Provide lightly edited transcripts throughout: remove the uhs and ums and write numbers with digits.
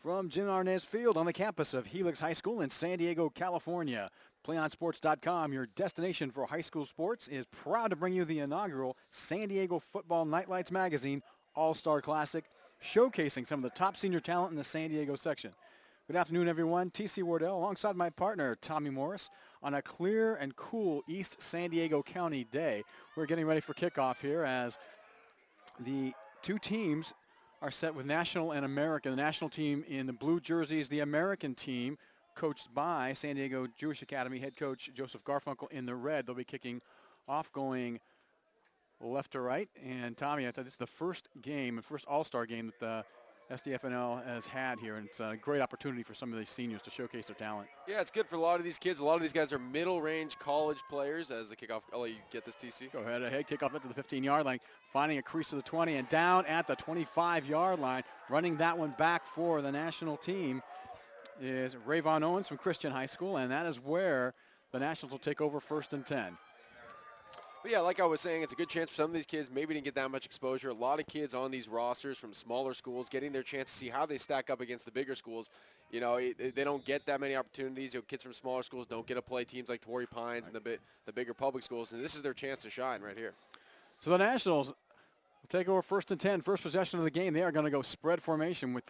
From Jim Arnaz Field on the campus of Helix High School in San Diego, California. PlayOnSports.com, your destination for high school sports, is proud to bring you the inaugural San Diego Football Nightlights Magazine All-Star Classic, showcasing some of the top senior talent in the San Diego section. Good afternoon, everyone. T.C. Wardell alongside my partner, Tommy Morris, on a clear and cool East San Diego County day. We're getting ready for kickoff here as the two teams are set with National and American. The national team in the blue jerseys, the American team, coached by San Diego Jewish Academy head coach Joseph Garfunkel, in the red. They'll be kicking off going left to right. And Tommy, I thought this is the first game, the first all-star game that the SDFNL has had here, and it's a great opportunity for some of these seniors to showcase their talent. Yeah, it's good for a lot of these kids. A lot of these guys are middle-range college players. As the kickoff, I'll let you get this, TC. Go ahead, kickoff into the 15-yard line, finding a crease to the 20, and down at the 25-yard line, running that one back for the national team is Rayvon Owens from Christian High School, and that is where the Nationals will take over 1st and 10. But yeah, like I was saying, it's a good chance for some of these kids. Maybe didn't get that much exposure. A lot of kids on these rosters from smaller schools getting their chance to see how they stack up against the bigger schools. You know, they don't get that many opportunities. You know, kids from smaller schools don't get to play teams like Torrey Pines and the bigger public schools, and this is their chance to shine right here. So the Nationals will take over 1st and 10. First possession of the game. They are going to go spread formation with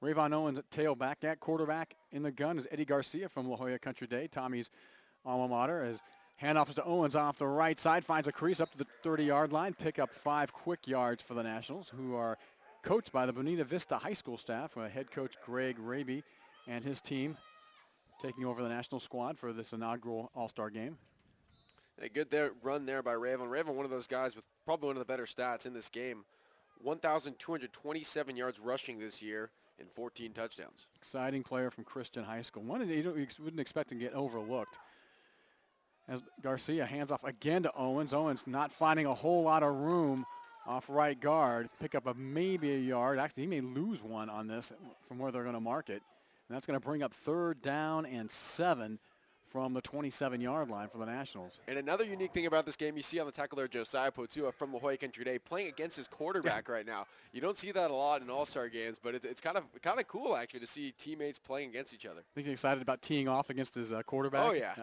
Rayvon Owens at tailback. At quarterback in the gun is Eddie Garcia from La Jolla Country Day, Tommy's alma mater. As handoff is to Owens off the right side, finds a crease up to the 30-yard line. Pick up 5 quick yards for the Nationals, who are coached by the Bonita Vista High School staff, head coach Greg Raby and his team taking over the national squad for this inaugural All-Star game. A good run there by Rayvon. Rayvon, one of those guys with probably one of the better stats in this game. 1,227 yards rushing this year and 14 touchdowns. Exciting player from Christian High School. One that you wouldn't expect to get overlooked. As Garcia hands off again to Owens. Owens not finding a whole lot of room off right guard. Pick up maybe a yard. Actually, he may lose one on this from where they're going to mark it. And that's going to bring up 3rd down and 7 from the 27-yard line for the Nationals. And another unique thing about this game, you see on the tackle there, Josiah Potua from La Jolla Country Day playing against his quarterback right now. You don't see that a lot in All-Star games, but it's kind of cool actually to see teammates playing against each other. I think he's excited about teeing off against his quarterback. Oh yeah.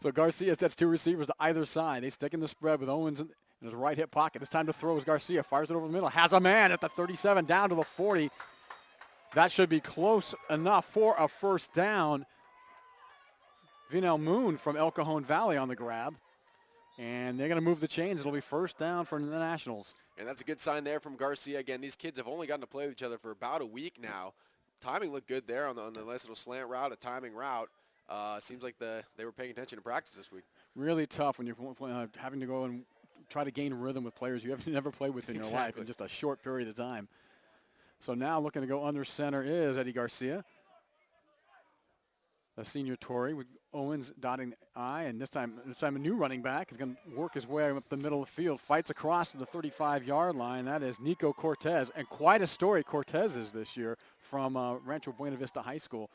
So Garcia sets 2 receivers to either side. They stick in the spread with Owens in his right hip pocket. This time to throw is Garcia. Fires it over the middle. Has a man at the 37, down to the 40. That should be close enough for a 1st down. Vinell Moon from El Cajon Valley on the grab. And they're going to move the chains. It'll be 1st down for the Nationals. And that's a good sign there from Garcia. Again, these kids have only gotten to play with each other for about a week now. Timing looked good there on the nice little slant route, a timing route. Seems like they were paying attention to practice this week. Really tough when you're having to go and try to gain rhythm with players you have never played with in your life in just a short period of time. So now looking to go under center is Eddie Garcia, the senior Tory, with Owens dotting the I, and this time a new running back is going to work his way up the middle of the field, fights across to the 35-yard line. That is Nico Cortez, and quite a story Cortez is this year from Rancho Buena Vista High School.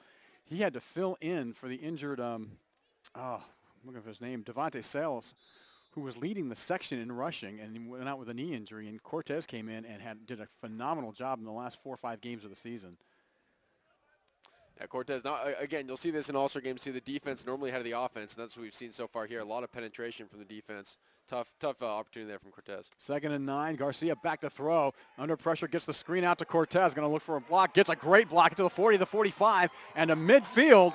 He had to fill in for the injured, I'm looking for his name, Devontae Sales, who was leading the section in rushing, and he went out with a knee injury, and Cortez came in and did a phenomenal job in the last 4 or 5 games of the season. Yeah, Cortez, now, again, you'll see this in All-Star games, see the defense normally ahead of the offense, and that's what we've seen so far here. A lot of penetration from the defense. Tough opportunity there from Cortez. 2nd and 9, Garcia back to throw. Under pressure, gets the screen out to Cortez. Going to look for a block, gets a great block to the 40, the 45, and to midfield.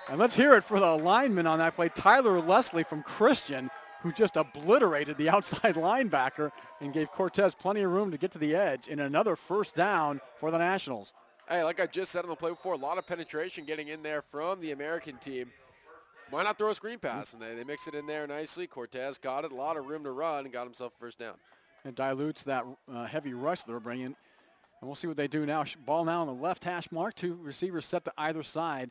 And let's hear it for the lineman on that play, Tyler Leslie from Christian, who just obliterated the outside linebacker and gave Cortez plenty of room to get to the edge in another 1st down for the Nationals. Hey, like I just said on the play before, a lot of penetration getting in there from the American team. Why not throw a screen pass? And they mix it in there nicely. Cortez got it, a lot of room to run, and got himself a 1st down. It dilutes that heavy rush they're bringing. And we'll see what they do now. Ball now on the left hash mark. 2 receivers set to either side.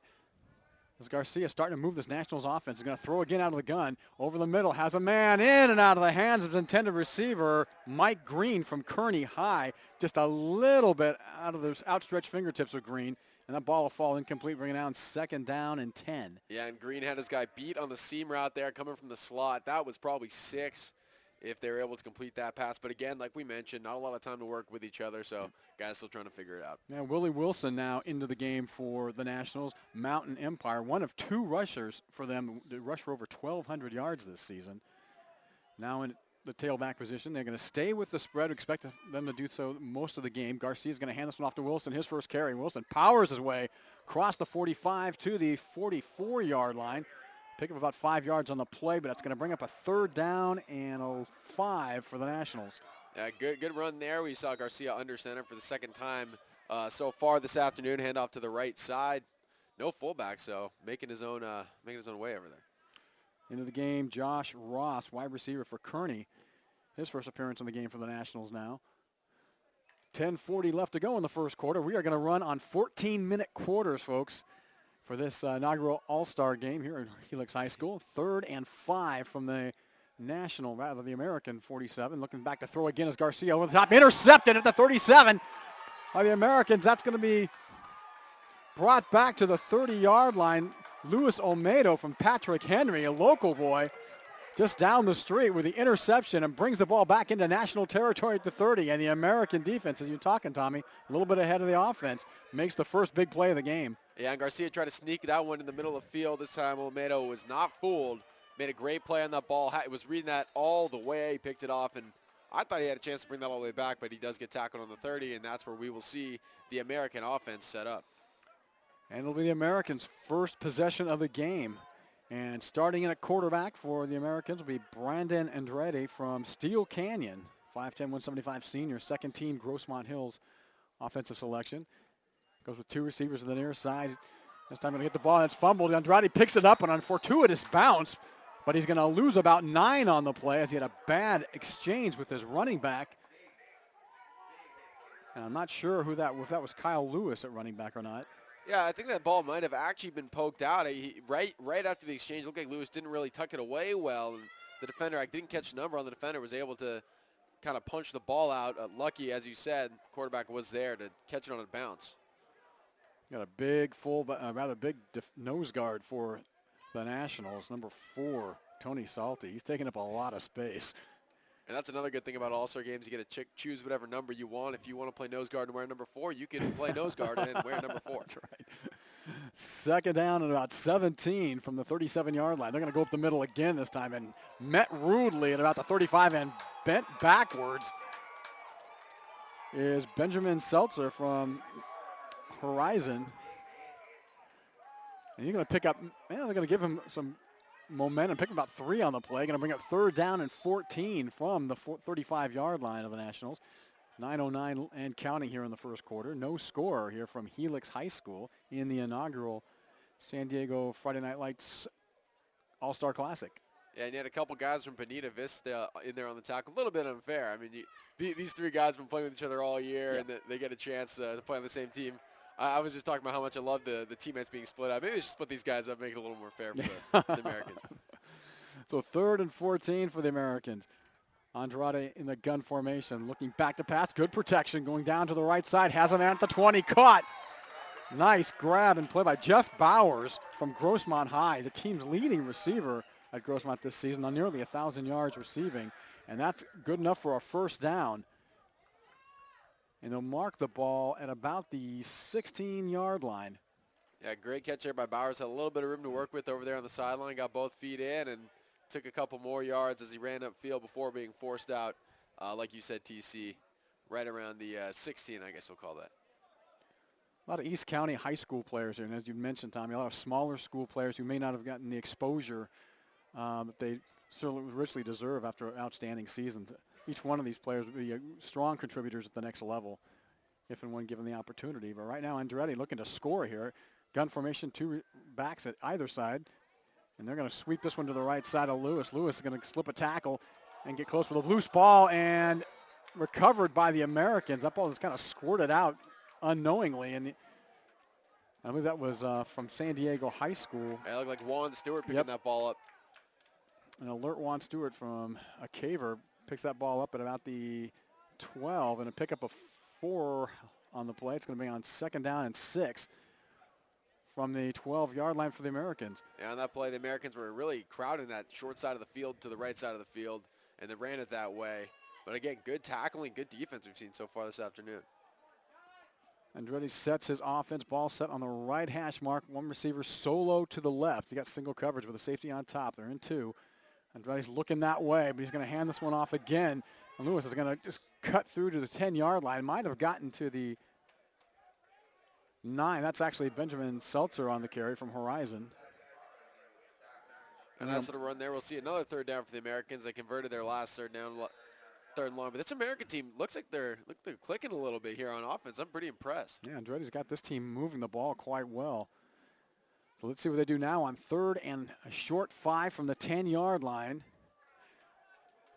As Garcia starting to move this Nationals offense. He's going to throw again out of the gun. Over the middle, has a man in and out of the hands of his intended receiver, Mike Green from Kearney High. Just a little bit out of those outstretched fingertips of Green. And that ball will fall incomplete, bringing down 2nd down and 10. Yeah, and Green had his guy beat on the seam route there coming from the slot. That was probably 6. if they're able to complete that pass. But again, like we mentioned, not a lot of time to work with each other, so guys still trying to figure it out. Now Willie Wilson now into the game for the Nationals. Mountain Empire, one of 2 rushers for them to rush for over 1,200 yards this season. Now in the tailback position, they're going to stay with the spread. Expect them to do so most of the game. Garcia's going to hand this one off to Wilson. His first carry. Wilson powers his way across the 45 to the 44-yard line. Pick up about 5 yards on the play, but that's going to bring up a 3rd down and a 5 for the Nationals. Yeah, good run there. We saw Garcia under center for the 2nd time so far this afternoon. Handoff to the right side. No fullback, so making his own way over there. Into the game, Josh Ross, wide receiver for Kearney. His first appearance in the game for the Nationals now. 10:40 left to go in the first quarter. We are going to run on 14-minute quarters, folks, for this inaugural All-Star game here at Helix High School. 3rd and 5 from the the American 47. Looking back to throw again as Garcia over the top. Intercepted at the 37 by the Americans. That's going to be brought back to the 30-yard line. Luis Olmedo from Patrick Henry, a local boy, just down the street with the interception and brings the ball back into national territory at the 30. And the American defense, as you're talking, Tommy, a little bit ahead of the offense, makes the first big play of the game. Yeah, and Garcia tried to sneak that one in the middle of the field. This time Olmedo was not fooled. Made a great play on that ball. He was reading that all the way. He picked it off, and I thought he had a chance to bring that all the way back, but he does get tackled on the 30, and that's where we will see the American offense set up. And it'll be the Americans' first possession of the game. And starting in at quarterback for the Americans will be Brandon Andretti from Steel Canyon, 5'10", 175 senior, 2nd team Grossmont Hills offensive selection. Goes with 2 receivers on the near side. This time going to get the ball, and it's fumbled. Andrade picks it up on a fortuitous bounce, but he's going to lose about 9 on the play as he had a bad exchange with his running back. And I'm not sure if that was Kyle Lewis at running back or not. Yeah, I think that ball might have actually been poked out. Right after the exchange, it looked like Lewis didn't really tuck it away well. And the defender, I didn't catch the number on the defender, was able to kind of punch the ball out. Lucky, as you said, quarterback was there to catch it on a bounce. Got a big rather big nose guard for the Nationals, number 4, Tony Salty. He's taking up a lot of space. And that's another good thing about All-Star games. You get to choose whatever number you want. If you want to play nose guard and wear number 4, you can play nose guard and wear number 4. That's right. 2nd down and about 17 from the 37-yard line. They're going to go up the middle again this time and met rudely at about the 35 and bent backwards is Benjamin Seltzer from Horizon. And you're going to pick up, they're going to give him some momentum, pick about 3 on the play. Going to bring up 3rd down and 14 from the 35-yard line of the Nationals. 9:09 and counting here in the first quarter. No score here from Helix High School in the inaugural San Diego Friday Night Lights All-Star Classic. Yeah, and you had a couple guys from Bonita Vista in there on the tackle. A little bit unfair. I mean, these 3 guys have been playing with each other all year, and they get a chance to play on the same team. I was just talking about how much I love the teammates being split up. Maybe we should split these guys up, make it a little more fair for the Americans. So 3rd and 14 for the Americans. Andrade in the gun formation, looking back to pass. Good protection, going down to the right side. Has a man at the 20, caught. Nice grab and play by Jeff Bowers from Grossmont High, the team's leading receiver at Grossmont this season, on nearly 1,000 yards receiving. And that's good enough for a 1st down. And they'll mark the ball at about the 16-yard line. Yeah, great catch there by Bowers. Had a little bit of room to work with over there on the sideline. Got both feet in and took a couple more yards as he ran upfield before being forced out, like you said, TC, right around the 16, I guess we'll call that. A lot of East County high school players here, and as you mentioned, Tommy, a lot of smaller school players who may not have gotten the exposure that they certainly richly deserve after outstanding seasons. Each one of these players would be strong contributors at the next level if and when given the opportunity. But right now, Andretti looking to score here. Gun formation, 2 backs at either side. And they're going to sweep this one to the right side of Lewis. Lewis is going to slip a tackle and get close with a loose ball, and recovered by the Americans. That ball just kind of squirted out unknowingly. And I believe that was from San Diego High School. It looked like Juan Stewart picking that ball up. An alert Juan Stewart from a caver picks that ball up at about the 12, and a pickup of 4 on the play. It's going to be on 2nd down and 6 from the 12-yard line for the Americans. Yeah, on that play, the Americans were really crowding that short side of the field to the right side of the field, and they ran it that way. But again, good tackling, good defense we've seen so far this afternoon. Andretti sets his offense, ball set on the right hash mark. One receiver solo to the left. He got single coverage with a safety on top. They're in two. Andretti's looking that way, but he's going to hand this one off again. And Lewis is going to just cut through to the 10-yard line. Might have gotten to the 9. That's actually Benjamin Seltzer on the carry from Horizon. And that's the run there. We'll see another third down for the Americans. They converted their last third and long. But this American team looks like they're clicking a little bit here on offense. I'm pretty impressed. Yeah, Andretti's got this team moving the ball quite well. So let's see what they do now on 3rd and a short 5 from the 10-yard line.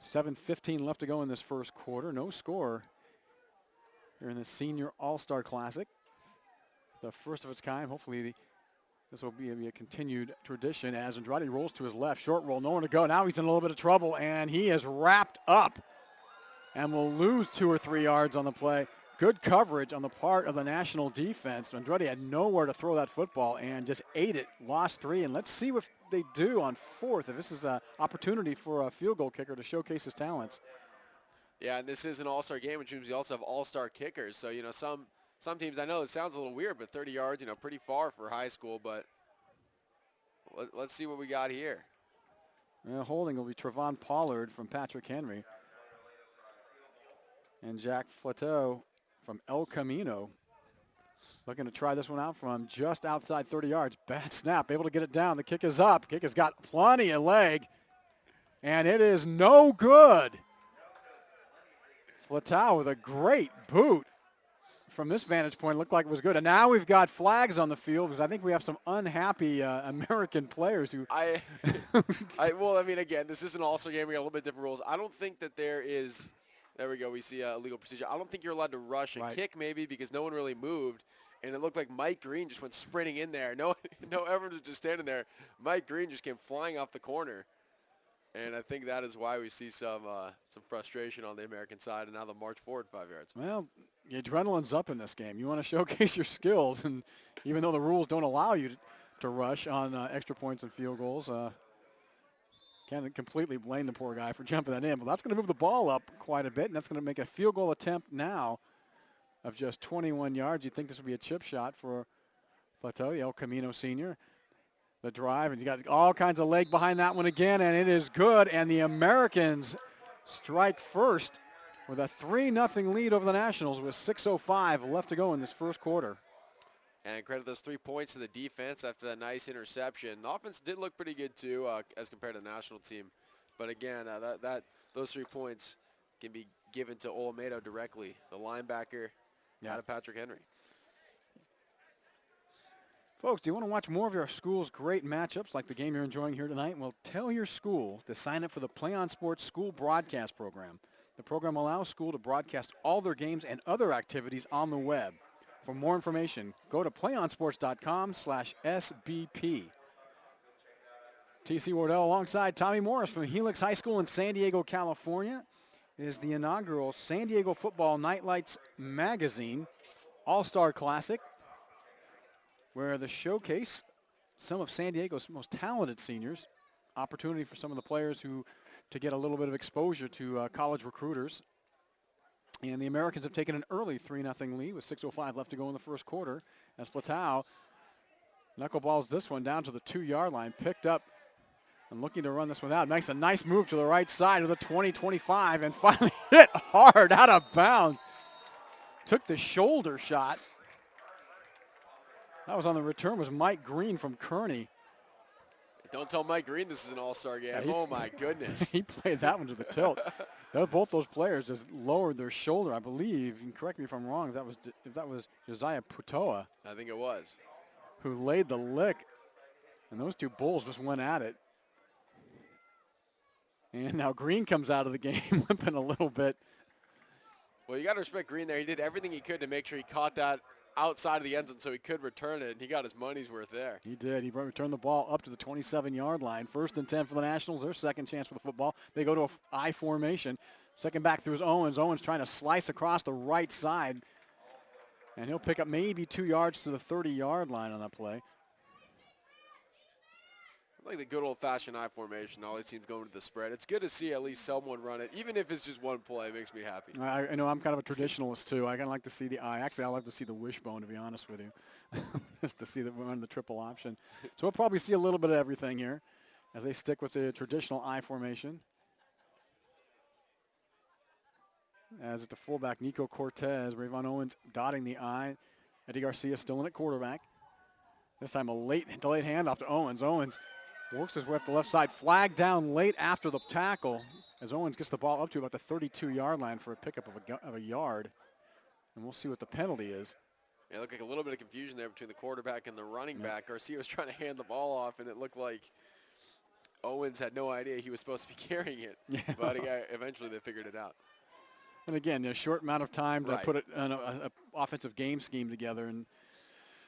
7:15 left to go in this first quarter. No score here in the Senior All-Star Classic. The first of its kind. Hopefully this will be a continued tradition as Andretti rolls to his left. Short roll, nowhere to go. Now he's in a little bit of trouble, and he is wrapped up and will lose 2 or 3 yards on the play. Good coverage on the part of the national defense. Andretti had nowhere to throw that football and just ate it, lost 3. And let's see what they do on 4th. If this is an opportunity for a field goal kicker to showcase his talents. Yeah, and this is an all-star game, which means you also have all-star kickers. So, some teams, I know it sounds a little weird, but 30 yards, pretty far for high school. But let's see what we got here. Holding will be Trevon Pollard from Patrick Henry. And Jack Flateau from El Camino. Looking to try this one out from just outside 30 yards. Bad snap, able to get it down. The kick is up. Kick has got plenty of leg. And it is no good. Flateau with a great boot. From this vantage point, looked like it was good. And now we've got flags on the field because I think we have some unhappy American players who... Well, again, this is an all-star game. We got a little bit different rules. I don't think that there is... There we go. We see a legal procedure. I don't think you're allowed to rush and kick maybe because no one really moved. And it looked like Mike Green just went sprinting in there. No effort was just standing there. Mike Green just came flying off the corner. And I think that is why we see some frustration on the American side. And now they'll march forward 5 yards. Well, the adrenaline's up in this game. You want to showcase your skills. And even though the rules don't allow you to rush on extra points and field goals, can't completely blame the poor guy for jumping that in, but that's going to move the ball up quite a bit, and that's going to make a field goal attempt now of just 21 yards. You'd think this would be a chip shot for Flateau, the El Camino senior. The drive, and you got all kinds of leg behind that one again, and it is good, and the Americans strike first with a 3-0 lead over the Nationals with 6:05 left to go in this first quarter. And credit those 3 points to the defense after that nice interception. The offense did look pretty good, too, as compared to the national team. But, again, those 3 points can be given to Olmedo directly, the linebacker out of Patrick Henry. Folks, do you want to watch more of your school's great matchups like the game you're enjoying here tonight? Well, tell your school to sign up for the Play On Sports School Broadcast Program. The program allows school to broadcast all their games and other activities on the web. For more information, go to playonsports.com/SBP. T.C. Wardell alongside Tommy Morris from Helix High School in San Diego, California. It is the inaugural San Diego Football Nightlights Magazine All-Star Classic, where the showcase some of San Diego's most talented seniors. Opportunity for some of the players to get a little bit of exposure to college recruiters. And the Americans have taken an early 3-0 lead with 6:05 left to go in the first quarter as Flateau knuckleballs this one down to the 2-yard line, picked up and looking to run this one out. Makes a nice move to the right side of the 20-25 and finally hit hard out of bounds. Took the shoulder shot. That was on the return, was Mike Green from Kearney. Don't tell Mike Green this is an all-star game. Yeah, oh, my goodness. He played that one to the tilt. Both those players just lowered their shoulder, I believe. And correct me if I'm wrong, if that was Josiah Putoa. I think it was. Who laid the lick. And those two bulls just went at it. And now Green comes out of the game limping a little bit. Well, you got to respect Green there. He did everything he could to make sure he caught that outside of the end zone so he could return it, and he got his money's worth there. He did. He returned the ball up to the 27-yard line. 1st and 10 for the Nationals. Their second chance for the football. They go to an I formation. Second back through Owens. Owens trying to slice across the right side, and he'll pick up maybe 2 yards to the 30-yard line on that play. Like the good old-fashioned I formation, always seems going to the spread. It's good to see at least someone run it, even if it's just one play. It makes me happy. I know I'm kind of a traditionalist too. I kind of like to see the I. Actually, I like to see the wishbone, to be honest with you, just to see the run the triple option. So we'll probably see a little bit of everything here as they stick with the traditional I formation. As at the fullback, Nico Cortez, Rayvon Owens dotting the I. Eddie Garcia still in at quarterback. This time a late delayed handoff to Owens. Owens works his way up the left side. Flag down late after the tackle as Owens gets the ball up to about the 32-yard line for a pickup of a yard. And we'll see what the penalty is. Yeah, it looked like a little bit of confusion there between the quarterback and the running back. Garcia was trying to hand the ball off, and it looked like Owens had no idea he was supposed to be carrying it. Yeah. But eventually they figured it out. And again, a short amount of time to put an offensive game scheme together, and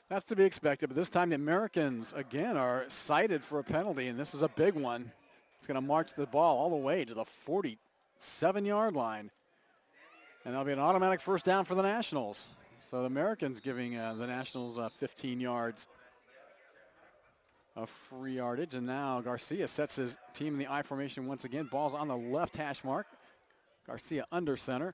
that's to be expected. But this time the Americans, again, are cited for a penalty, and this is a big one. It's going to march the ball all the way to the 47-yard line. And that'll be an automatic first down for the Nationals. So the Americans giving the Nationals 15 yards of free yardage. And now Garcia sets his team in the I formation once again. Ball's on the left hash mark. Garcia under center.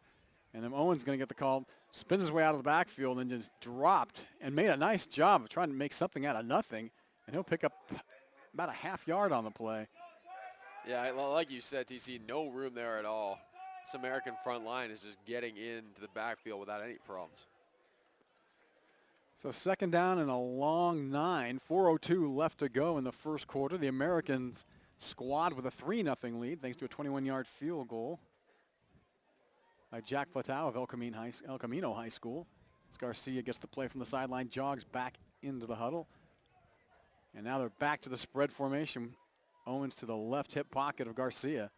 And then Owens going to get the call. Spins his way out of the backfield and just dropped and made a nice job of trying to make something out of nothing. And he'll pick up about a half yard on the play. Yeah, like you said, TC, no room there at all. This American front line is just getting into the backfield without any problems. So second down and a long 9. 4:02 left to go in the first quarter. The Americans squad with a 3-0 lead thanks to a 21-yard field goal by Jack Platau of El Camino High School. As Garcia gets the play from the sideline, jogs back into the huddle. And now they're back to the spread formation. Owens to the left hip pocket of Garcia.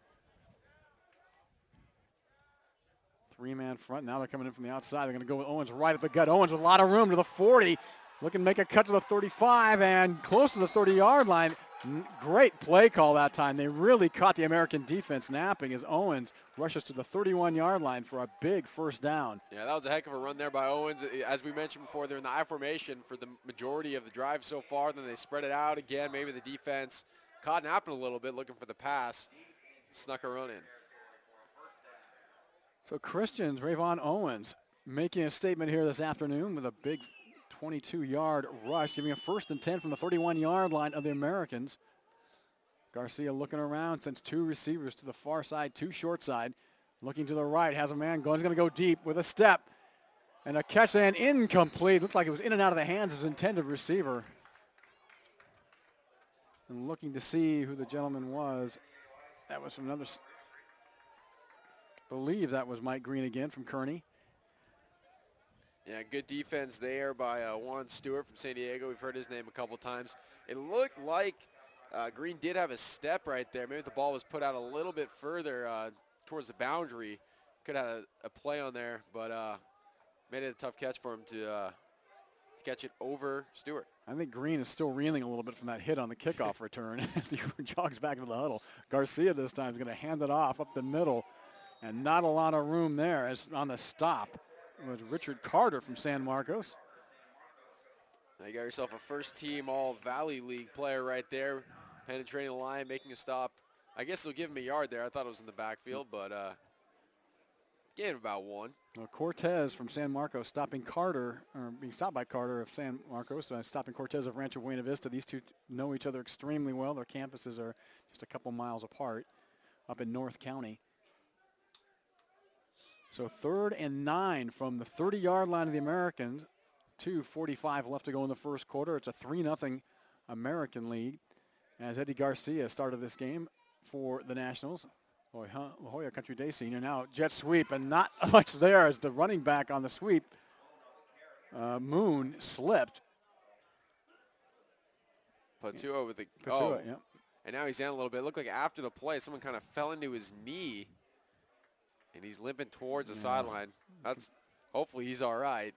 3-man front. Now they're coming in from the outside. They're going to go with Owens right at the gut. Owens with a lot of room to the 40. Looking to make a cut to the 35 and close to the 30-yard line. Great play call that time. They really caught the American defense napping as Owens rushes to the 31-yard line for a big first down. Yeah, that was a heck of a run there by Owens. As we mentioned before, they're in the I formation for the majority of the drive so far. Then they spread it out again. Maybe the defense caught napping a little bit, looking for the pass. Snuck a run in. So Christians, Rayvon Owens, making a statement here this afternoon with a big 22-yard rush, giving a 1st and 10 from the 31-yard line of the Americans. Garcia looking around, sends 2 receivers to the far side, 2 short side. Looking to the right, has a man going. He's going to go deep with a step. And a catch and incomplete. Looked like it was in and out of the hands of his intended receiver. And looking to see who the gentleman was. That was from another, believe that was Mike Green again from Kearney. Yeah, good defense there by Juan Stewart from San Diego. We've heard his name a couple times. It looked like Green did have a step right there. Maybe if the ball was put out a little bit further towards the boundary, could have had a play on there, but made it a tough catch for him to catch it over Stewart. I think Green is still reeling a little bit from that hit on the kickoff return as he jogs back into the huddle. Garcia this time is going to hand it off up the middle, and not a lot of room there as on the stop was Richard Carter from San Marcos. Now you got yourself a first-team All-Valley League player right there, penetrating the line, making a stop. I guess they'll give him a yard there. I thought it was in the backfield, but gave him about 1. Well, Cortez from San Marcos stopping Carter, or being stopped by Carter of San Marcos, stopping Cortez of Rancho Buena Vista. These two know each other extremely well. Their campuses are just a couple miles apart up in North County. So 3rd and 9 from the 30-yard line of the Americans. 2:45 left to go in the first quarter. It's a 3-0 American lead as Eddie Garcia started this game for the Nationals. La Jolla Country Day senior. Now jet sweep, and not much there as the running back on the sweep, Moon, slipped. Patua with the Yep. And now he's down a little bit. It looked like after the play, someone kind of fell into his knee, and he's limping towards the sideline. That's hopefully he's all right.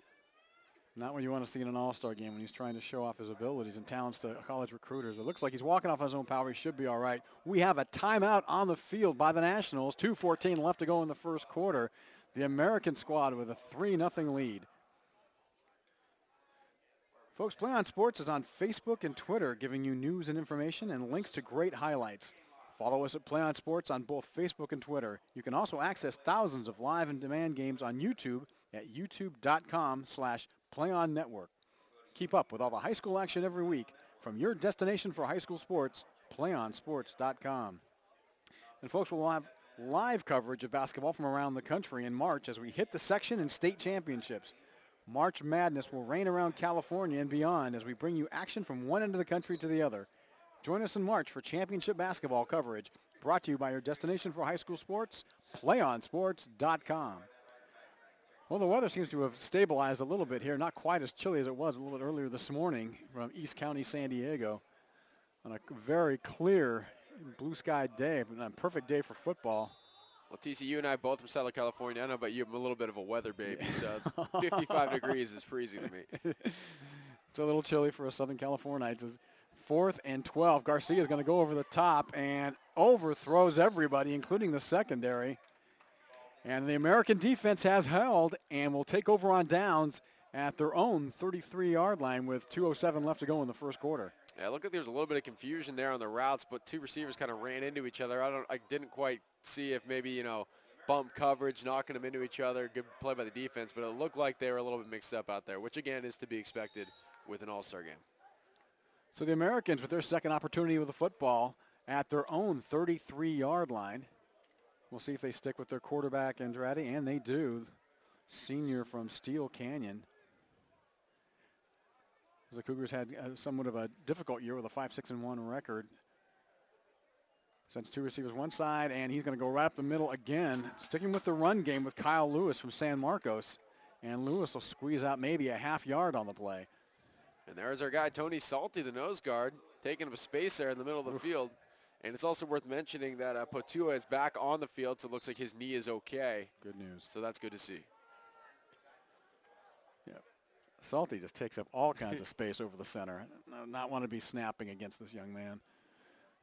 Not what you want to see in an all-star game when he's trying to show off his abilities and talents to college recruiters. It looks like he's walking off his own power. He should be all right. We have a timeout on the field by the Nationals. 2:14 left to go in the first quarter. The American squad with a 3-0 lead. Folks, Play On Sports is on Facebook and Twitter, giving you news and information and links to great highlights. Follow us at Play On Sports on both Facebook and Twitter. You can also access thousands of live and demand games on YouTube at youtube.com/PlayOnNetwork. Keep up with all the high school action every week from your destination for high school sports, PlayOnSports.com. And folks, we'll have live coverage of basketball from around the country in March as we hit the section and state championships. March Madness will reign around California and beyond as we bring you action from one end of the country to the other. Join us in March for championship basketball coverage, brought to you by your destination for high school sports, PlayOnSports.com. Well, the weather seems to have stabilized a little bit here, not quite as chilly as it was a little bit earlier this morning from East County, San Diego, on a very clear blue sky day, a perfect day for football. Well, TC, you and I both from Southern California. I don't know about you, I'm a little bit of a weather baby, so 55 degrees is freezing to me. It's a little chilly for us Southern Californites. It's 4th and 12. Garcia's going to go over the top and overthrows everybody, including the secondary. And the American defense has held and will take over on downs at their own 33-yard line with 2:07 left to go in the first quarter. Yeah, it looked like there was a little bit of confusion there on the routes, but two receivers kind of ran into each other. I didn't quite see if maybe, bump coverage, knocking them into each other, good play by the defense, but it looked like they were a little bit mixed up out there, which again is to be expected with an all-star game. So the Americans with their second opportunity with the football at their own 33-yard line. We'll see if they stick with their quarterback, Andrade, and they do. Senior from Steel Canyon. The Cougars had somewhat of a difficult year with a 5-6-1 record. Sends two receivers one side, and he's going to go right up the middle again, sticking with the run game with Kyle Lewis from San Marcos. And Lewis will squeeze out maybe a half yard on the play. And there's our guy, Tony Salty, the nose guard, taking up a space there in the middle of the field. And it's also worth mentioning that Potua is back on the field, so it looks like his knee is okay. Good news. So that's good to see. Salty just takes up all kinds of space over the center. Not want to be snapping against this young man.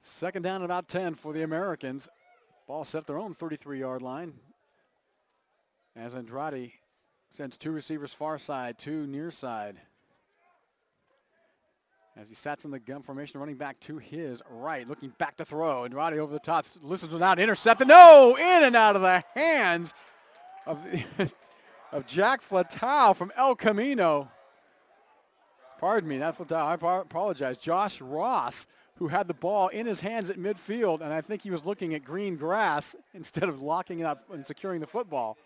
Second down and about 10 for the Americans. Ball set at their own 33-yard line. As Andrade sends two receivers far side, two near side. As he sets in the gun formation, running back to his right, looking back to throw. Andrade over the top, listens without intercepted. No, in and out of the hands of of Jack Flatau from El Camino. Pardon me, not Flatau, I apologize. Josh Ross, who had the ball in his hands at midfield, and I think he was looking at green grass instead of locking it up and securing the football,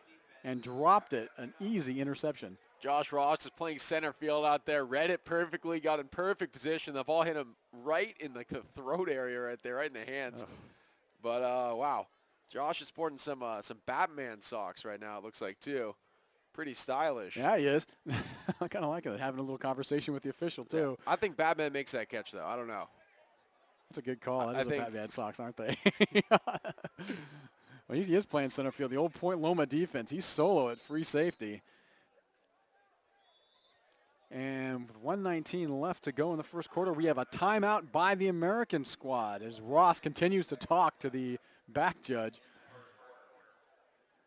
and dropped it, an easy interception. Josh Ross is playing center field out there, read it perfectly, got in perfect position. The ball hit him right in the throat area right there, right in the hands. Ugh. But, wow, Josh is sporting some Batman socks right now, it looks like, too. Pretty stylish. Yeah, he is. I kind of like it, having a little conversation with the official, too. Yeah. I think Batman makes that catch, though. I don't know. That's a good call. That is a Batman socks, aren't they? Well, he is playing center field. The old Point Loma defense. He's solo at free safety. And with 1:19 left to go in the first quarter, we have a timeout by the American squad as Ross continues to talk to the back judge.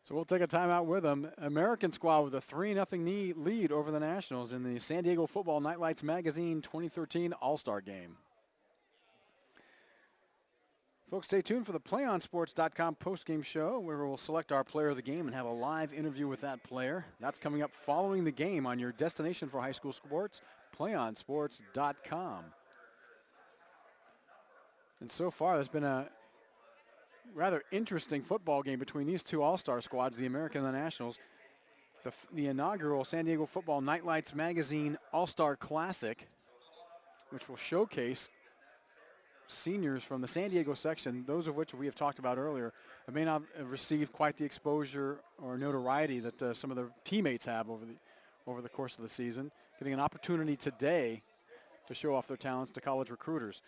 So we'll take a timeout with them. American squad with a 3-0 lead over the Nationals in the San Diego Football Nightlights Magazine 2013 All-Star Game. Folks, stay tuned for the PlayOnSports.com postgame show where we'll select our player of the game and have a live interview with that player. That's coming up following the game on your destination for high school sports, PlayOnSports.com. And so far, there's been a rather interesting football game between these two all-star squads, the American and the Nationals. The inaugural San Diego Football Nightlights Magazine All-Star Classic, which will showcase seniors from the San Diego section, those of which we have talked about earlier, may not have received quite the exposure or notoriety that some of their teammates have over the course of the season, getting an opportunity today to show off their talents to college recruiters.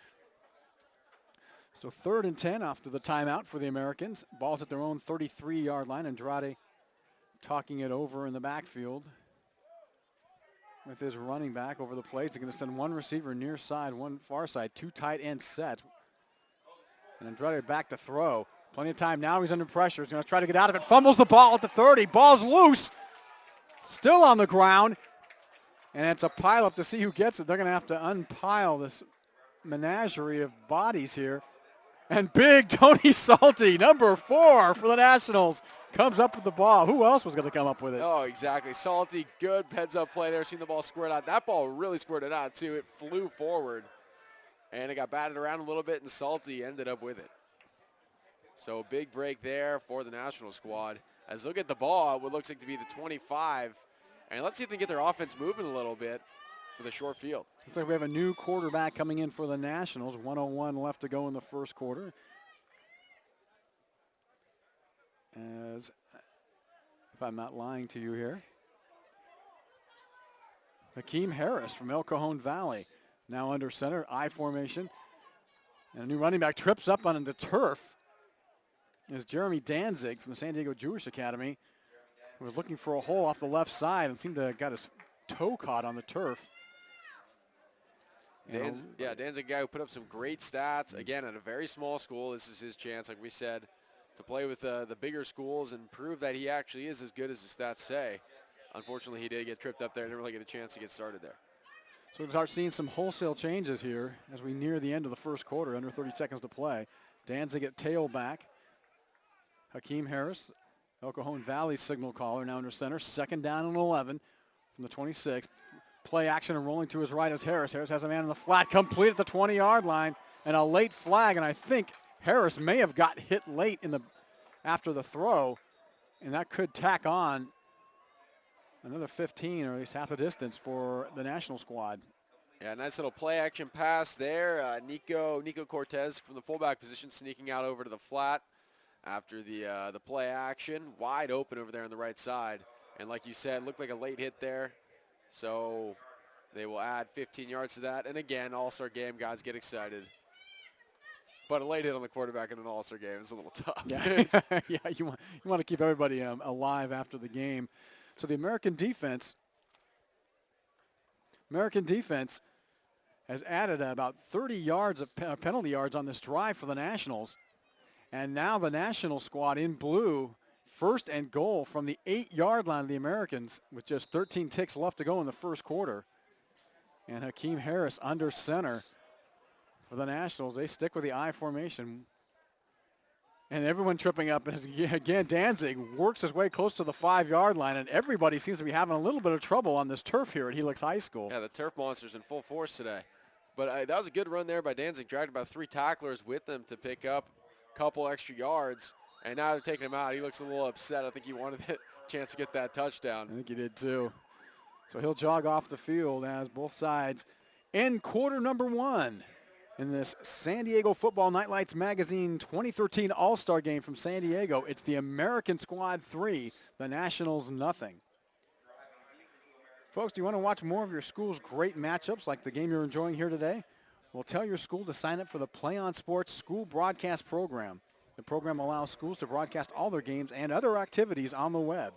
So 3rd and 10 after the timeout for the Americans. Ball's at their own 33-yard line. Andrade talking it over in the backfield with his running back over the plates. They're going to send one receiver near side, one far side, two tight end set. And Andrade back to throw. Plenty of time now. He's under pressure. He's going to try to get out of it. Fumbles the ball at the 30. Ball's loose. Still on the ground. And it's a pile-up to see who gets it. They're going to have to unpile this menagerie of bodies here. And big Tony Salty, number 4 for the Nationals, comes up with the ball. Who else was going to come up with it? Oh, exactly. Salty, good heads-up play there. Seen the ball squirt out. That ball really squirted out, too. It flew forward, and it got batted around a little bit, and Salty ended up with it. So big break there for the National squad. As they'll get the ball at what looks like to be the 25, and let's see if they can get their offense moving a little bit with a short field. Looks like we have a new quarterback coming in for the Nationals. 1:01 left to go in the first quarter. As, if I'm not lying to you here, Hakeem Harris from El Cajon Valley, now under center, I formation. And a new running back trips up on the turf is Jeremy Danzig from the San Diego Jewish Academy, who was looking for a hole off the left side and seemed to have got his toe caught on the turf. Dan's a guy who put up some great stats. Again, at a very small school, this is his chance, like we said, to play with the bigger schools and prove that he actually is as good as his stats say. Unfortunately, he did get tripped up there and didn't really get a chance to get started there. So we start seeing some wholesale changes here as we near the end of the first quarter, under 30 seconds to play. Danzig at tailback. Hakeem Harris, El Cajon Valley signal caller, now under center. 2nd down and 11 from the 26. Play action and rolling to his right is Harris. Harris has a man in the flat, complete at the 20-yard line, and a late flag. And I think Harris may have got hit late after the throw, and that could tack on another 15, or at least half the distance for the National squad. Yeah, nice little play action pass there. Nico Cortez from the fullback position sneaking out over to the flat after the play action. Wide open over there on the right side. And like you said, looked like a late hit there. So they will add 15 yards to that. And again, all-star game, guys get excited. But a late hit on the quarterback in an all-star game is a little tough. Yeah, yeah, you want to keep everybody alive after the game. So the American defense has added about 30 yards of penalty yards on this drive for the Nationals. And now the National squad in blue, 1st and goal from the 8-yard line of the Americans with just 13 ticks left to go in the first quarter. And Hakeem Harris under center for the Nationals. They stick with the I formation. And everyone tripping up. Again, Danzig works his way close to the 5-yard line, and everybody seems to be having a little bit of trouble on this turf here at Helix High School. Yeah, the turf monster's in full force today. But that was a good run there by Danzig. Dragged about 3 tacklers with them to pick up a couple extra yards. And now they're taking him out. He looks a little upset. I think he wanted a chance to get that touchdown. I think he did too. So he'll jog off the field as both sides end quarter number 1 in this San Diego Football Nightlights Magazine 2013 All-Star Game from San Diego. It's the American squad 3, the Nationals nothing. Folks, do you want to watch more of your school's great matchups like the game you're enjoying here today? Well, tell your school to sign up for the Play On Sports School Broadcast Program. The program allows schools to broadcast all their games and other activities on the web.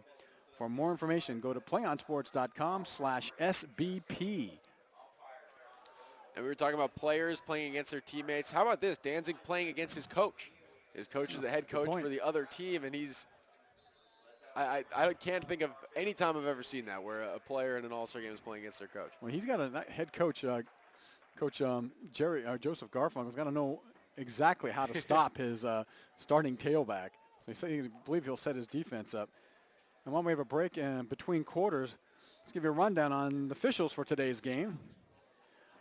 For more information, go to playonsports.com/SBP. And we were talking about players playing against their teammates. How about this? Danzig playing against his coach. His coach is the head coach for the other team, and I can't think of any time I've ever seen that where a player in an all-star game is playing against their coach. Well, he's got a head coach, Joseph Garfunkel's got to know exactly how to stop his starting tailback. So I believe he'll set his defense up. And while we have a break between quarters, let's give you a rundown on the officials for today's game.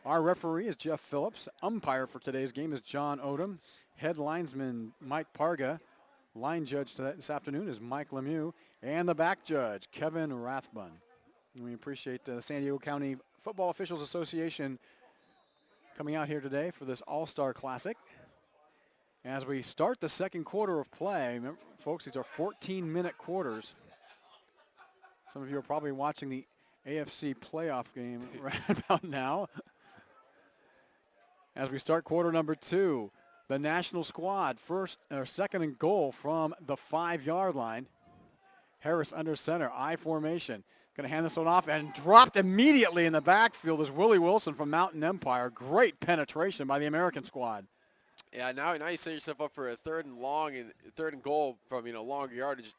Our referee is Jeff Phillips. Umpire for today's game is John Odom. Head linesman Mike Parga. Line judge this afternoon is Mike Lemieux. And the back judge, Kevin Rathbun. And we appreciate the San Diego County Football Officials Association coming out here today for this All-Star Classic. As we start the second quarter of play, remember, folks, these are 14-minute quarters. Some of you are probably watching the AFC playoff game right about now. As we start quarter number 2, the National squad, 2nd and goal from the 5-yard line. Harris under center, I formation. Going to hand this one off and dropped immediately in the backfield is Willie Wilson from Mountain Empire. Great penetration by the American squad. Yeah, now you set yourself up for a 3rd and goal from longer yardage.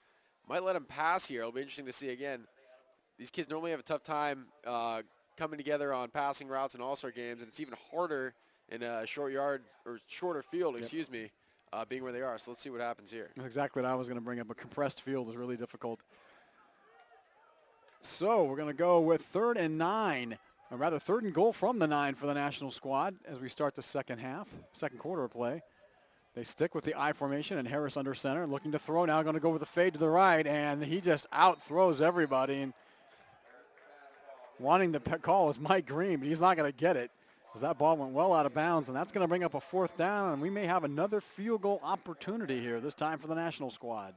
Might let him pass here. It'll be interesting to see again. These kids normally have a tough time coming together on passing routes and all-star games, and it's even harder in a short yard or shorter field, excuse me, being where they are. So let's see what happens here. That's exactly what I was going to bring up. A compressed field is really difficult. So we're going to go with 3rd and 9, or rather 3rd and goal from the 9 for the national squad as we start the second quarter of play. They stick with the I formation, and Harris under center, looking to throw now, going to go with the fade to the right, and he just out-throws everybody. And wanting the call is Mike Green, but he's not going to get it because that ball went well out of bounds, and that's going to bring up a 4th down, and we may have another field goal opportunity here, this time for the national squad.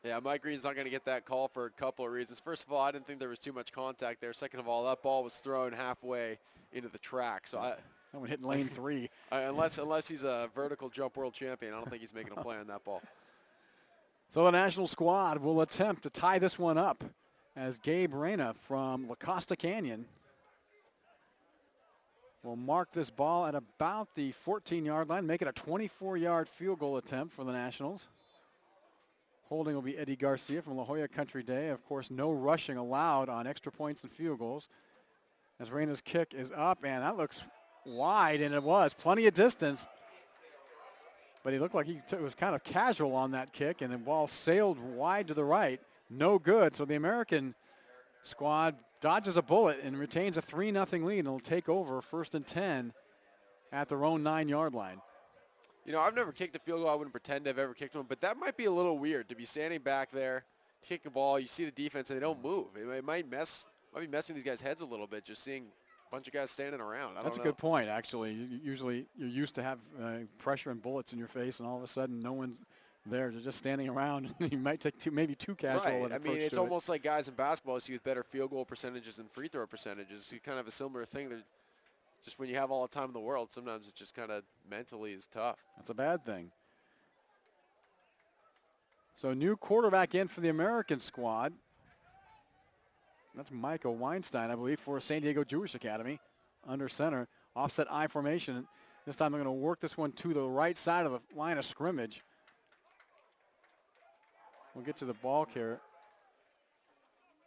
Yeah, Mike Green's not going to get that call for a couple of reasons. First of all, I didn't think there was too much contact there. Second of all, that ball was thrown halfway into the track. So that one hit lane 3. Unless he's a vertical jump world champion, I don't think he's making a play on that ball. So the national squad will attempt to tie this one up as Gabe Reyna from La Costa Canyon will mark this ball at about the 14-yard line, make it a 24-yard field goal attempt for the Nationals. Holding will be Eddie Garcia from La Jolla Country Day. Of course, no rushing allowed on extra points and field goals. As Reyna's kick is up, and that looks wide, and it was plenty of distance. But he looked like he was kind of casual on that kick, and the ball sailed wide to the right. No good. So the American squad dodges a bullet and retains a 3-0 lead, and will take over 1st and 10 at their own 9-yard line. You know, I've never kicked a field goal. I wouldn't pretend I've ever kicked one, but that might be a little weird to be standing back there, kick a ball, you see the defense, and they don't move. It might be messing these guys' heads a little bit, just seeing a bunch of guys standing around. That's a good point, actually. Usually you're used to have pressure and bullets in your face, and all of a sudden no one's there. They're just standing around. You might take maybe too casual. Right. I mean, it's almost like guys in basketball see with better field goal percentages than free throw percentages. You kind of have a similar thing. Just when you have all the time in the world, sometimes it just kind of mentally is tough. That's a bad thing. So new quarterback in for the American squad. That's Micah Weinstein, I believe, for San Diego Jewish Academy. Under center, offset I formation. This time they're going to work this one to the right side of the line of scrimmage. We'll get to the ball carrier.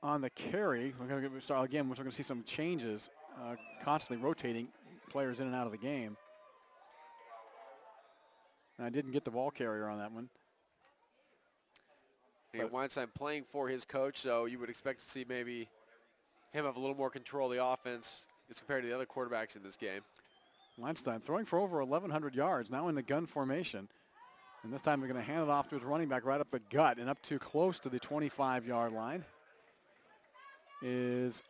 On the carry, we're going to start again, we're going to see some changes, constantly rotating players in and out of the game. And I didn't get the ball carrier on that one. Yeah, Weinstein playing for his coach, so you would expect to see maybe him have a little more control of the offense as compared to the other quarterbacks in this game. Weinstein throwing for over 1,100 yards, now in the gun formation. And this time they're going to hand it off to his running back right up the gut and up to close to the 25-yard line is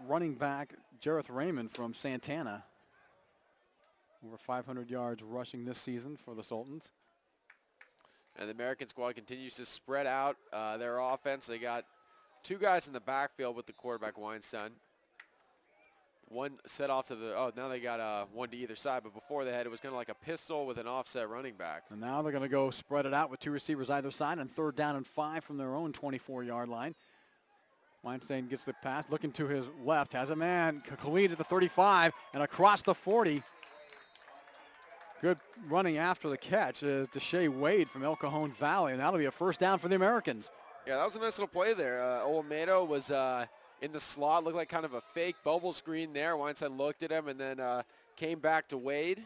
running back Jareth Raymond from Santana. Over 500 yards rushing this season for the Sultans. And the American squad continues to spread out their offense. They got 2 guys in the backfield with the quarterback, Weinstein. One set off to the, now they got one to either side, but before they had, it was kind of like a pistol with an offset running back. And now they're going to go spread it out with 2 receivers either side on 3rd down and 5 from their own 24-yard line. Weinstein gets the pass, looking to his left, has a man, Khalid at the 35, and across the 40. Good running after the catch is Deshae Wade from El Cajon Valley, and that'll be a 1st down for the Americans. Yeah, that was a nice little play there. Olmedo was in the slot, looked like kind of a fake bubble screen there. Weinstein looked at him and then came back to Wade.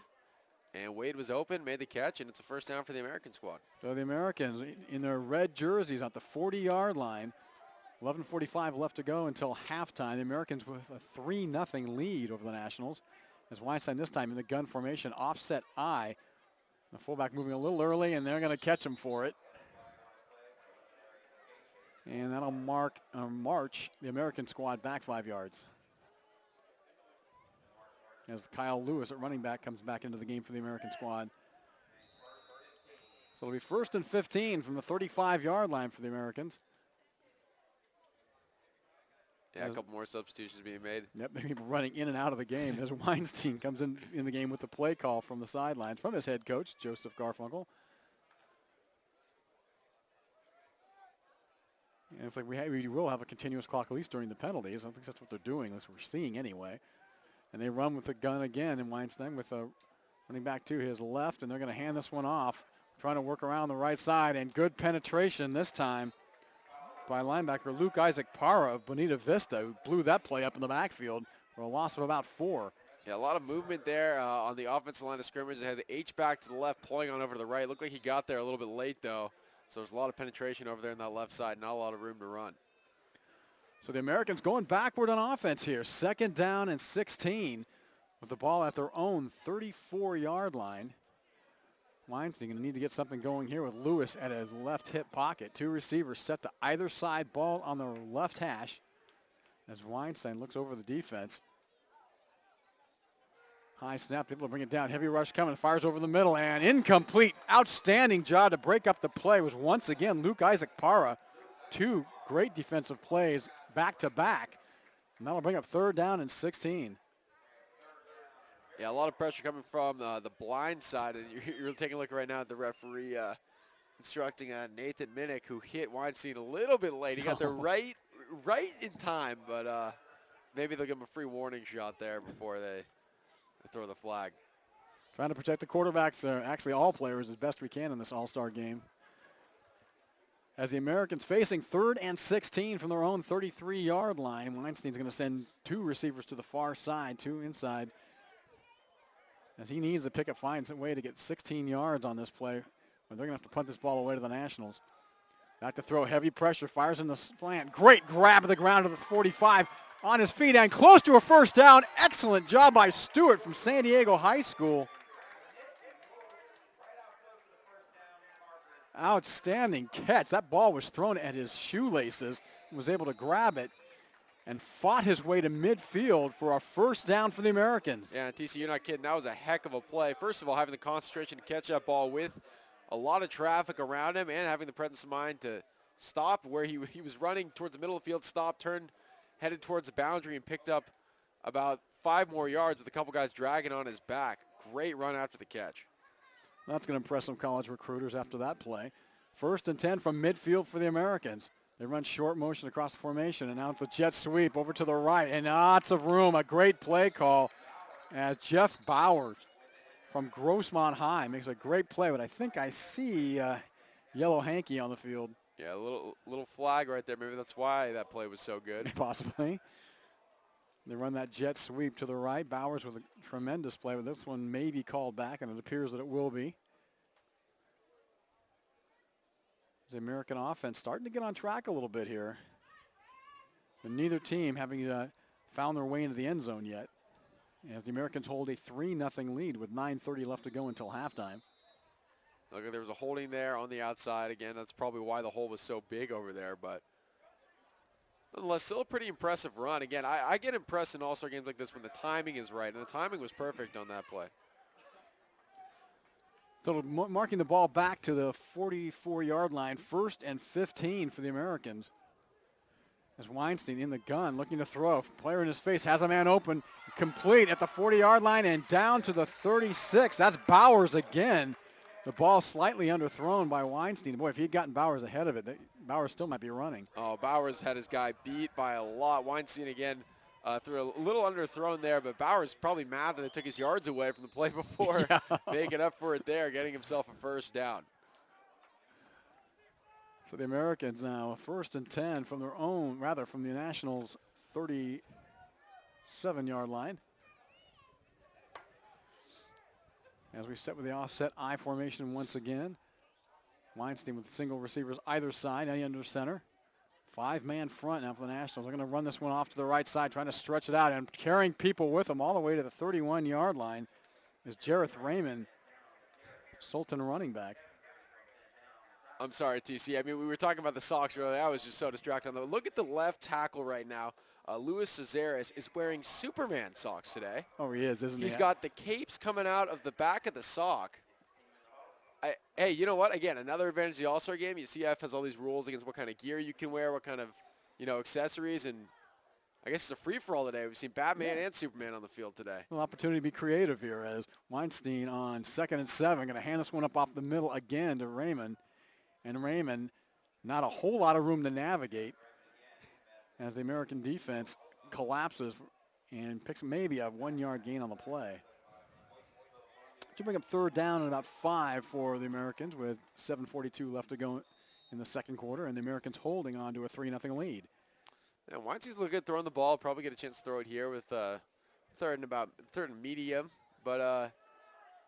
And Wade was open, made the catch, and it's a 1st down for the American squad. So the Americans in their red jerseys at the 40-yard line. 11:45 left to go until halftime. The Americans with a 3-0 lead over the Nationals. As Weinstein this time in the gun formation, offset I. The fullback moving a little early, and they're going to catch him for it. And that'll march the American squad back 5 yards. As Kyle Lewis at running back comes back into the game for the American squad. So it'll be 1st and 15 from the 35-yard line for the Americans. Yeah, a couple more substitutions being made. Yep, people running in and out of the game as Weinstein comes in the game with the play call from the sidelines from his head coach, Joseph Garfunkel. And it's like we will have a continuous clock at least during the penalties. I think that's what they're doing, that's what we're seeing anyway. And they run with the gun again, and Weinstein with a running back to his left, and they're going to hand this one off, trying to work around the right side, and good penetration this time by linebacker Luke Isaac Parra of Bonita Vista, who blew that play up in the backfield. for a loss of about 4. Yeah, a lot of movement there on the offensive line of scrimmage. They had the H-back to the left, pulling on over to the right. Looked like he got there a little bit late, though. So there's a lot of penetration over there in that left side, not a lot of room to run. So the Americans going backward on offense here. 2nd down and 16 with the ball at their own 34-yard line. Weinstein going to need to get something going here with Lewis at his left hip pocket. 2 receivers set to either side, ball on the left hash as Weinstein looks over the defense. High snap, able to bring it down. Heavy rush coming, fires over the middle, and incomplete. Outstanding job to break up the play was once again Luke Isaac Para. 2 great defensive plays back to back. And that'll bring up 3rd down and 16. Yeah, a lot of pressure coming from the blind side. And you're taking a look right now at the referee instructing Nathan Minnick, who hit Weinstein a little bit late. He got there right in time, but maybe they'll give him a free warning shot there before they throw the flag. Trying to protect the quarterbacks, actually all players, as best we can in this all-star game. As the Americans facing 3rd and 16 from their own 33-yard line, Weinstein's going to send 2 receivers to the far side, 2 inside, as he needs to find some way to get 16 yards on this play, or they're going to have to punt this ball away to the Nationals. Back to throw, heavy pressure, fires in the slant. Great grab of the ground to the 45, on his feet and close to a 1st down. Excellent job by Stewart from San Diego High School. Outstanding catch. That ball was thrown at his shoelaces, was able to grab it and fought his way to midfield for a 1st down for the Americans. Yeah, TC, you're not kidding. That was a heck of a play. First of all, having the concentration to catch that ball with a lot of traffic around him and having the presence of mind to stop where he was running towards the middle of the field, stopped, turned, headed towards the boundary, and picked up about 5 more yards with a couple guys dragging on his back. Great run after the catch. That's going to impress some college recruiters after that play. 1st and 10 from midfield for the Americans. They run short motion across the formation, and now with the jet sweep over to the right, and lots of room. A great play call as Jeff Bowers from Grossmont High makes a great play, but I think I see yellow hanky on the field. Yeah, a little flag right there. Maybe that's why that play was so good. Possibly. They run that jet sweep to the right. Bowers with a tremendous play, but this one may be called back, and it appears that it will be. The American offense starting to get on track a little bit here. And neither team having found their way into the end zone yet, as the Americans hold a 3-0 lead with 9:30 left to go until halftime. Look, there was a holding there on the outside. Again, that's probably why the hole was so big over there, but nonetheless, still a pretty impressive run. Again, I get impressed in all-star games like this when the timing is right, and the timing was perfect on that play. So marking the ball back to the 44-yard line, 1st and 15 for the Americans. As Weinstein in the gun, looking to throw. Player in his face, has a man open, complete at the 40-yard line and down to the 36. That's Bowers again. The ball slightly underthrown by Weinstein. Boy, if he'd gotten Bowers ahead of it, Bowers still might be running. Oh, Bowers had his guy beat by a lot. Weinstein again threw a little underthrown there, but Bowers probably mad that they took his yards away from the play before, making up for it there, getting himself a 1st down. So the Americans now 1st and 10 from their own, rather from the Nationals' 37-yard line. As we set with the offset I formation once again. Weinstein with single receivers either side, any under center. 5-man front now for the Nationals. They're going to run this one off to the right side, trying to stretch it out and carrying people with them all the way to the 31-yard line is Jareth Raymond, Sultan running back. I'm sorry, TC. I mean, we were talking about the socks earlier. I was just so distracted on that. Look at the left tackle right now. Luis Cesares is wearing Superman socks today. Oh, he is, isn't he? He's got the capes coming out of the back of the sock. Hey, you know what? Again, another advantage of the All-Star game. UCF has all these rules against what kind of gear you can wear, what kind of, accessories, and I guess it's a free-for-all today. We've seen Batman and Superman on the field today. Well, opportunity to be creative here as Weinstein on 2nd and 7, going to hand this one up off the middle again to Raymond. And Raymond, not a whole lot of room to navigate as the American defense collapses and picks maybe a 1-yard gain on the play. To bring up 3rd down and about 5 for the Americans with 7:42 left to go in the 2nd quarter, and the Americans holding on to a 3-0 lead. And Weinstein's looking good throwing the ball. Probably get a chance to throw it here with third and medium. But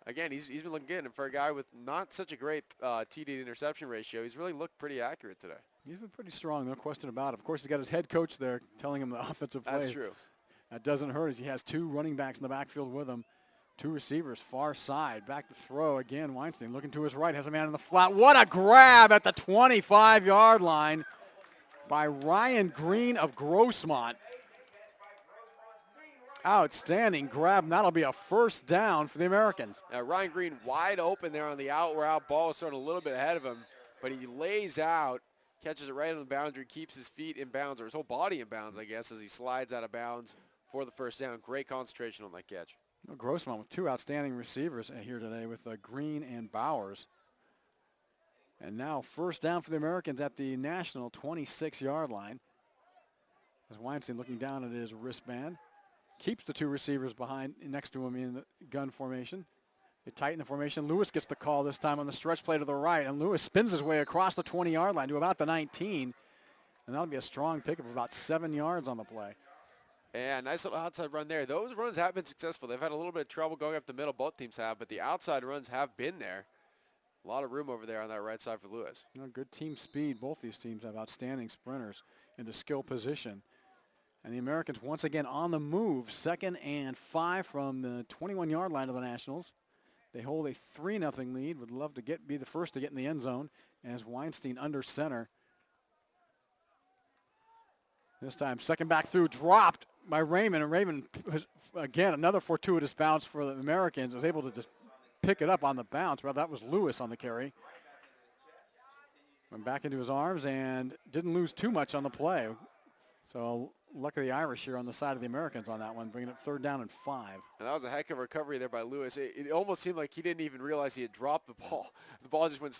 again, he's been looking good. And for a guy with not such a great TD to interception ratio, he's really looked pretty accurate today. He's been pretty strong, no question about it. Of course, he's got his head coach there telling him the offensive play. That's true. That doesn't hurt as he has two running backs in the backfield with him. Two receivers, far side, back to throw again. Weinstein looking to his right, has a man in the flat. What a grab at the 25-yard line by Ryan Green of Grossmont. Outstanding grab, and that'll be a first down for the Americans. Ryan Green wide open there on the out ball was starting a little bit ahead of him, but he lays out, catches it right on the boundary, keeps his feet in bounds, or his whole body in bounds, I guess, as he slides out of bounds for the first down. Great concentration on that catch. Grossmont with two outstanding receivers here today with Green and Bowers. And now first down for the Americans at the national 26-yard line. As Weinstein looking down at his wristband. Keeps the two receivers behind next to him in the gun formation. They tighten the formation. Lewis gets the call this time on the stretch play to the right. And Lewis spins his way across the 20-yard line to about the 19. And that'll be a strong pickup of about 7 yards on the play. Yeah, nice little outside run there. Those runs have been successful. They've had a little bit of trouble going up the middle. Both teams have, but the outside runs have been there. A lot of room over there on that right side for Lewis. Good team speed. Both these teams have outstanding sprinters in the skill position. And the Americans once again on the move. 2nd and 5 from the 21-yard line of the Nationals. They hold a 3-0 lead. Would love to be the first to get in the end zone as Weinstein under center. This time, second back through, dropped by Raymond. And Raymond, again, another fortuitous bounce for the Americans. Was able to just pick it up on the bounce. Well, that was Lewis on the carry. Went back into his arms and didn't lose too much on the play. So luck of the Irish here on the side of the Americans on that one, bringing it 3rd down and 5. And that was a heck of a recovery there by Lewis. It almost seemed like he didn't even realize he had dropped the ball. The ball just went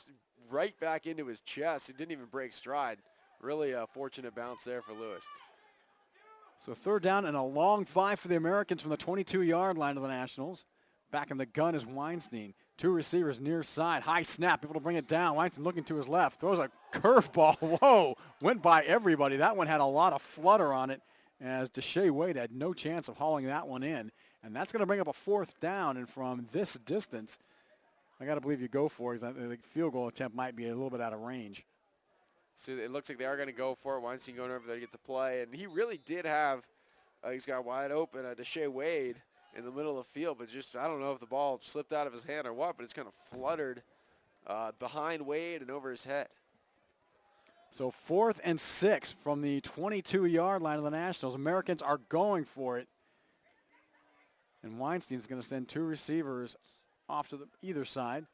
right back into his chest. It didn't even break stride. Really a fortunate bounce there for Lewis. So 3rd down and a long 5 for the Americans from the 22-yard line of the Nationals. Back in the gun is Weinstein. Two receivers near side. High snap, able to bring it down. Weinstein looking to his left. Throws a curveball. Whoa, went by everybody. That one had a lot of flutter on it as Deshae Wade had no chance of hauling that one in. And that's going to bring up a 4th down. And from this distance, I got to believe you go for it. The field goal attempt might be a little bit out of range. So it looks like they are going to go for it. Weinstein going over there to get the play. And he really did have, he's got wide open Deshae Wade in the middle of the field. But just, I don't know if the ball slipped out of his hand or what, but it's kind of fluttered behind Wade and over his head. So 4th and 6 from the 22-yard line of the Nationals. Americans are going for it. And Weinstein's going to send two receivers off to either side.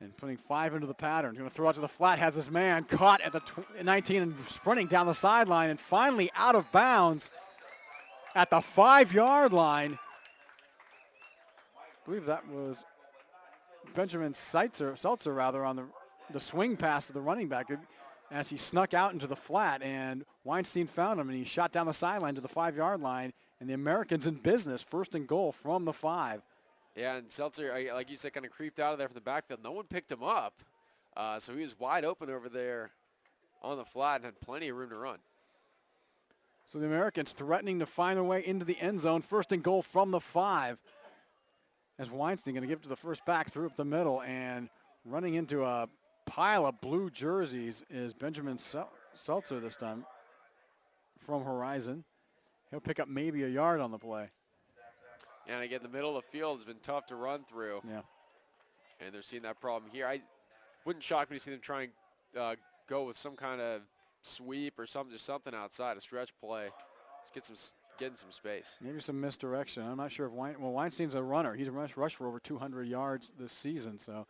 And putting 5 into the pattern. Going to throw out to the flat. Has his man caught at the 19 and sprinting down the sideline. And finally out of bounds at the 5-yard line. I believe that was Benjamin Seltzer rather on the swing pass to the running back as he snuck out into the flat. And Weinstein found him and he shot down the sideline to the 5-yard line. And the Americans in business, 1st and goal from the 5. Yeah, and Seltzer, like you said, kind of creeped out of there from the backfield. No one picked him up, so he was wide open over there on the flat and had plenty of room to run. So the Americans threatening to find their way into the end zone. 1st and goal from the 5. As Weinstein going to give it to the first back through up the middle, and running into a pile of blue jerseys is Benjamin Seltzer this time from Horizon. He'll pick up maybe a yard on the play. And again, the middle of the field has been tough to run through. Yeah. And they're seeing that problem here. I wouldn't shock me to see them try and go with some kind of sweep or something, just something outside, a stretch play. Let's get in some space. Maybe some misdirection. I'm not sure if Weinstein's a runner. He's rushed for over 200 yards this season, so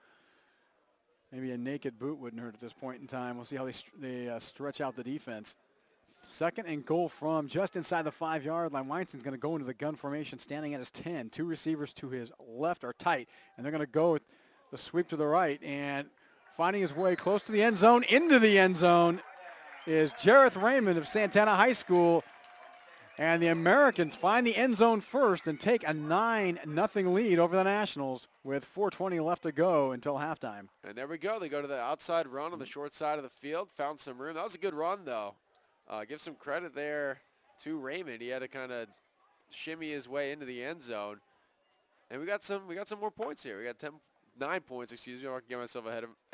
maybe a naked boot wouldn't hurt at this point in time. We'll see how they stretch out the defense. 2nd and goal from just inside the 5-yard line. Weinstein's going to go into the gun formation standing at his 10. Two receivers to his left are tight, and they're going to go with the sweep to the right. And finding his way close to the end zone, into the end zone, is Jareth Raymond of Santana High School. And the Americans find the end zone first and take a 9-0 lead over the Nationals with 4:20 left to go until halftime. And there we go. They go to the outside run on the short side of the field. Found some room. That was a good run, though. Give some credit there to Raymond. He had to kind of shimmy his way into the end zone. And we got some more points here. We got 9 points, excuse me. I can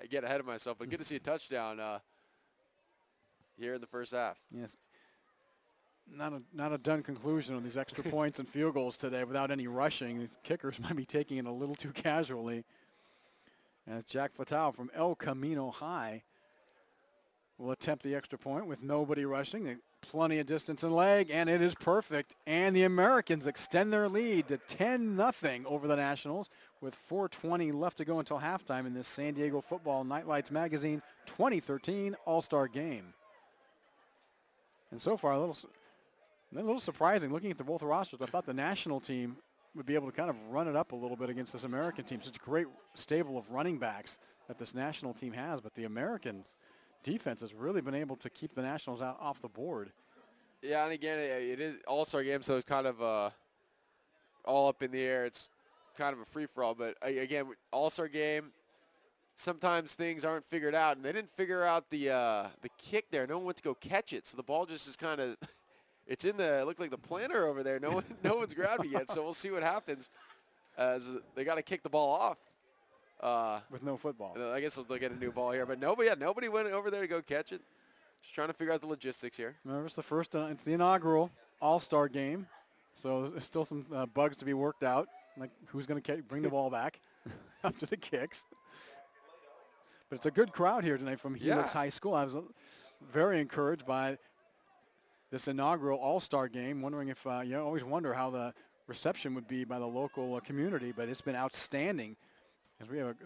get ahead of myself, but good to see a touchdown here in the first half. Yes. Not a done conclusion on these extra points and field goals today without any rushing. The kickers might be taking it a little too casually. As Jack Fatale from El Camino High will attempt the extra point with nobody rushing. Plenty of distance and leg, and it is perfect. And the Americans extend their lead to 10-0 over the Nationals with 4:20 left to go until halftime in this San Diego Football Nightlights Magazine 2013 All-Star Game. And so far, a little surprising looking at the both rosters. I thought the national team would be able to kind of run it up a little bit against this American team. Such a great stable of running backs that this national team has, but the American defense has really been able to keep the Nationals out off the board. Yeah, and again, it is All-Star Game, so it's kind of all up in the air. It's kind of a free-for-all, but again, All-Star Game, sometimes things aren't figured out, and they didn't figure out the kick there. No one went to go catch it, so the ball just is kind of it's in the looked like the planter over there. No one's grabbed it yet, so we'll see what happens as they got to kick the ball off. With no football. I guess they'll get a new ball here, but nobody went over there to go catch it. Just trying to figure out the logistics here. Remember, it's the first, it's the inaugural All-Star Game, so there's still some bugs to be worked out, like who's going to bring the ball back after the kicks. But it's a good crowd here tonight from Helix High School. I was very encouraged by this inaugural All-Star Game, wondering if, you always wonder how the reception would be by the local community, but it's been outstanding. As we have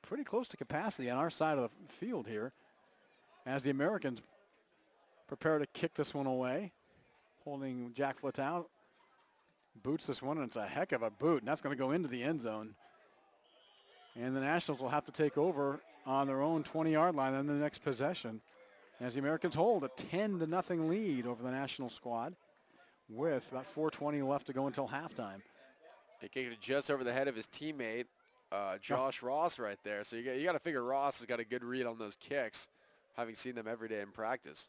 pretty close to capacity on our side of the field here as the Americans prepare to kick this one away. Holding Jack Flatow, boots this one, and it's a heck of a boot, and that's going to go into the end zone. And the Nationals will have to take over on their own 20-yard line in the next possession as the Americans hold a 10-0 lead over the National squad with about 4:20 left to go until halftime. He kicked it just over the head of his teammate. Josh Ross right there. So you got to figure Ross has got a good read on those kicks, having seen them every day in practice,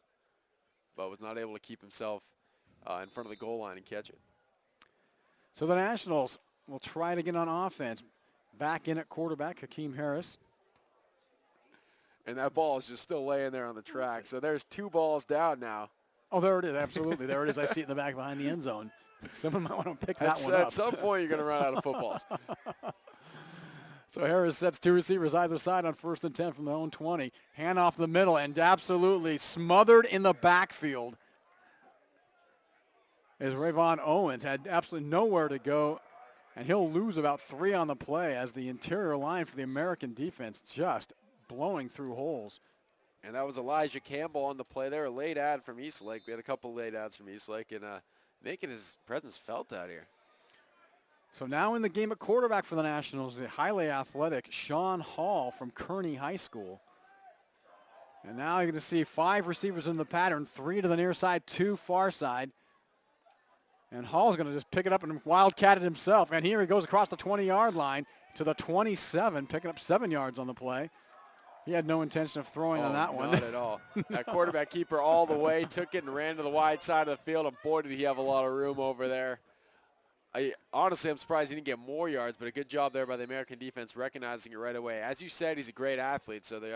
but was not able to keep himself in front of the goal line and catch it. So the Nationals will try to get on offense. Back in at quarterback, Hakeem Harris. And that ball is just still laying there on the track. So there's 2 balls down now. Oh, there it is. Absolutely. There it is. I see it in the back behind the end zone. Someone might want to pick that one up. At some point, you're going to run out of footballs. So Harris sets 2 receivers either side on 1st and 10 from their own 20. Hand off the middle and absolutely smothered in the backfield. As Rayvon Owens had absolutely nowhere to go, and he'll lose about 3 on the play as the interior line for the American defense just blowing through holes. And that was Elijah Campbell on the play there, a late ad from Eastlake. We had a couple late ads from Eastlake, and making his presence felt out here. So now in the game at quarterback for the Nationals, the highly athletic Sean Hall from Kearney High School. And now you're going to see 5 receivers in the pattern, 3 to the near side, 2 far side. And Hall's going to just pick it up and wildcat it himself. And here he goes across the 20-yard line to the 27, picking up 7 yards on the play. He had no intention of throwing on that one. Not at all. That quarterback keeper all the way, took it and ran to the wide side of the field. And boy, did he have a lot of room over there. Honestly, I'm surprised he didn't get more yards, but a good job there by the American defense recognizing it right away. As you said, he's a great athlete, so they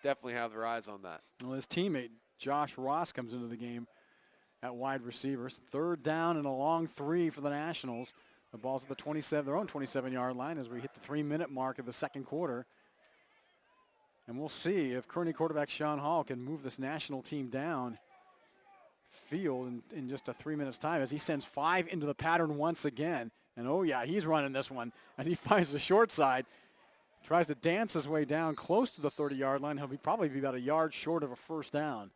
definitely have their eyes on that. Well, his teammate, Josh Ross, comes into the game at wide receivers. 3rd down and a long 3 for the Nationals. The ball's at the their own 27-yard line as we hit the 3-minute mark of the second quarter. And we'll see if Kearney quarterback Sean Hall can move this national team down field in just a 3 minutes time as he sends 5 into the pattern once again. And oh yeah, he's running this one as he finds the short side, tries to dance his way down close to the 30-yard line. He'll probably be about a yard short of a 1st down.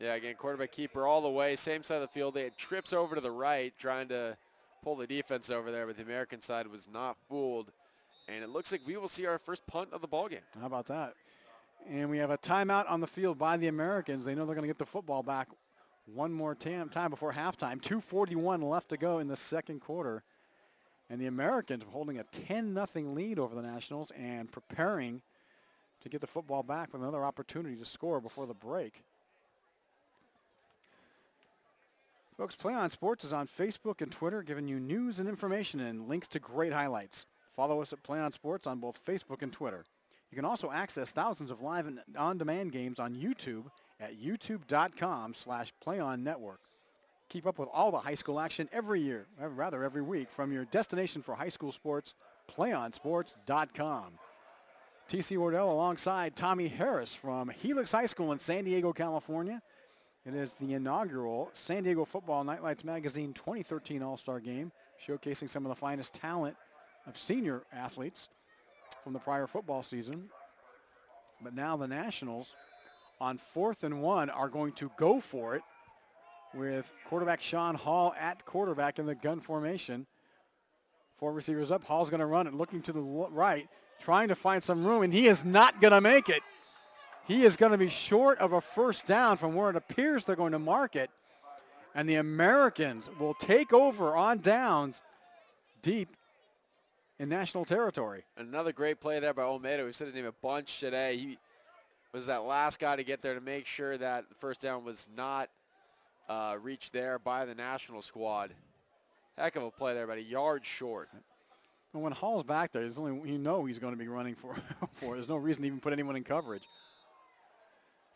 Yeah, again, quarterback keeper all the way, same side of the field. They had trips over to the right trying to pull the defense over there, but the American side was not fooled. And it looks like we will see our first punt of the ballgame. How about that? And we have a timeout on the field by the Americans. They know they're going to get the football back one more time before halftime. 2:41 left to go in the second quarter. And the Americans holding a 10-0 lead over the Nationals and preparing to get the football back with another opportunity to score before the break. Folks, Play On Sports is on Facebook and Twitter, giving you news and information and links to great highlights. Follow us at Play On Sports on both Facebook and Twitter. You can also access thousands of live and on-demand games on YouTube at youtube.com/playonnetwork. Keep up with all the high school action every week from your destination for high school sports, playonsports.com. TC Wardell alongside Tommy Harris from Helix High School in San Diego, California. It is the inaugural San Diego Football Nightlights Magazine 2013 All-Star Game, showcasing some of the finest talent of senior athletes from the prior football season. But now the Nationals on 4th and 1 are going to go for it with quarterback Sean Hall at quarterback in the gun formation. 4 receivers up. Hall's going to run it, looking to the right, trying to find some room, and he is not going to make it. He is going to be short of a first down from where it appears they're going to mark it. And the Americans will take over on downs deep in national territory. Another great play there by Olmedo. We said his name a bunch today. He was that last guy to get there to make sure that the first down was not reached there by the national squad. Heck of a play there, about a yard short. And when Hall's back there, there's only he's going to be running for. There's no reason to even put anyone in coverage.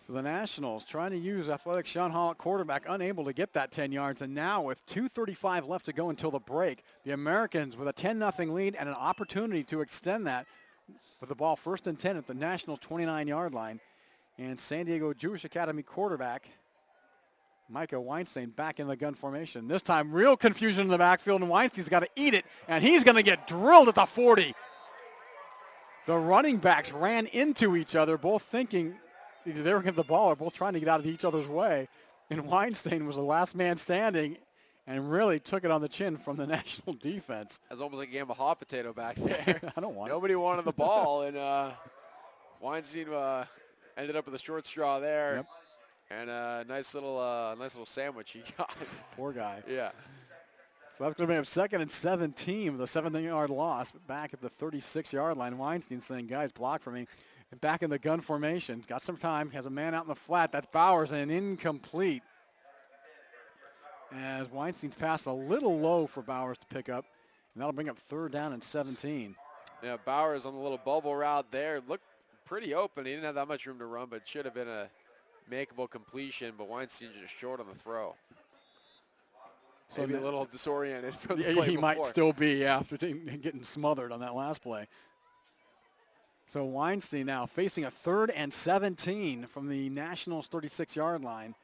So the Nationals trying to use athletic Sean Hall at quarterback, unable to get that 10 yards. And now with 2:35 left to go until the break, the Americans with a 10-0 lead and an opportunity to extend that with the ball 1st and 10 at the National 29-yard line. And San Diego Jewish Academy quarterback Micah Weinstein back in the gun formation. This time real confusion in the backfield, and Weinstein's got to eat it, and he's going to get drilled at the 40. The running backs ran into each other, both thinking either they were going to get the ball or both trying to get out of each other's way. And Weinstein was the last man standing and really took it on the chin from the national defense. It was almost like a game of hot potato back there. I don't want Nobody wanted the ball, and Weinstein ended up with a short straw there. Yep. And a nice little sandwich he got. Poor guy. Yeah. So that's going to be a 2nd and 17 with a 7-yard loss. But back at the 36-yard line, Weinstein saying, guys, block for me. And back in the gun formation. Got some time. Has a man out in the flat. That's Bowers, and incomplete. As Weinstein's passed a little low for Bowers to pick up. And that'll bring up 3rd down and 17. Yeah, Bowers on the little bubble route there. Looked pretty open. He didn't have that much room to run, but should have been a makeable completion, but Weinstein just short on the throw. So maybe a little disoriented from the play he before. might still be after getting smothered on that last play. So Weinstein now facing a 3rd and 17 from the Nationals 36-yard line.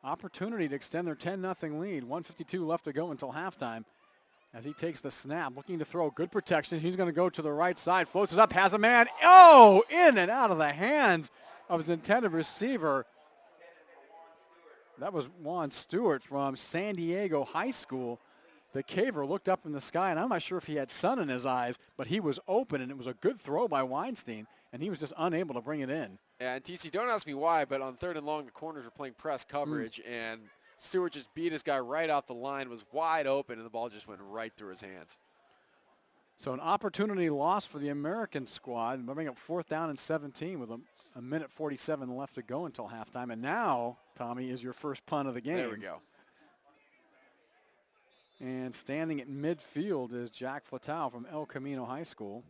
Opportunity to extend their 10-0 lead. 1:52 left to go until halftime. As he takes the snap, looking to throw, good protection. He's going to go to the right side, floats it up, has a man. Oh, in and out of the hands of his intended receiver. That was Juan Stewart from San Diego High School. The caver looked up in the sky, and I'm not sure if he had sun in his eyes, but he was open, and it was a good throw by Weinstein, and he was just unable to bring it in. Yeah, and TC, don't ask me why, but on 3rd and long, the corners were playing press coverage, and Stewart just beat his guy right off the line, was wide open, and the ball just went right through his hands. So an opportunity lost for the American squad, bringing up 4th down and 17 with a minute 47 left to go until halftime. And now, Tommy, is your first punt of the game. There we go. And standing at midfield is Jack Flatow from El Camino High School.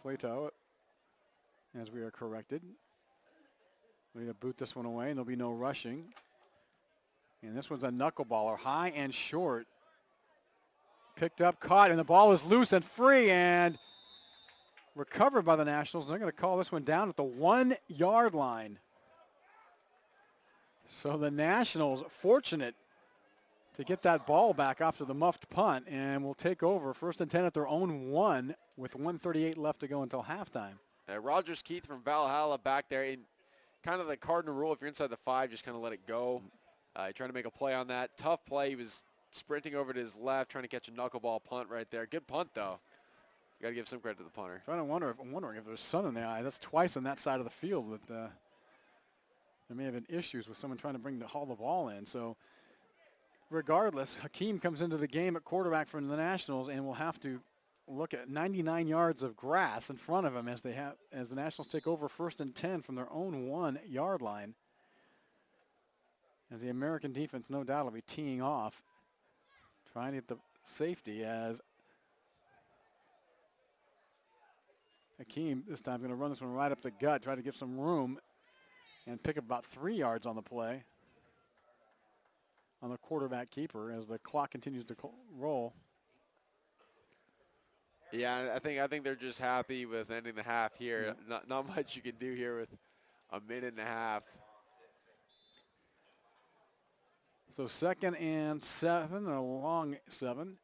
Flatow, as we are corrected. We're going to boot this one away, and there'll be no rushing. And this one's a knuckleballer, high and short. Picked up, caught, and the ball is loose and free, and recovered by the Nationals. They're going to call this one down at the 1-yard line. So the Nationals fortunate to get that ball back after the muffed punt, and will take over 1st and 10 at their own 1 with 1:38 left to go until halftime. Rogers Keith from Valhalla back there in kind of the cardinal rule. If you're inside the 5, just kind of let it go. Trying to make a play on that. Tough play. He was sprinting over to his left, trying to catch a knuckleball punt right there. Good punt, though. You got to give some credit to the punter. I'm wondering if there's sun in the eye. That's twice on that side of the field that there may have been issues with someone trying to haul the ball in. So regardless, Hakeem comes into the game at quarterback for the Nationals and will have to look at 99 yards of grass in front of him as the Nationals take over 1st and 10 from their own 1-yard line. As the American defense, no doubt, will be teeing off, trying to get the safety as Hakeem this time going to run this one right up the gut, try to give some room and pick up about 3 yards on the play on the quarterback keeper as the clock continues to roll. Yeah, I think they're just happy with ending the half here. Yeah. Not much you can do here with a minute and a half. So 2nd and 7, a long 7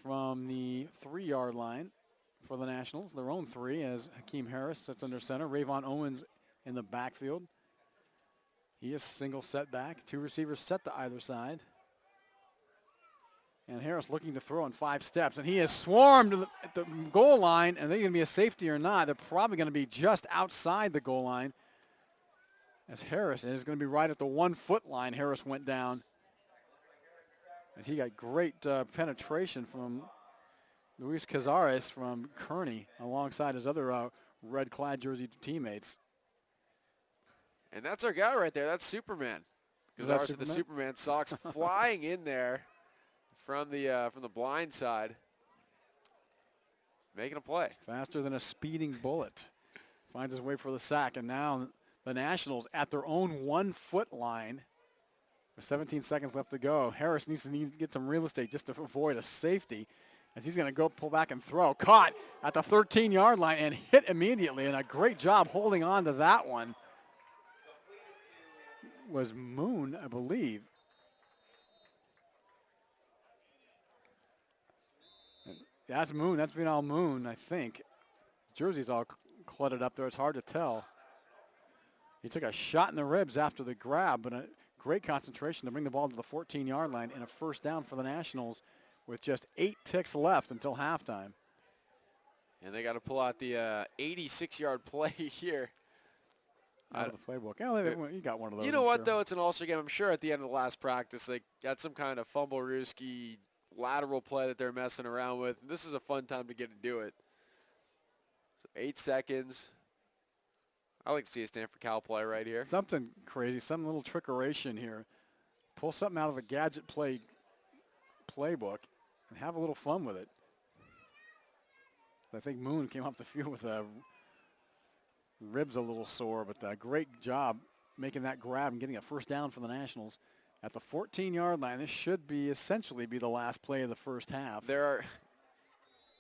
from the 3-yard line for the Nationals. Their own 3 as Hakeem Harris sits under center. Rayvon Owens in the backfield. He is single set back. 2 receivers set to either side. And Harris looking to throw in 5 steps. And he is swarmed at the goal line. And they're going to be a safety or not. They're probably going to be just outside the goal line. As Harris is going to be right at the 1-foot line. Harris went down. As he got great penetration from Luis Cazares from Kearney alongside his other red-clad jersey teammates. And that's our guy right there. That's Superman. Cazares with the Superman socks flying in there from the blind side, making a play. Faster than a speeding bullet. Finds his way for the sack, and now the Nationals at their own 1-foot line. With 17 seconds left to go. Harris needs to get some real estate just to avoid a safety. As he's going to go pull back and throw. Caught at the 13-yard line and hit immediately. And a great job holding on to that one was Moon, I believe. That's Moon. That's Vinal Moon, I think. Jersey's all cluttered up there. It's hard to tell. He took a shot in the ribs after the grab, but a great concentration to bring the ball to the 14-yard line and a first down for the Nationals with just 8 ticks left until halftime. And they got to pull out the 86-yard play here. Out of the playbook. Oh, you got one of those. You know what, though? It's an all-star game. I'm sure at the end of the last practice, they got some kind of fumble-rooski lateral play that they're messing around with. This is a fun time to get to do it. So 8 seconds. I like to see a Stanford Cal play right here. Something crazy, some little trickeration here. Pull something out of a gadget playbook and have a little fun with it. I think Moon came off the field with ribs a little sore, but a great job making that grab and getting a first down for the Nationals at the 14-yard line. This should essentially be the last play of the first half. There are,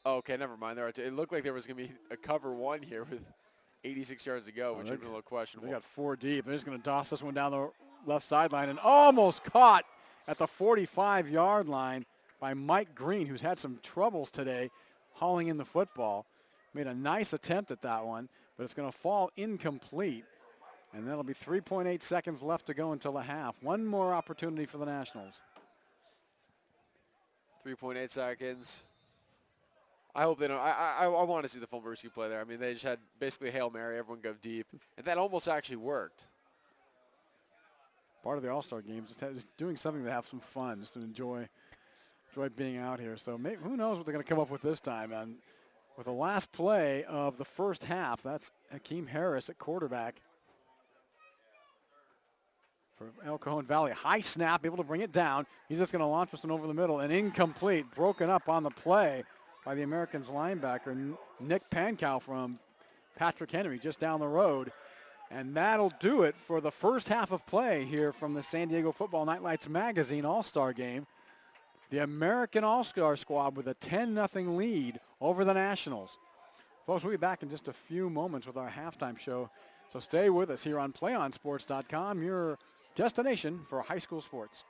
okay, never mind. It looked like there was going to be a cover 1 here with 86 yards to go, which would have been a little questionable. They got 4 deep. They're just going to toss this one down the left sideline and almost caught at the 45-yard line by Mike Green, who's had some troubles today hauling in the football. Made a nice attempt at that one, but it's going to fall incomplete. And that'll be 3.8 seconds left to go until the half. One more opportunity for the Nationals. 3.8 seconds. I hope they don't. I want to see the fumble-rooski play there. I mean, they just had basically Hail Mary, everyone go deep. And that almost actually worked. Part of the All-Star games, just doing something to have some fun, just to enjoy being out here. So maybe, who knows what they're going to come up with this time. And with the last play of the first half, that's Hakeem Harris at quarterback for El Cajon Valley. High snap, able to bring it down. He's just going to launch this one over the middle and incomplete. Broken up on the play by the Americans linebacker, Nick Pankow from Patrick Henry just down the road. And that'll do it for the first half of play here from the San Diego Football Nightlights Magazine All-Star Game. The American All-Star squad with a 10-0 lead over the Nationals. Folks, we'll be back in just a few moments with our halftime show. So stay with us here on PlayOnSports.com, your destination for high school sports.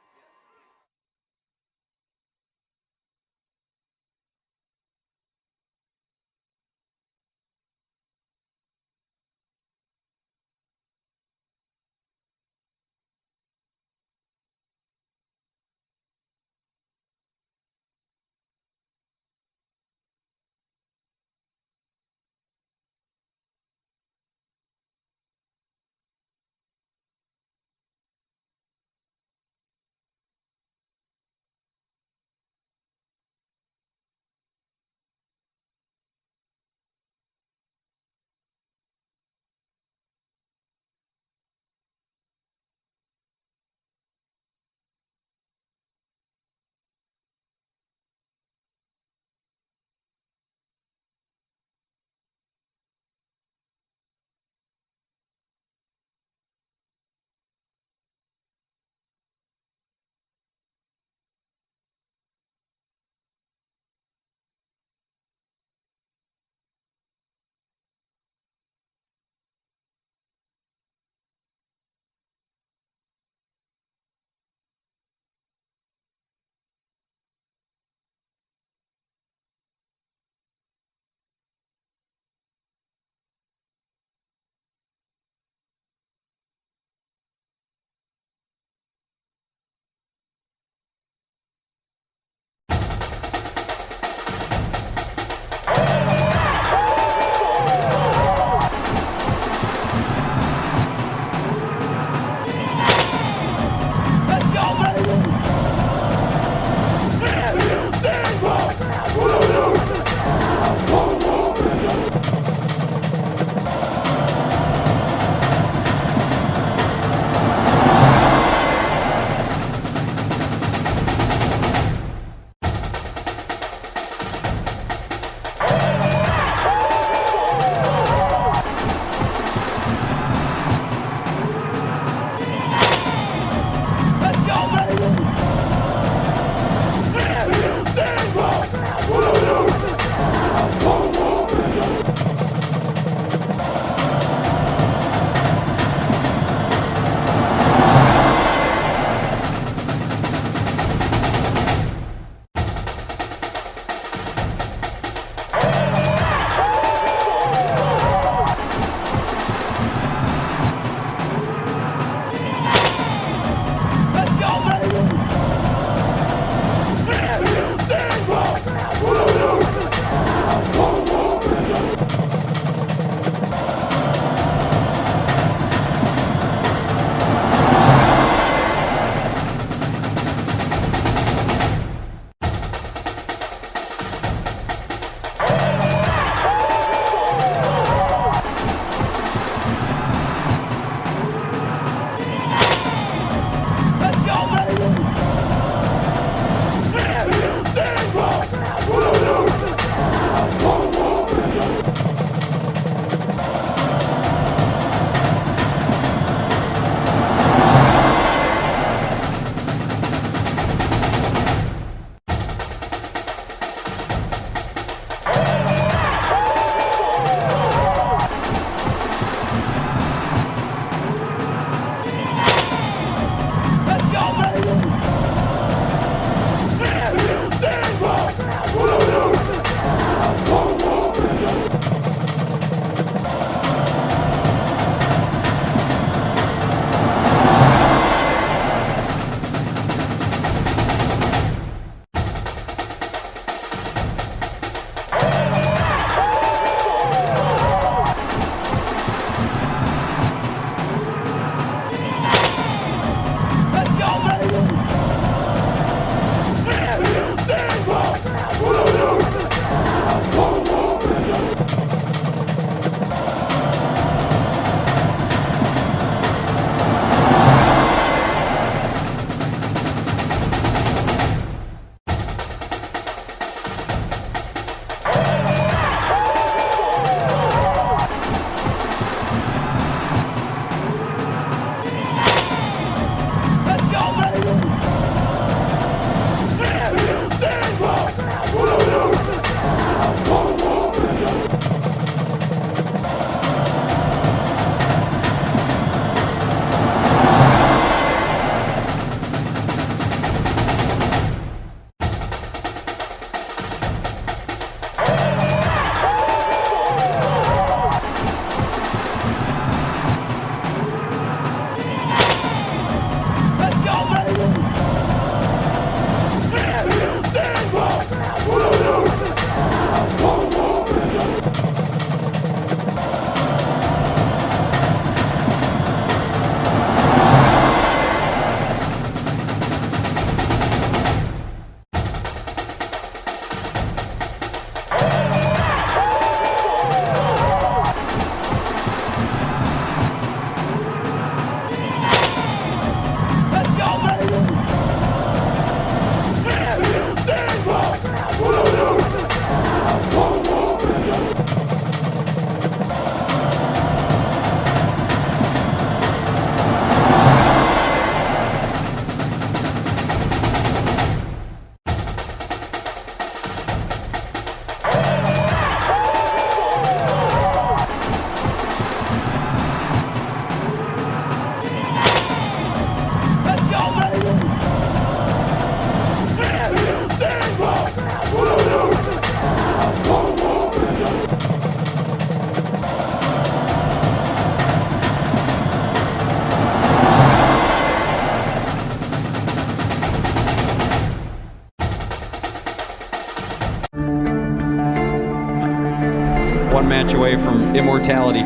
match away from immortality.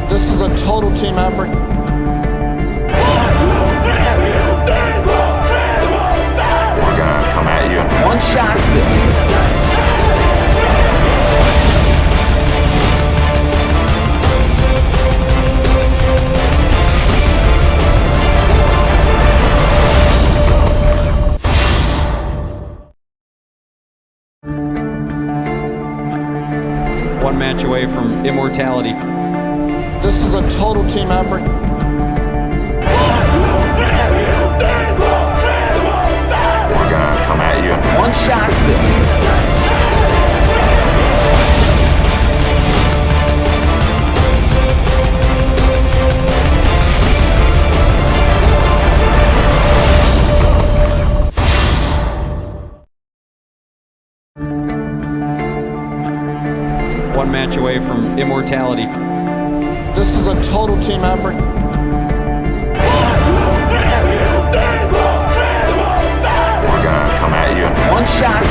This is a total team effort. We're gonna come at you. One shot. One match away from immortality. This is a total team effort. We're gonna come at you. One shot. One match away from immortality. This is a total team effort. We're gonna come at you. One shot.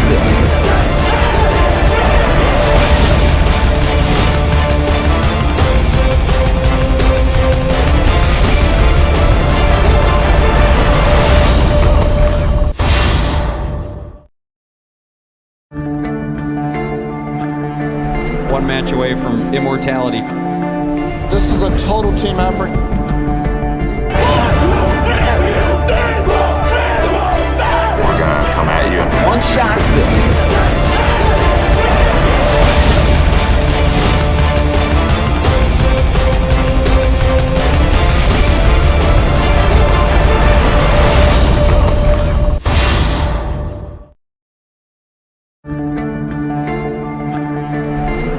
One match away from immortality. This is a total team effort. We're gonna come at you. One shot.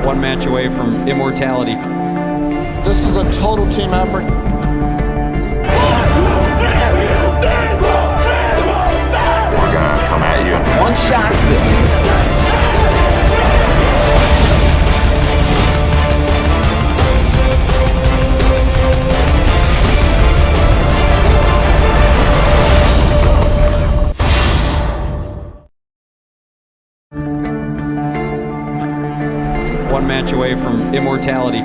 One match away from immortality. This is a total team effort. We're gonna come at you. One shot. One match away from immortality.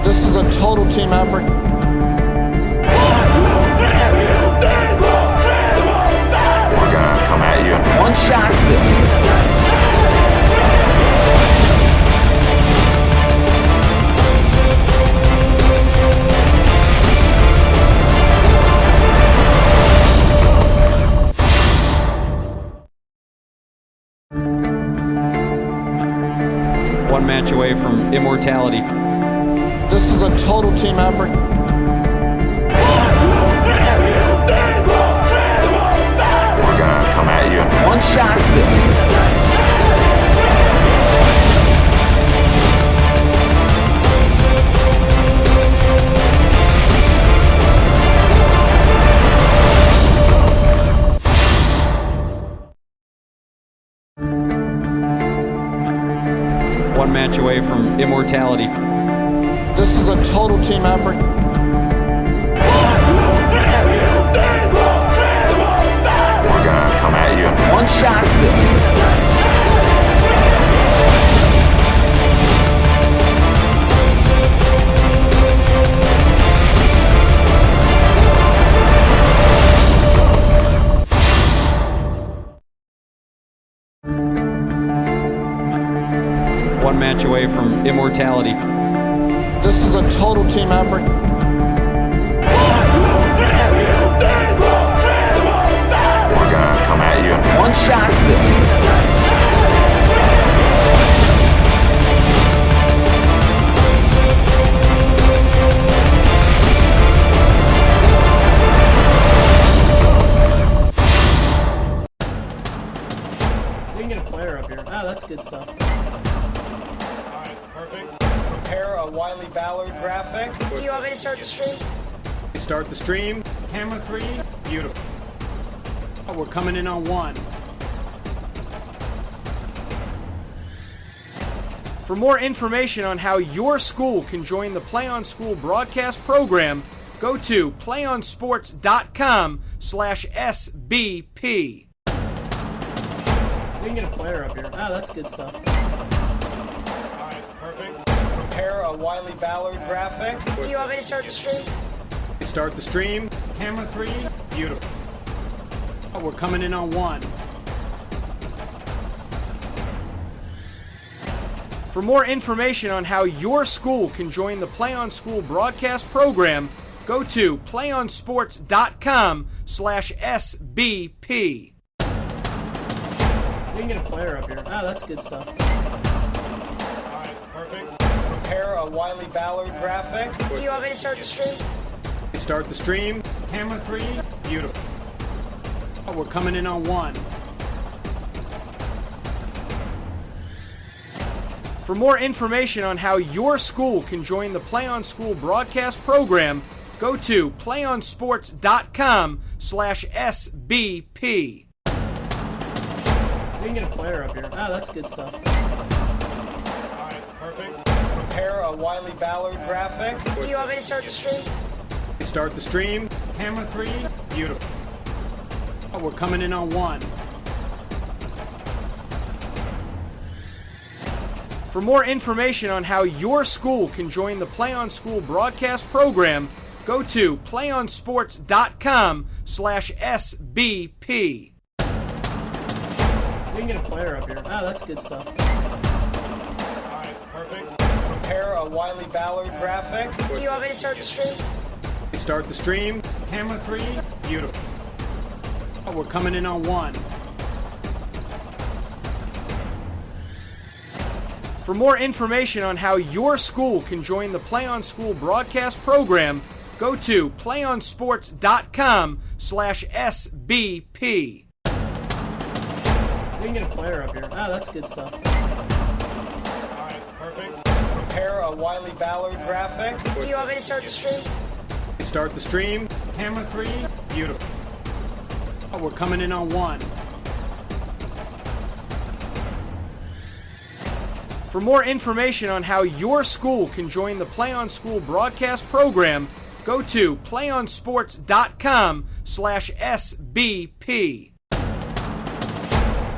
This is a total team effort. We're gonna come at you. One shot. One match away from immortality. This is a total team effort. We're gonna come at you. One shot. One match away from immortality. This is a total team effort. We're gonna come at you. One shot. One match away from immortality. This is a total team effort. We're gonna come at you. One shot. We can get a player up here. Oh, that's good stuff. All right, perfect. Prepare a Wiley Ballard graphic. Do you want me to start the stream? Start the stream. Camera 3. Beautiful. We're coming in on 1. For more information on how your school can join the Play on School broadcast program, go to playonsports.com/SBP. We can get a player up here. Oh, that's good stuff. All right, perfect. prepare a Wiley Ballard graphic. Do you want me to start the stream? Start the stream. Camera 3. Beautiful. We're coming in on 1. For more information on how your school can join the Play On School broadcast program, go to playonsports.com/SBP. We can get a player up here. Oh, that's good stuff. All right, perfect. Prepare a Wiley Ballard graphic. Do you want me to start the stream? Start the stream. Camera 3. Beautiful. We're coming in on 1. For more information on how your school can join the Play On School broadcast program, go to playonsports.com/SBP. We can get a player up here. Oh, that's good stuff. All right, perfect. Prepare a Wiley Ballard graphic. Do you want me to start the stream? Start the stream. Camera 3. Beautiful. We're coming in on 1. For more information on how your school can join the Play On School broadcast program, go to playonsports.com/SBP. We can get a player up here. Oh, that's good stuff. All right, perfect. Prepare a Wiley Ballard graphic. Do you want me to start the stream? Start the stream. Camera 3. Beautiful. We're coming in on 1. For more information on how your school can join the Play On School broadcast program, go to playonsports.com/SBP. We can get a player up here. Oh, that's good stuff. All right, perfect. Prepare a Wiley Ballard graphic. Do you want me to start the stream? Start the stream. Camera 3. Beautiful. We're coming in on 1. For more information on how your school can join the Play On School broadcast program, go to playonsports.com/SBP.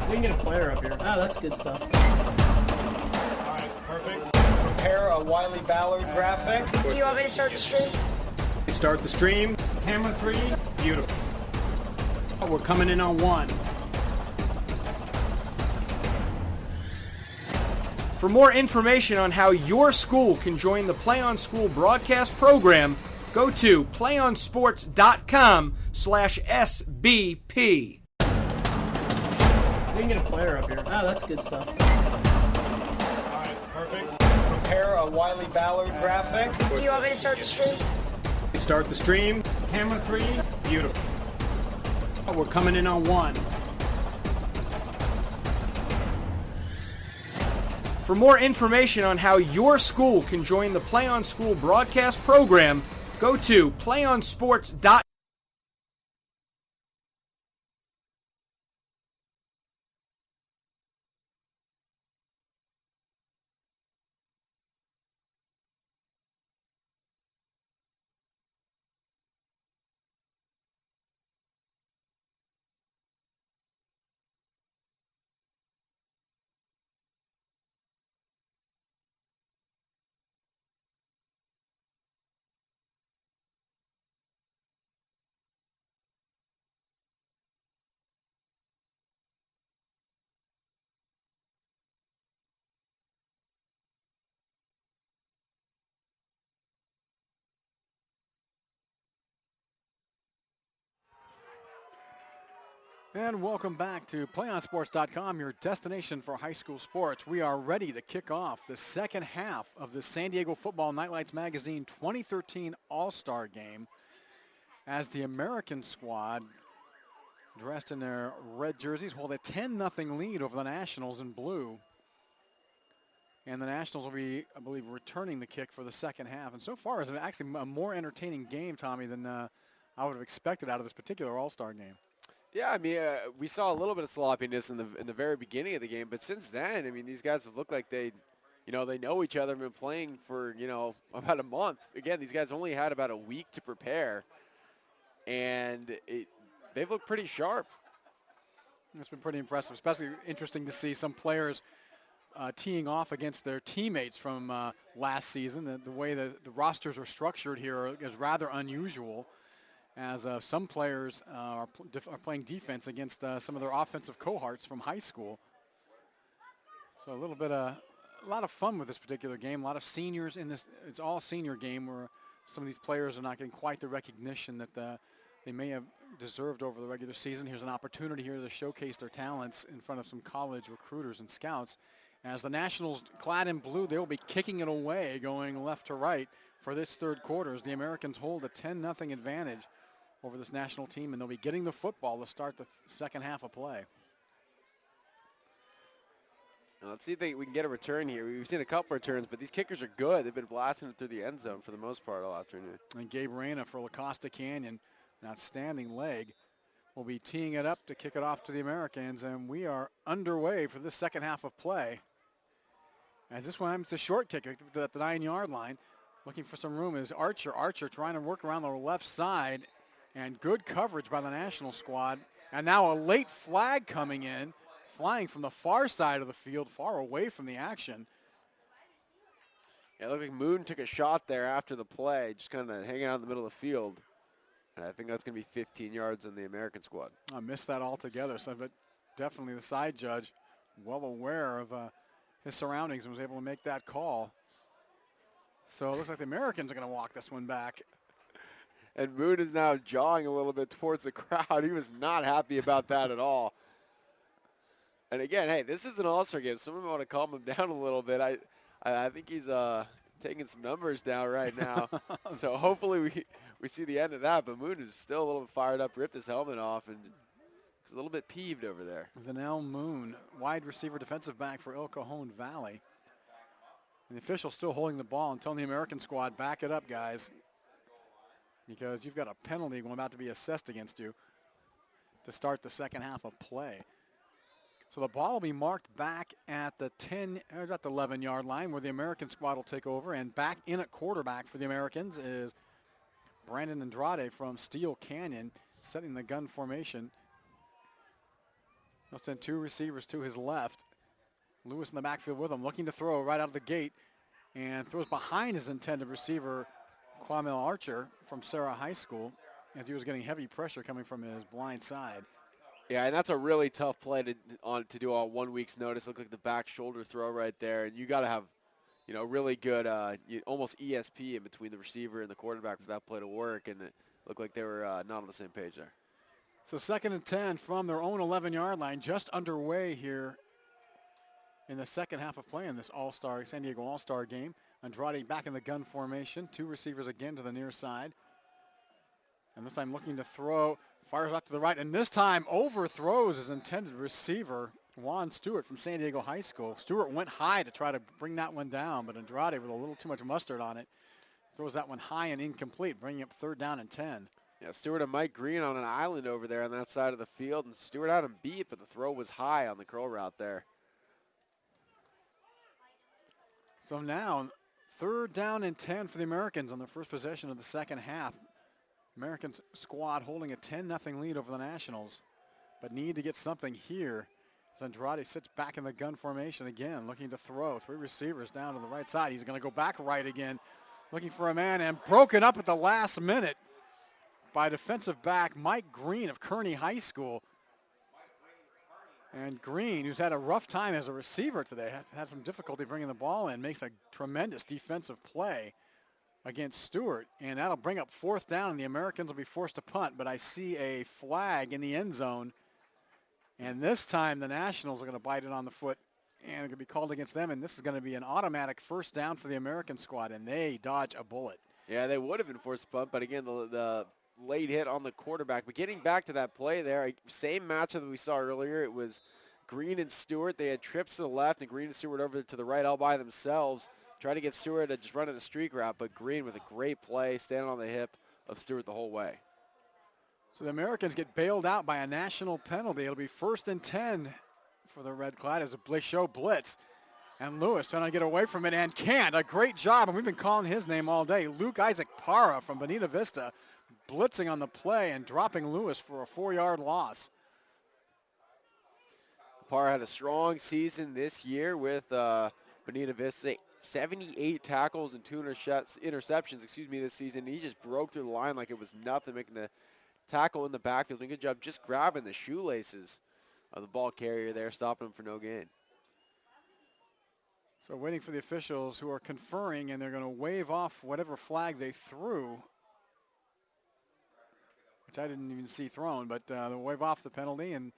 We can get a player up here. Oh, that's good stuff. All right, perfect. Prepare a Wiley Ballard graphic. Do you want me to start the stream? Start the stream. Camera 3. Beautiful. We're coming in on 1. For more information on how your school can join the Play On School broadcast program, go to playonsports.com/SBP. We can get a player up here. Oh, that's good stuff. All right, perfect. Prepare a Wiley Ballard graphic. Do you want me to start the stream? Start the stream. Camera 3. Beautiful. We're coming in on 1. For more information on how your school can join the Play On School broadcast program, go to playonsports.com. And welcome back to playonsports.com, your destination for high school sports. We are ready to kick off the second half of the San Diego Football Nightlights Magazine 2013 All-Star Game as the American squad, dressed in their red jerseys, hold a 10-0 lead over the Nationals in blue. And the Nationals will be, I believe, returning the kick for the second half. And so far, it's actually a more entertaining game, Tommy, than I would have expected out of this particular All-Star game. Yeah, I mean, we saw a little bit of sloppiness in the very beginning of the game, but since then, I mean, these guys have looked like they know each other and been playing for, about a month. Again, these guys only had about a week to prepare, and they've looked pretty sharp. It's been pretty impressive, especially interesting to see some players teeing off against their teammates from last season. The way the rosters are structured here is rather unusual, as some players are playing defense against some of their offensive cohorts from high school. So a lot of fun with this particular game. A lot of seniors in this. It's all senior game where some of these players are not getting quite the recognition that they may have deserved over the regular season. Here's an opportunity here to showcase their talents in front of some college recruiters and scouts. As the Nationals, clad in blue, they will be kicking it away, going left to right for this third quarter as the Americans hold a 10-0 advantage over this national team, and they'll be getting the football to start the second half of play. Now let's see if we can get a return here. We've seen a couple returns, but these kickers are good. They've been blasting it through the end zone for the most part all afternoon. And Gabe Reyna for La Costa Canyon, an outstanding leg, will be teeing it up to kick it off to the Americans, and we are underway for this second half of play. As this one, it's a short kick at the 9-yard line. Looking for some room is Archer. Archer trying to work around the left side, and good coverage by the national squad. And now a late flag coming in, flying from the far side of the field, far away from the action. Yeah, it looked like Moon took a shot there after the play, just kind of hanging out in the middle of the field. And I think that's going to be 15 yards on the American squad. I missed that altogether, so but definitely the side judge, well aware of his surroundings, and was able to make that call. So it looks like the Americans are going to walk this one back. And Moon is now jawing a little bit towards the crowd. He was not happy about that at all. And again, hey, this is an all-star game. Someone want to calm him down a little bit. I think he's taking some numbers down right now. So hopefully we see the end of that. But Moon is still a little fired up, ripped his helmet off, and he's a little bit peeved over there. Vanell Moon, wide receiver defensive back for El Cajon Valley. And the official still holding the ball and telling the American squad, back it up, guys, because you've got a penalty about to be assessed against you to start the second half of play. So the ball will be marked back at the 11-yard line, where the American squad will take over. And back in at quarterback for the Americans is Brandon Andrade from Steel Canyon, setting the gun formation. He'll send two receivers to his left. Lewis in the backfield with him, looking to throw right out of the gate, and throws behind his intended receiver, Kwamel Archer from Sarah High School, as he was getting heavy pressure coming from his blind side. Yeah, and that's a really tough play to do on 1 week's notice. Looked like the back shoulder throw right there, and you got to have, really good, almost ESP in between the receiver and the quarterback for that play to work, and it looked like they were not on the same page there. So 2nd and 10 from their own 11-yard line, just underway here in the second half of play in this San Diego All-Star game. Andrade back in the gun formation, two receivers again to the near side. And this time looking to throw, fires out to the right, and this time overthrows his intended receiver, Juan Stewart from San Diego High School. Stewart went high to try to bring that one down, but Andrade, with a little too much mustard on it, throws that one high and incomplete, bringing up 3rd down and 10. Yeah, Stewart and Mike Green on an island over there on that side of the field, and Stewart had him beat, but the throw was high on the curl route there. So now, 3rd down and 10 for the Americans on their first possession of the second half. American squad holding a 10-0 lead over the Nationals, but need to get something here as Andrade sits back in the gun formation again, looking to throw. 3 receivers down to the right side. He's going to go back right again, looking for a man, and broken up at the last minute by defensive back Mike Green of Kearney High School. And Green, who's had a rough time as a receiver today, has had some difficulty bringing the ball in, makes a tremendous defensive play against Stewart, and that'll bring up 4th down, and the Americans will be forced to punt, but I see a flag in the end zone, and this time the Nationals are going to bite it on the foot, and it's going to be called against them, and this is going to be an automatic 1st down for the American squad, and they dodge a bullet. Yeah, they would have been forced to punt, but again, the late hit on the quarterback. But getting back to that play there, same matchup that we saw earlier. It was Green and Stewart. They had trips to the left, and Green and Stewart over to the right all by themselves. Try to get Stewart to just run in a streak route, but Green with a great play, standing on the hip of Stewart the whole way. So the Americans get bailed out by a national penalty. It'll be 1st and 10 for the Red Cloud as a Blachot blitz. And Lewis trying to get away from it and can't. A great job, and we've been calling his name all day. Luke Isaac Parra from Bonita Vista blitzing on the play and dropping Lewis for a 4-yard loss. Parr had a strong season this year with Bonita Vista. 78 tackles and 2 interceptions, this season. He just broke through the line like it was nothing, making the tackle in the backfield. Doing a good job just grabbing the shoelaces of the ball carrier there, stopping him for no gain. So waiting for the officials who are conferring, and they're going to wave off whatever flag they threw, which I didn't even see thrown, but they'll wave off the penalty, and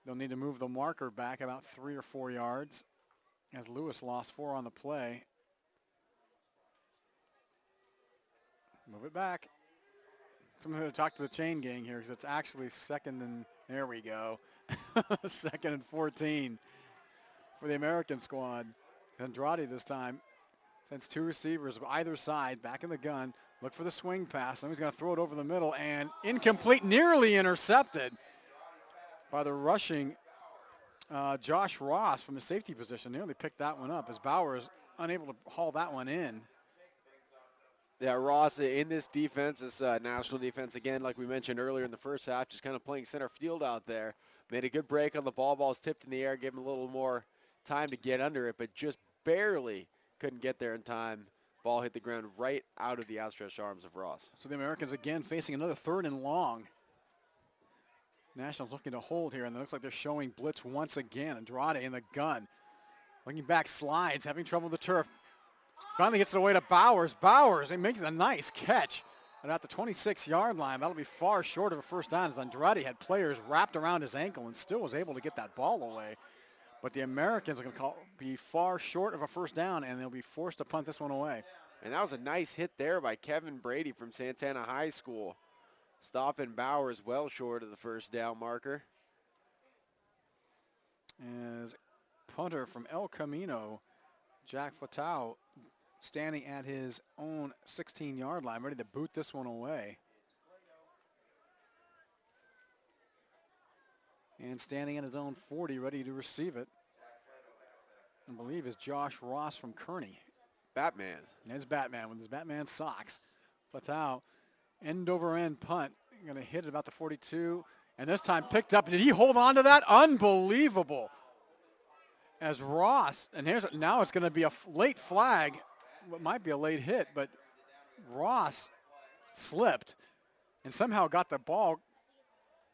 they'll need to move the marker back about 3 or 4 yards, as Lewis lost 4 on the play. Move it back. Someone going to talk to the chain gang here, because it's actually second and, there we go, 2nd and 14 for the American squad. Andrade this time sends 2 receivers of either side back in the gun. Look for the swing pass. Somebody's going to throw it over the middle, and incomplete, nearly intercepted by the rushing Josh Ross from the safety position. Nearly picked that one up as Bowers unable to haul that one in. Yeah, Ross in this defense, this national defense, again, like we mentioned earlier in the first half, just kind of playing center field out there. Made a good break on the ball. Ball's tipped in the air, gave him a little more time to get under it, but just barely couldn't get there in time. Ball hit the ground right out of the outstretched arms of Ross. So the Americans again facing another 3rd and long. Nationals looking to hold here, and it looks like they're showing blitz once again. Andrade in the gun. Looking back, slides, having trouble with the turf. Finally gets it away to Bowers. Bowers, he makes a nice catch. And at the 26-yard line, that'll be far short of a first down, as Andrade had players wrapped around his ankle and still was able to get that ball away. But the Americans are going to be far short of a first down, and they'll be forced to punt this one away. And that was a nice hit there by Kevin Brady from Santana High School. Stopping Bowers well short of the first down marker. As punter from El Camino, Jack Fatau, standing at his own 16-yard line, ready to boot this one away. And standing at his own 40, ready to receive it, I believe, is Josh Ross from Kearney. Batman. There's Batman with his Batman socks. Fatau, end over end punt. Going to hit it about the 42. And this time picked up. Did he hold on to that? Unbelievable. As Ross, and now it's going to be a late flag. What might be a late hit, but Ross slipped and somehow got the ball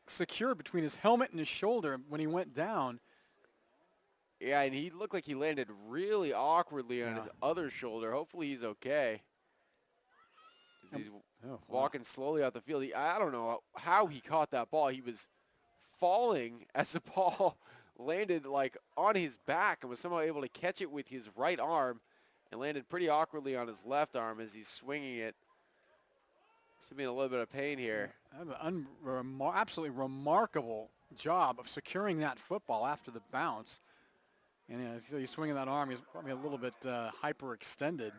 secured between his helmet and his shoulder when he went down. Yeah, and he looked like he landed really awkwardly on his other shoulder. Hopefully he's okay. He's walking slowly out the field. I don't know how he caught that ball. He was falling as the ball landed like on his back and was somehow able to catch it with his right arm and landed pretty awkwardly on his left arm as he's swinging it. Must have been a little bit of pain here. Absolutely remarkable job of securing that football after the bounce. And he's swinging that arm. He's probably a little bit hyperextended.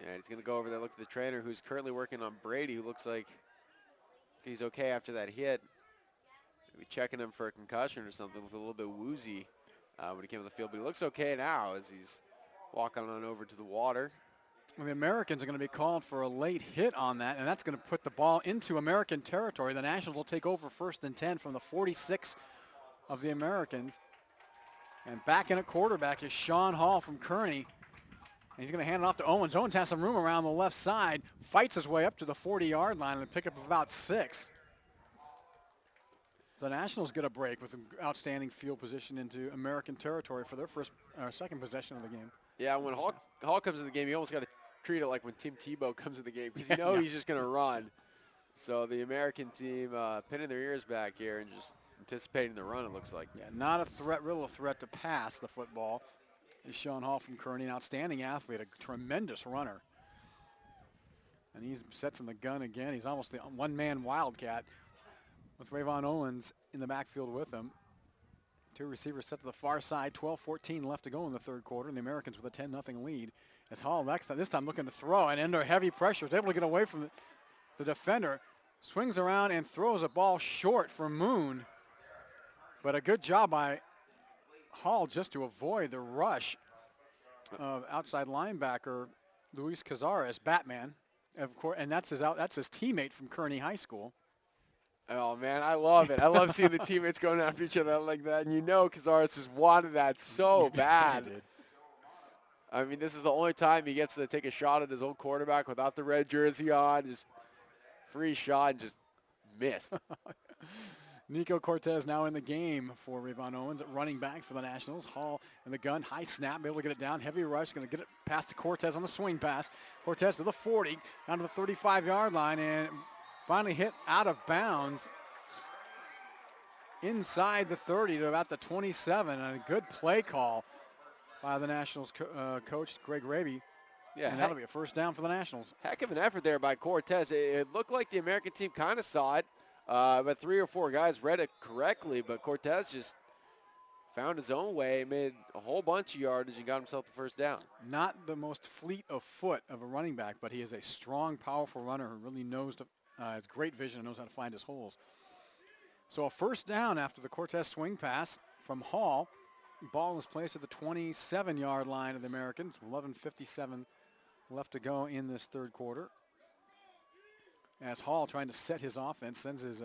Yeah, he's going to go over there, look at the trainer who's currently working on Brady, who looks like he's okay after that hit. Maybe checking him for a concussion or something, with a little bit woozy when he came to the field. But he looks okay now as he's walking on over to the water. Well, the Americans are going to be called for a late hit on that, and that's going to put the ball into American territory. The Nationals will take over 1st and 10 from the 46 of the Americans. And back in at quarterback is Sean Hall from Kearney. And he's going to hand it off to Owens. Owens has some room around the left side, fights his way up to the 40-yard line and pick up about 6. The Nationals get a break with an outstanding field position into American territory for their second possession of the game. Yeah, when Hall comes in the game, you almost got to treat it like when Tim Tebow comes in the game, because you know he's just going to run. So the American team pinning their ears back here and just anticipating the run, it looks like. Yeah, not a threat, real threat to pass the football. Is Sean Hall from Kearney, an outstanding athlete, a tremendous runner. And he sets in the gun again. He's almost the one-man wildcat with Rayvon Owens in the backfield with him. 2 receivers set to the far side, 12-14 left to go in the third quarter, and the Americans with a 10-0 lead. As Hall this time looking to throw and under heavy pressure, is able to get away from the defender, swings around and throws a ball short for Moon. But a good job by Hall just to avoid the rush of outside linebacker Luis Cazares, Batman, of course, and that's his teammate from Kearney High School. Oh, man, I love it. I love seeing the teammates going after each other like that. And you know Cazares just wanted that so bad. I mean, this is the only time he gets to take a shot at his own quarterback without the red jersey on. Just free shot and just missed. Nico Cortez now in the game for Rayvon Owens, running back for the Nationals. Hall in the gun, high snap, able to get it down, heavy rush, going to get it past to Cortez on the swing pass. Cortez to the 40, down to the 35-yard line, and finally hit out of bounds inside the 30 to about the 27. And a good play call by the Nationals coach, Greg Raby. Yeah, and that'll be a first down for the Nationals. Heck of an effort there by Cortez. It looked like the American team kind of saw it, but 3 or 4 guys read it correctly, but Cortez just found his own way, made a whole bunch of yardage, and got himself the first down. Not the most fleet of foot of a running back, but he is a strong, powerful runner who really knows has great vision and knows how to find his holes. So a first down after the Cortez swing pass from Hall. Ball is placed at the 27-yard line of the Americans. 11:57 left to go in this third quarter. As Hall, trying to set his offense, sends his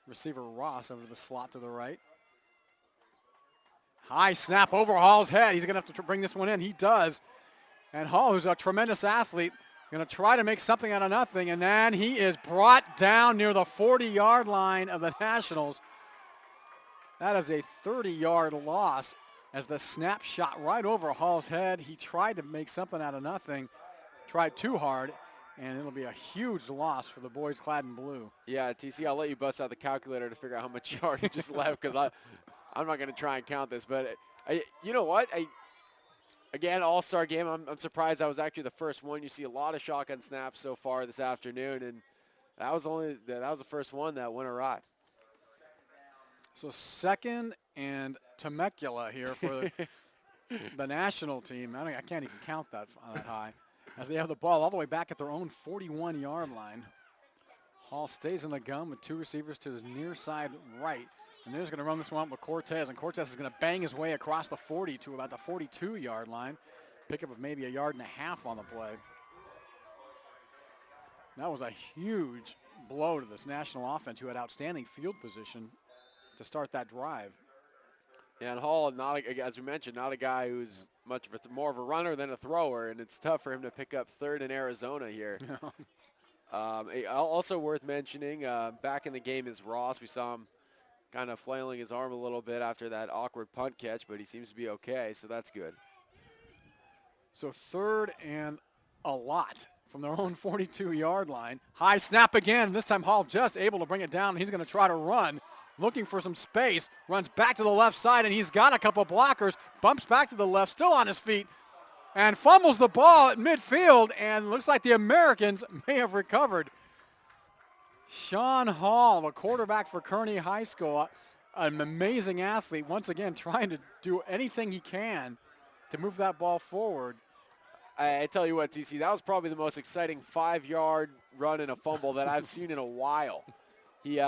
receiver Ross over to the slot to the right. High snap over Hall's head. He's going to have to bring this one in. He does. And Hall, who's a tremendous athlete, going to try to make something out of nothing. And then he is brought down near the 40-yard line of the Nationals. That is a 30-yard loss as the snap shot right over Hall's head. He tried to make something out of nothing, tried too hard, and it'll be a huge loss for the boys clad in blue. Yeah, TC, I'll let you bust out the calculator to figure out how much yardage just left, because I'm not going to try and count this. But you know what? Again, all-star game. I'm surprised that was actually the first one. You see a lot of shotgun snaps so far this afternoon, and that was the first one that went awry. So second and Temecula here for the national team. I can't even count that high. As they have the ball all the way back at their own 41-yard line. Hall stays in the gun with 2 receivers to his near side right. And they're just going to run this one up with Cortez. And Cortez is going to bang his way across the 40 to about the 42-yard line. Pick up of maybe a yard and a half on the play. That was a huge blow to this national offense, who had outstanding field position to start that drive. Yeah, and Hall, as we mentioned, not a guy who's much of more of a runner than a thrower, and it's tough for him to pick up third in Arizona here. Also worth mentioning, back in the game is Ross. We saw him kind of flailing his arm a little bit after that awkward punt catch, but he seems to be okay, so that's good. So third and a lot from their own 42-yard line. High snap again. This time Hall just able to bring it down. He's going to try to run, looking for some space. Runs back to the left side, and he's got a couple blockers. Bumps back to the left, still on his feet, and fumbles the ball at midfield, and looks like the Americans may have recovered. Sean Hall, the quarterback for Kearney High School, an amazing athlete, once again trying to do anything he can to move that ball forward. I tell you what, TC, that was probably the most exciting 5-yard run and a fumble that I've seen in a while. He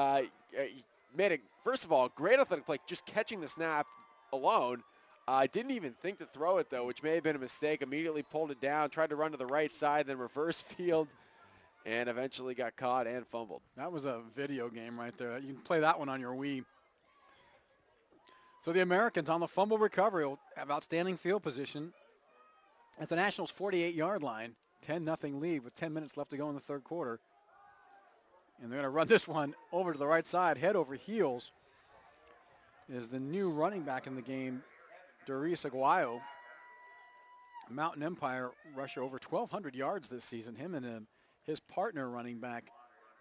made first of all, great athletic play, just catching the snap alone. Didn't even think to throw it, though, which may have been a mistake. Immediately pulled it down, tried to run to the right side, then reverse field, and eventually got caught and fumbled. That was a video game right there. You can play that one on your Wii. So the Americans on the fumble recovery will have outstanding field position at the Nationals' 48-yard line. 10-0 lead with 10 minutes left to go in the third quarter. And they're going to run this one over to the right side, head over heels. Is the new running back in the game, Doris Aguayo. Mountain Empire rusher over 1,200 yards this season. Him and his partner running back,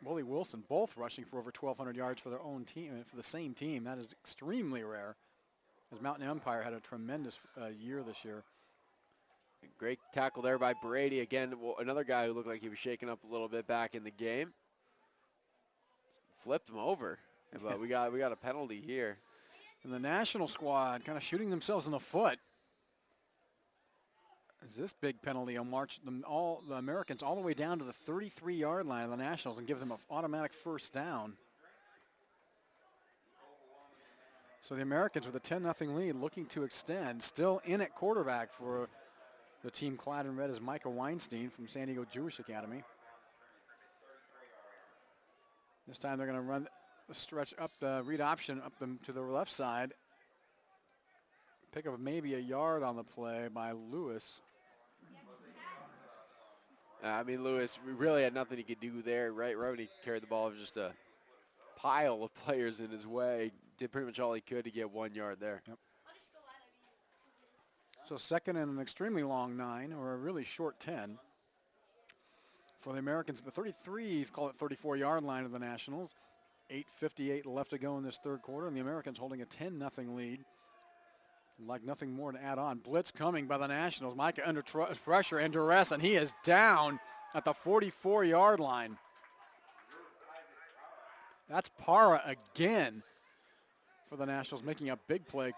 Willie Wilson, both rushing for over 1,200 yards for their own team, for the same team. That is extremely rare, as Mountain Empire had a tremendous year this year. Great tackle there by Brady. Again, another guy who looked like he was shaking up a little bit back in the game. Flipped him over, but we got a penalty here. And the national squad kind of shooting themselves in the foot. As this big penalty will march the Americans all the way down to the 33-yard line of the Nationals and give them an automatic first down. So the Americans with a 10-0 lead looking to extend. Still in at quarterback for the team clad in red is Micah Weinstein from San Diego Jewish Academy. This time they're going to run the stretch up the read option up them to the left side. Pick up maybe a yard on the play by Lewis. I mean, Lewis really had nothing he could do there, right? Right when he carried the ball, it was just a pile of players in his way. Did pretty much all he could to get 1 yard there. Yep. So second and an extremely long 9, or a really short 10. For the Americans, the 33, call it 34-yard line of the Nationals. 8:58 left to go in this third quarter, and the Americans holding a 10-0 lead. Like nothing more to add on. Blitz coming by the Nationals. Micah under pressure and duress, and he is down at the 44-yard line. That's Parra again for the Nationals, making a big play,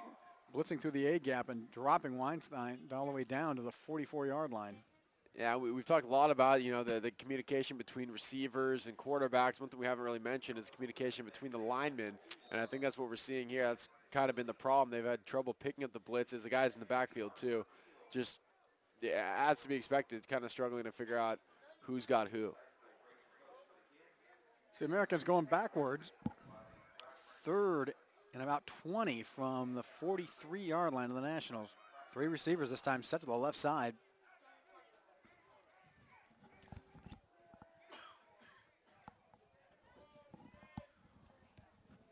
blitzing through the A gap and dropping Weinstein all the way down to the 44-yard line. Yeah, we've talked a lot about, you know, the communication between receivers and quarterbacks. One thing we haven't really mentioned is communication between the linemen, and I think that's what we're seeing here. That's kind of been the problem. They've had trouble picking up the blitzes. The guys in the backfield, too, just, yeah, as to be expected, kind of struggling to figure out who's got who. So the Americans going backwards. Third and about 20 from the 43-yard line of the Nationals. 3 receivers this time set to the left side.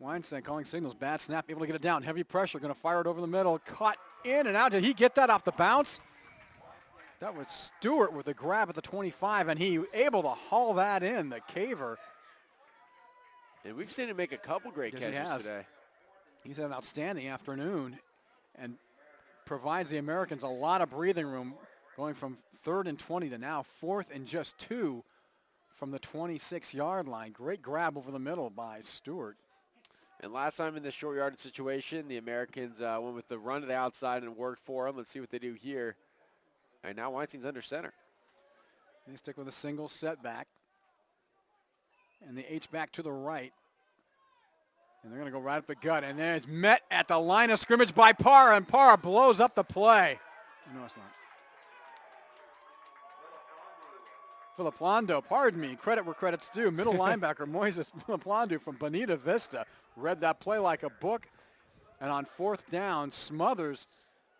Weinstein calling signals, bad snap, able to get it down. Heavy pressure, going to fire it over the middle. Caught in and out. Did he get that off the bounce? That was Stewart with the grab at the 25, and he able to haul that in, the caver. And we've seen him make a couple great catches today. He's had an outstanding afternoon and provides the Americans a lot of breathing room, going from 3rd and 20 to now 4th and just 2 from the 26-yard line. Great grab over the middle by Stewart. And last time in this short yardage situation, the Americans went with the run to the outside and worked for them. Let's see what they do here. And now Weinstein's under center. They stick with a single setback. And the H-back to the right. And they're going to go right up the gut. And then it's met at the line of scrimmage by Parra, and Parra blows up the play. No, it's not. Filippondo, pardon me, credit where credit's due. Middle linebacker Moises Filippondo from Bonita Vista read that play like a book. And on 4th down, smothers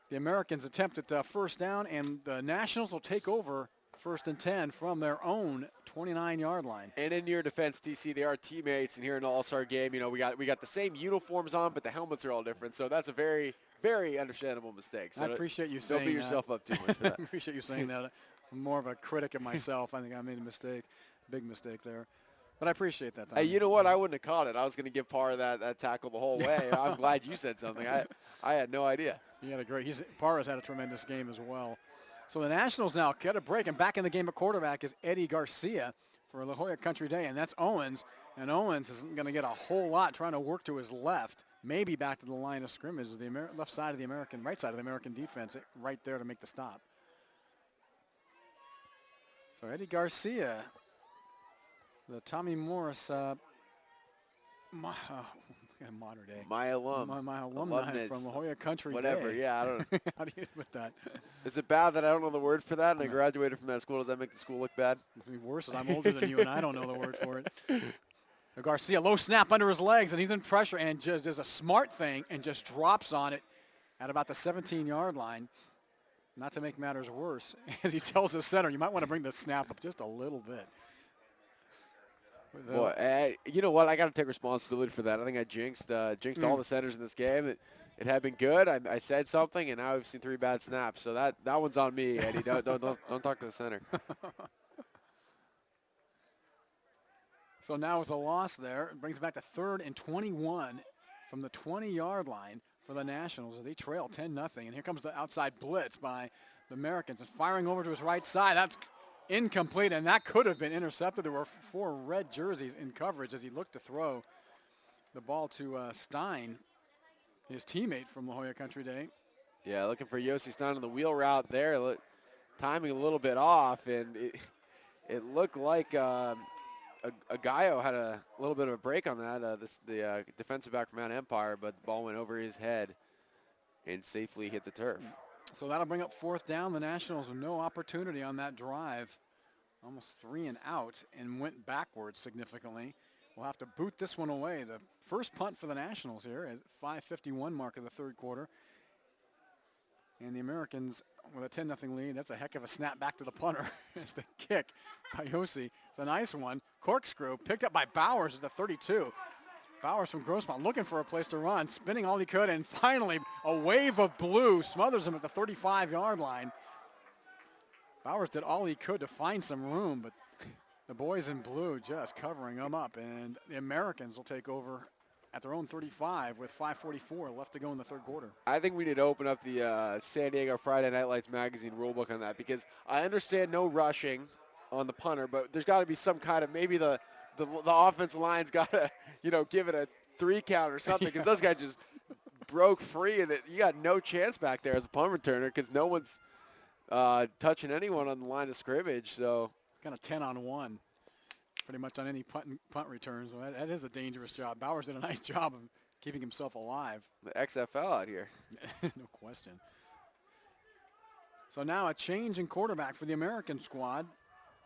the Americans' attempt at first down, and the Nationals will take over 1st and 10 from their own 29-yard line. And in your defense, TC, they are teammates, and here in the All-Star game, you know, we got the same uniforms on, but the helmets are all different. So that's a very, very understandable mistake. So I appreciate you saying that. Don't beat yourself up too much for that. I appreciate you saying that. I'm more of a critic of myself. I think I made a mistake, big mistake there. But I appreciate that. Hey, you know what? I wouldn't have caught it. I was going to give Parra that tackle the whole way. I'm glad you said something. I had no idea. He had a great. Parra's had a tremendous game as well. So the Nationals now get a break, and back in the game at quarterback is Eddie Garcia for La Jolla Country Day, and that's Owens. And Owens isn't going to get a whole lot trying to work to his left, maybe back to the line of scrimmage, the left side of the American, right side of the American defense, right there to make the stop. So Eddie Garcia, the Tommy Morris, modern day. My alum. My alumni from La Jolla Country whatever, Day. yeah, I don't know. How do you put that? Is it bad that I don't know the word for that and I graduated from that school? Does that make the school look bad? It'd be worse as I'm older than you and I don't know the word for it. So Garcia, low snap under his legs, and he's in pressure and just does a smart thing and just drops on it at about the 17-yard line. Not to make matters worse, as he tells the center, you might want to bring the snap up just a little bit. Boy, you know what? I got to take responsibility for that. I think I jinxed all the centers in this game. It had been good. I said something, and now we've seen 3 bad snaps. So that one's on me, Eddie. Don't talk to the center. So now with a loss there, it brings it back to 3rd and 21 from the 20-yard line for the Nationals as they trail 10-0. And here comes the outside blitz by the Americans. And firing over to his right side. That's incomplete, and that could have been intercepted. There were 4 red jerseys in coverage as he looked to throw the ball to Stein, his teammate from La Jolla Country Day. Yeah, looking for Yossi Stein on the wheel route there. Timing a little bit off, and it looked like Gallo had a little bit of a break on that, the defensive back from Mount Empire, but the ball went over his head and safely hit the turf. So that'll bring up 4th down. The Nationals with no opportunity on that drive. Almost 3 and out, and went backwards significantly. will have to boot this one away. The first punt for the Nationals here at 5:51 mark of the third quarter. And the Americans with a 10-0 lead. That's a heck of a snap back to the punter. It's the kick by Yossi. It's a nice one. Corkscrew picked up by Bowers at the 32. Bowers from Grossmont looking for a place to run, spinning all he could, and finally a wave of blue smothers him at the 35-yard line. Bowers did all he could to find some room, but the boys in blue just covering them up, and the Americans will take over at their own 35 with 5:44 left to go in the third quarter. I think we need to open up the San Diego Friday Night Lights magazine rulebook on that, because I understand no rushing on the punter, but there's got to be some kind of, maybe the offensive line's got to, give it a 3 count or something, because those guys just broke free, and you got no chance back there as a punt returner because no one's touching anyone on the line of scrimmage. So kind of 10-on-1. Pretty much on any punt returns. So that is a dangerous job. Bowers did a nice job of keeping himself alive. The XFL out here. No question. So now a change in quarterback for the American squad.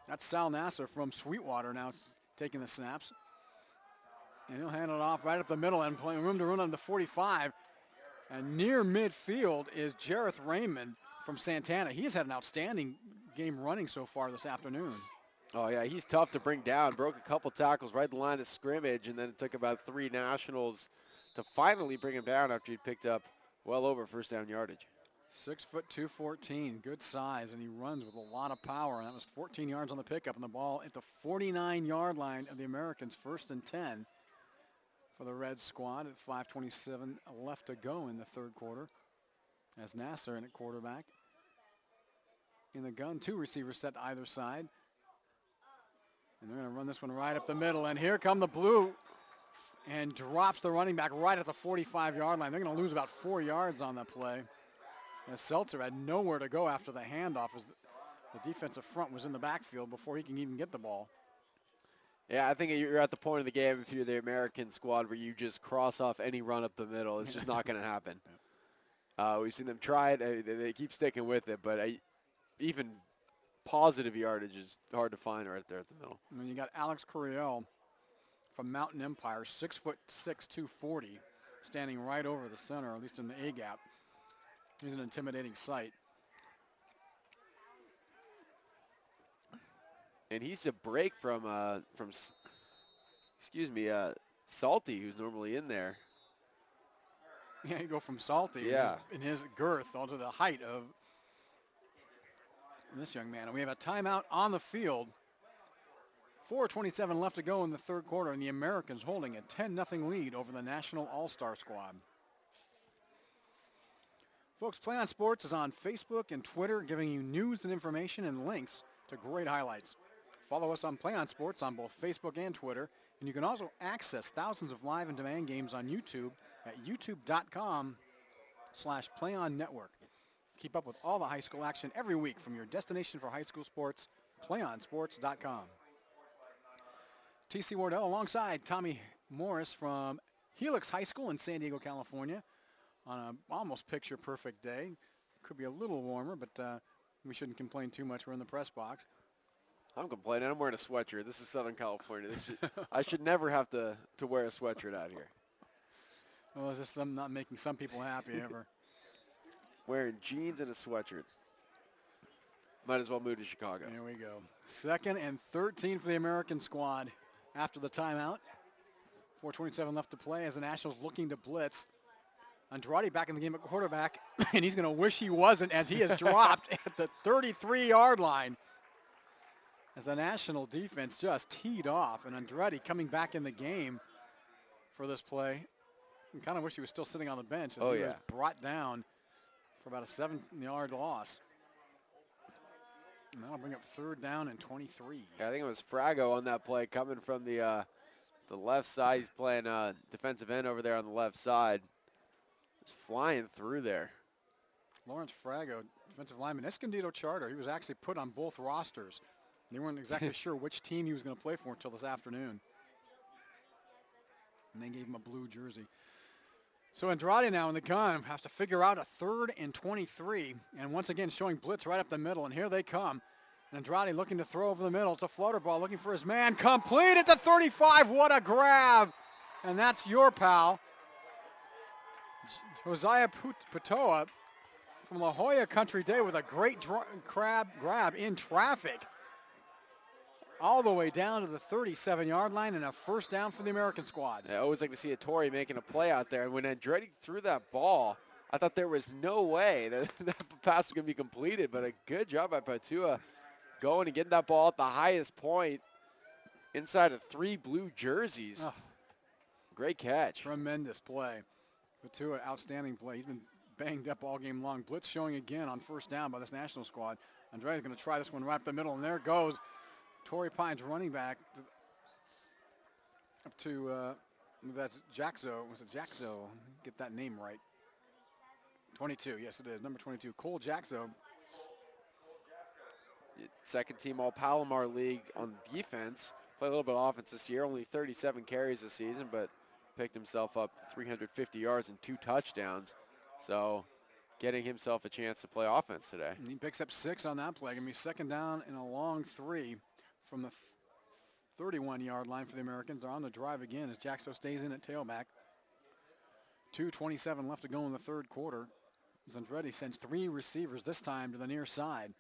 That's Sal Nasser from Sweetwater now taking the snaps. And he'll hand it off right up the middle and playing room to run on the 45. And near midfield is Jareth Raymond from Santana. He's had an outstanding game running so far this afternoon. Oh, yeah, he's tough to bring down. Broke a couple tackles right at the line of scrimmage, and then it took about 3 nationals to finally bring him down after he'd picked up well over first down yardage. 6 foot 214, good size, and he runs with a lot of power. And that was 14 yards on the pickup, and the ball at the 49-yard line of the Americans, 1st and 10 for the Red squad at 5:27 left to go in the third quarter. As Nasser in at quarterback. In the gun, 2 receivers set to either side. And they're going to run this one right up the middle. And here come the blue and drops the running back right at the 45-yard line. They're going to lose about 4 yards on that play. And Seltzer had nowhere to go after the handoff as the defensive front was in the backfield before he can even get the ball. Yeah, I think you're at the point of the game if you're the American squad where you just cross off any run up the middle. It's just not going to happen. We've seen them try it. They keep sticking with it, but even positive yardage is hard to find right there at the middle. And then you got Alex Curiel from Mountain Empire, 6'6", 240, standing right over the center, at least in the A-gap. He's an intimidating sight. And he's a break from Salty, who's normally in there. Yeah, you go from Salty in his girth onto the height of this young man. And we have a timeout on the field. 4:27 left to go in the third quarter, and the Americans holding a 10-0 lead over the National All-Star squad. Folks, Play On Sports is on Facebook and Twitter, giving you news and information and links to great highlights. Follow us on Play On Sports on both Facebook and Twitter, and you can also access thousands of live and demand games on YouTube at youtube.com/PlayOnNetwork. Keep up with all the high school action every week from your destination for high school sports, PlayOnSports.com. TC Wardell alongside Tommy Morris from Helix High School in San Diego, California, on an almost picture-perfect day. Could be a little warmer, but we shouldn't complain too much. We're in the press box. I'm complaining. I'm wearing a sweatshirt. This is Southern California. I should never have to wear a sweatshirt out here. Well, it's just not making some people happy ever. Wearing jeans and a sweatshirt. Might as well move to Chicago. Here we go. 2nd and 13 for the American squad after the timeout. 4:27 left to play as the Nationals looking to blitz. Andrade back in the game at quarterback, and he's going to wish he wasn't as he is dropped at the 33-yard line. As the National defense just teed off, and Andrade coming back in the game for this play. I kind of wish he was still sitting on the bench as he was brought down for about a 7-yard loss. And that'll bring up 3rd down and 23. Yeah, I think it was Frago on that play coming from the left side. He's playing defensive end over there on the left side. Just flying through there. Lawrence Frago, defensive lineman. Escondido Charter, he was actually put on both rosters. They weren't exactly sure which team he was going to play for until this afternoon. And they gave him a blue jersey. So Andrade now in the gun has to figure out a 3rd and 23. And once again showing blitz right up the middle. And here they come. Andrade looking to throw over the middle. It's a floater ball looking for his man. Complete at the 35. What a grab. And that's your pal, Josiah Patoa from La Jolla Country Day with a great grab in traffic. All the way down to the 37-yard line and a first down for the American squad. I always like to see a Torrey making a play out there. And when Andretti threw that ball, I thought there was no way that that pass was going to be completed. But a good job by Patua going and getting that ball at the highest point inside of 3 blue jerseys. Oh, great catch. Tremendous play. Patua, outstanding play. He's been banged up all game long. Blitz showing again on first down by this national squad. Andrade's going to try this one right up the middle, and there it goes. Torrey Pines running back up to, that's Jaxo. Was it Jaxo? Get that name right. 22, yes it is, number 22. Cole Jaxo. Second team All Palomar League on defense. Played a little bit of offense this year, only 37 carries this season, but picked himself up 350 yards and 2 touchdowns. So getting himself a chance to play offense today. And he picks up 6 on that play. Gonna be second down and a long 3 from the 31-yard line for the Americans. They're on the drive again as Jaxo stays in at tailback. 2:27 left to go in the third quarter. Andretti sends 3 receivers this time to the near side.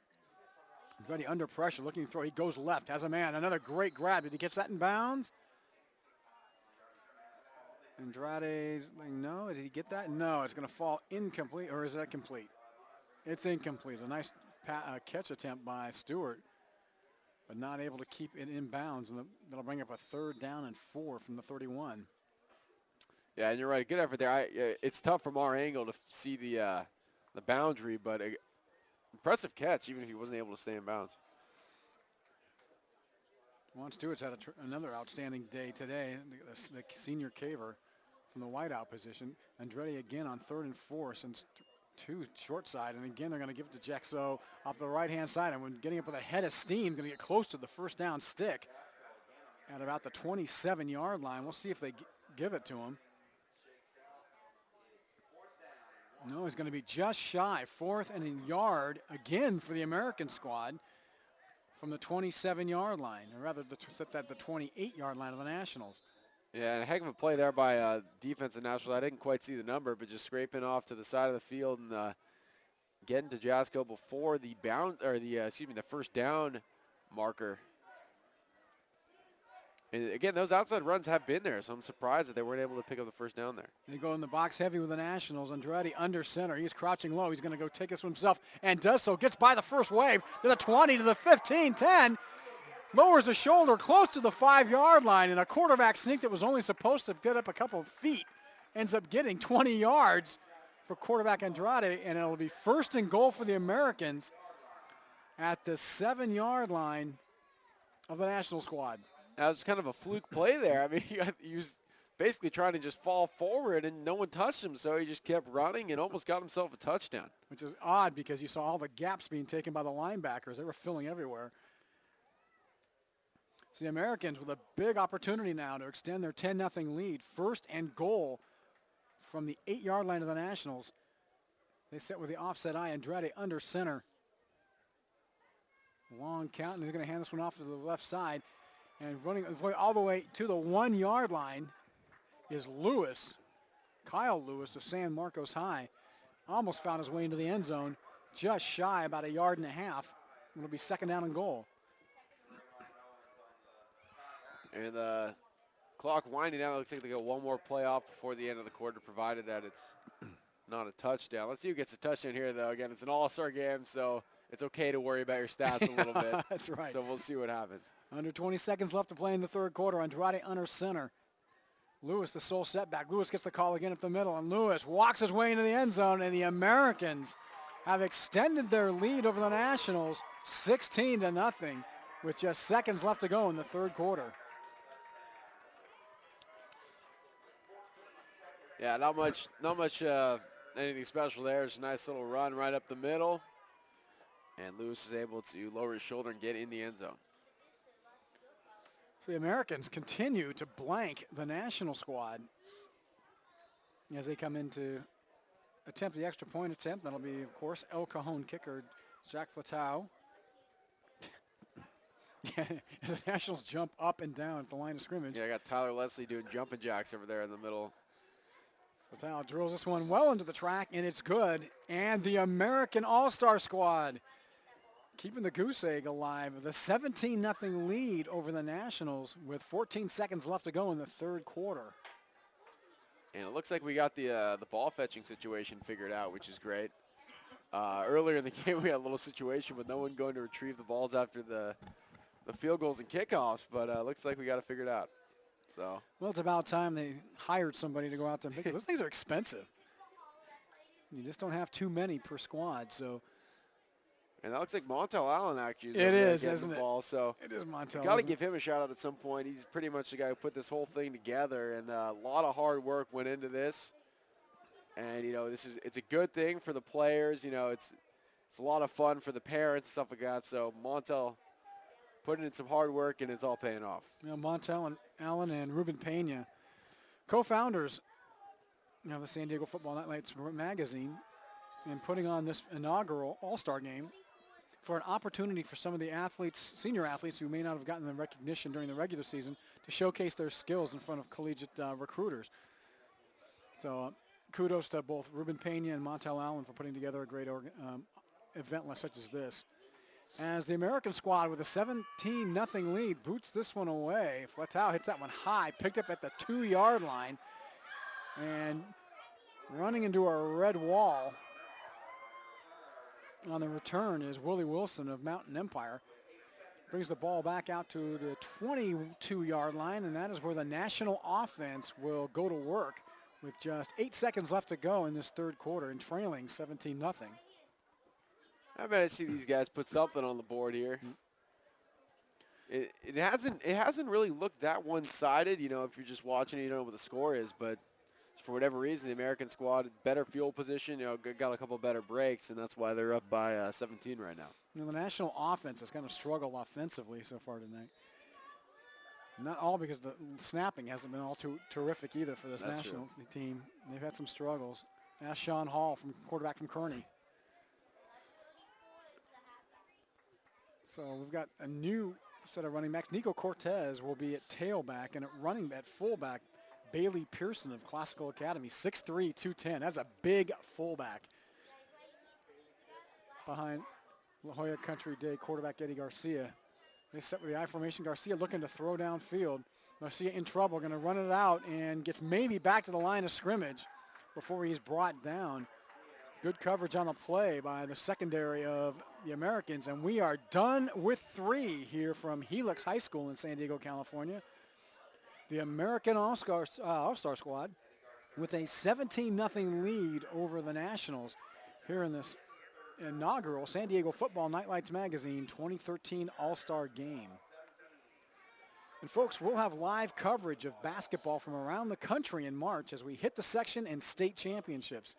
Andretti under pressure, looking to throw. He goes left, has a man. Another great grab. Did he get that in bounds? Andrade's like, no. Did he get that? No, it's going to fall incomplete, or is that complete? It's incomplete. A nice catch attempt by Stewart, but not able to keep it in bounds, and that'll bring up a third down and 4 from the 31. Yeah, and you're right. Good effort there. It's tough from our angle to see the boundary, but impressive catch, even if he wasn't able to stay in bounds. Juan Stewart's had another outstanding day today. The senior caver from the wideout position. Andretti again on 3rd and 4 since 2 short side, and again they're going to give it to Jaxo off the right-hand side, and when getting up with a head of steam, going to get close to the first down stick at about the 27-yard line. We'll see if they give it to him. No, he's going to be just shy. 4th and a yard again for the American squad from the 27-yard line, or rather the 28-yard line of the Nationals. Yeah, and a heck of a play there by defensive Nationals. I didn't quite see the number, but just scraping off to the side of the field and getting to Jaxo before the the first down marker. And again, those outside runs have been there, so I'm surprised that they weren't able to pick up the first down there. They go in the box heavy with the Nationals. Andretti under center. He's crouching low. He's going to go take this for himself and does so. Gets by the first wave to the 20, to the 15, 10. Lowers the shoulder close to the 5-yard line, and a quarterback sneak that was only supposed to get up a couple of feet ends up getting 20 yards for quarterback Andrade, and it'll be 1st and goal for the Americans at the 7-yard line of the National squad. That was kind of a fluke play there. I mean, he was basically trying to just fall forward, and no one touched him, so he just kept running and almost got himself a touchdown. Which is odd because you saw all the gaps being taken by the linebackers. They were filling everywhere. So the Americans with a big opportunity now to extend their 10-0 lead. 1st and goal from the 8-yard line of the Nationals. They set with the offset eye. Andrade under center. Long count, and they're going to hand this one off to the left side. And running all the way to the 1-yard line is Lewis. Kyle Lewis of San Marcos High. Almost found his way into the end zone. Just shy, about 1.5 yards. It'll be 2nd down and goal. And the clock winding down. It looks like they go one more play off before the end of the quarter, provided that it's not a touchdown. Let's see who gets a touchdown here, though. Again, it's an all-star game, so it's okay to worry about your stats a little bit. That's right. So we'll see what happens. Under 20 seconds left to play in the third quarter. Andrade under center. Lewis, the sole setback. Lewis gets the call again up the middle, and Lewis walks his way into the end zone, and the Americans have extended their lead over the Nationals 16-0 with just seconds left to go in the third quarter. Yeah, not much anything special there. It's a nice little run right up the middle. And Lewis is able to lower his shoulder and get in the end zone. So the Americans continue to blank the National squad as they come in to attempt the extra point attempt. That'll be, of course, El Cajon kicker Jack Flatau. Yeah, as the Nationals jump up and down at the line of scrimmage. Yeah, I got Tyler Leslie doing jumping jacks over there in the middle. Fatal drills this one well into the track, and it's good. And the American All-Star squad keeping the goose egg alive with a 17-0 lead over the Nationals with 14 seconds left to go in the third quarter. And it looks like we got the ball fetching situation figured out, which is great. Earlier in the game, we had a little situation with no one going to retrieve the balls after the field goals and kickoffs, but looks like we got it figured out. So. Well, it's about time they hired somebody to go out there and pick it. Those things are expensive. You just don't have too many per squad, so. And that looks like Montel Allen actually is It is, getting isn't the it? ball. So It is Montel. got to give him a shout out at some point. He's pretty much the guy who put this whole thing together, and a lot of hard work went into this. And it's a good thing for the players. It's a lot of fun for the parents, stuff like that. So Montel putting in some hard work, and it's all paying off. Montel and Allen and Ruben Pena, co-founders of the San Diego Football Nightlights magazine, and putting on this inaugural All-Star game for an opportunity for some of the athletes, senior athletes who may not have gotten the recognition during the regular season, to showcase their skills in front of collegiate recruiters. So kudos to both Ruben Pena and Montel Allen for putting together a great event such as this. As the American squad with a 17-0 lead boots this one away. Fatal hits that one high, picked up at the 2-yard line, and running into a red wall on the return is Willie Wilson of Mountain Empire. Brings the ball back out to the 22-yard line, and that is where the national offense will go to work with just 8 seconds left to go in this third quarter and trailing 17-0. I bet I see these guys put something on the board here. It hasn't really looked that one-sided. If you're just watching, you don't know what the score is. But for whatever reason, the American squad better field position. Got a couple better breaks, and that's why they're up by 17 right now. The national offense has kind of struggled offensively so far tonight. Not all because the snapping hasn't been all too terrific either for this national team. They've had some struggles. Ask Sean Hall, quarterback from Kearney. So we've got a new set of running backs. Nico Cortez will be at tailback, and at fullback, Bailey Pearson of Classical Academy, 6'3", 210. That's a big fullback. Behind La Jolla Country Day quarterback Eddie Garcia. They set with the I formation. Garcia looking to throw downfield. Garcia in trouble, going to run it out and gets maybe back to the line of scrimmage before he's brought down. Good coverage on the play by the secondary of the Americans, and we are done with 3 here from Helix High School in San Diego, California. The American All-Star squad with a 17-0 lead over the Nationals here in this inaugural San Diego Football Nightlights Magazine 2013 All-Star Game. And folks, we'll have live coverage of basketball from around the country in March as we hit the section and state championships.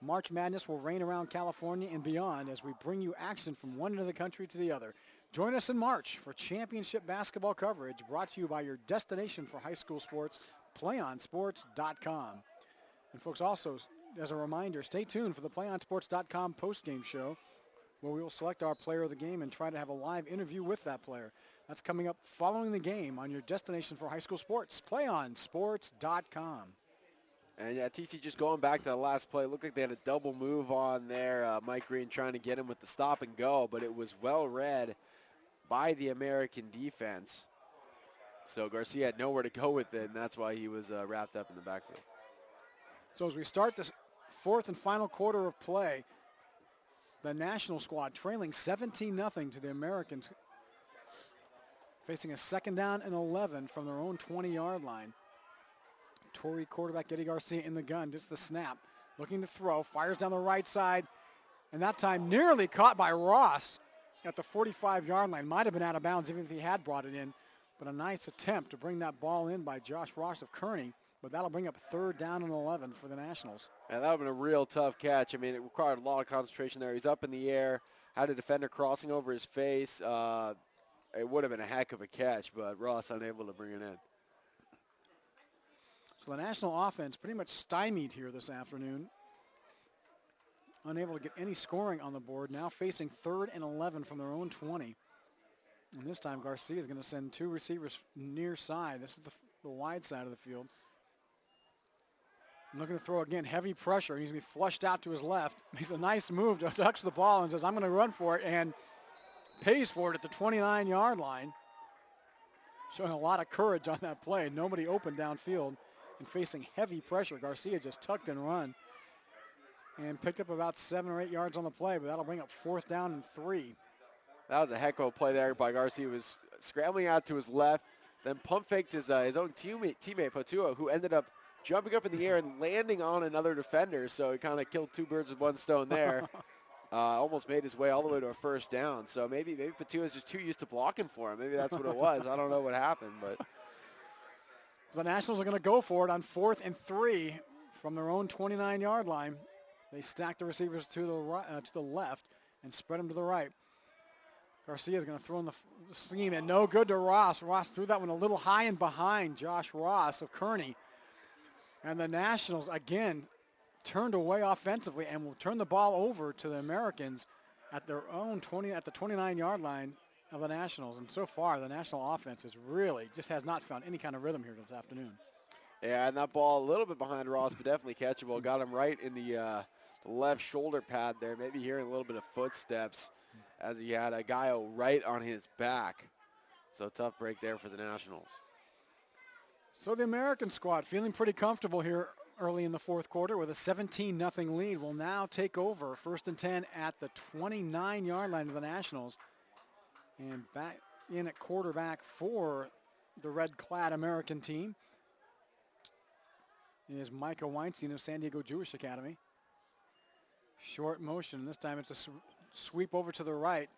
March Madness will reign around California and beyond as we bring you action from one end of the country to the other. Join us in March for championship basketball coverage brought to you by your destination for high school sports, playonsports.com. And folks, also, as a reminder, stay tuned for the playonsports.com postgame show where we will select our player of the game and try to have a live interview with that player. That's coming up following the game on your destination for high school sports, playonsports.com. And yeah, TC, just going back to the last play, looked like they had a double move on there. Mike Green trying to get him with the stop and go, but it was well read by the American defense. So Garcia had nowhere to go with it, and that's why he was wrapped up in the backfield. So as we start this fourth and final quarter of play, the national squad trailing 17-0 to the Americans, facing a 2nd down and 11 from their own 20-yard line. Tory quarterback Eddie Garcia in the gun, gets the snap, looking to throw, fires down the right side, and that time nearly caught by Ross at the 45-yard line. Might have been out of bounds even if he had brought it in, but a nice attempt to bring that ball in by Josh Ross of Kearney, but that'll bring up 3rd down and 11 for the Nationals. And that would have been a real tough catch. I mean, it required a lot of concentration there. He's up in the air, had a defender crossing over his face. It would have been a heck of a catch, but Ross unable to bring it in. So the national offense pretty much stymied here this afternoon. Unable to get any scoring on the board. Now facing 3rd and 11 from their own 20. And this time Garcia is going to send two receivers near side. This is the wide side of the field. Looking to throw again, heavy pressure. He's going to be flushed out to his left. Makes a nice move to touch the ball and says, I'm going to run for it, and pays for it at the 29-yard line. Showing a lot of courage on that play. Nobody open downfield and facing heavy pressure. Garcia just tucked and run and picked up about 7 or 8 yards on the play, but that'll bring up 4th down and 3. That was a heck of a play there by Garcia. He was scrambling out to his left, then pump faked his own teammate Patua, who ended up jumping up in the air and landing on another defender. So he kind of killed 2 birds with 1 stone there. Almost made his way all the way to a 1st down. So maybe Patua is just too used to blocking for him. Maybe that's what it was. I don't know what happened, but the Nationals are going to go for it on 4th and 3 from their own 29-yard line. They stack the receivers to the right, to the left, and spread them to the right. Garcia is going to throw in the seam, and no good to Ross. Ross threw that one a little high and behind Josh Ross of Kearney. And the Nationals, again, turned away offensively and will turn the ball over to the Americans at their own 29-yard line of the Nationals. And so far, the National offense is really just has not found any kind of rhythm here this afternoon. Yeah, and that ball a little bit behind Ross, but definitely catchable. Got him right in the left shoulder pad there, maybe hearing a little bit of footsteps as he had a guy right on his back. So tough break there for the Nationals. So the American squad feeling pretty comfortable here early in the 4th quarter with a 17-0 lead will now take over 1st and 10 at the 29-yard line of the Nationals. And back in at quarterback for the red-clad American team is Micah Weinstein of San Diego Jewish Academy. Short motion. This time it's a sweep over to the right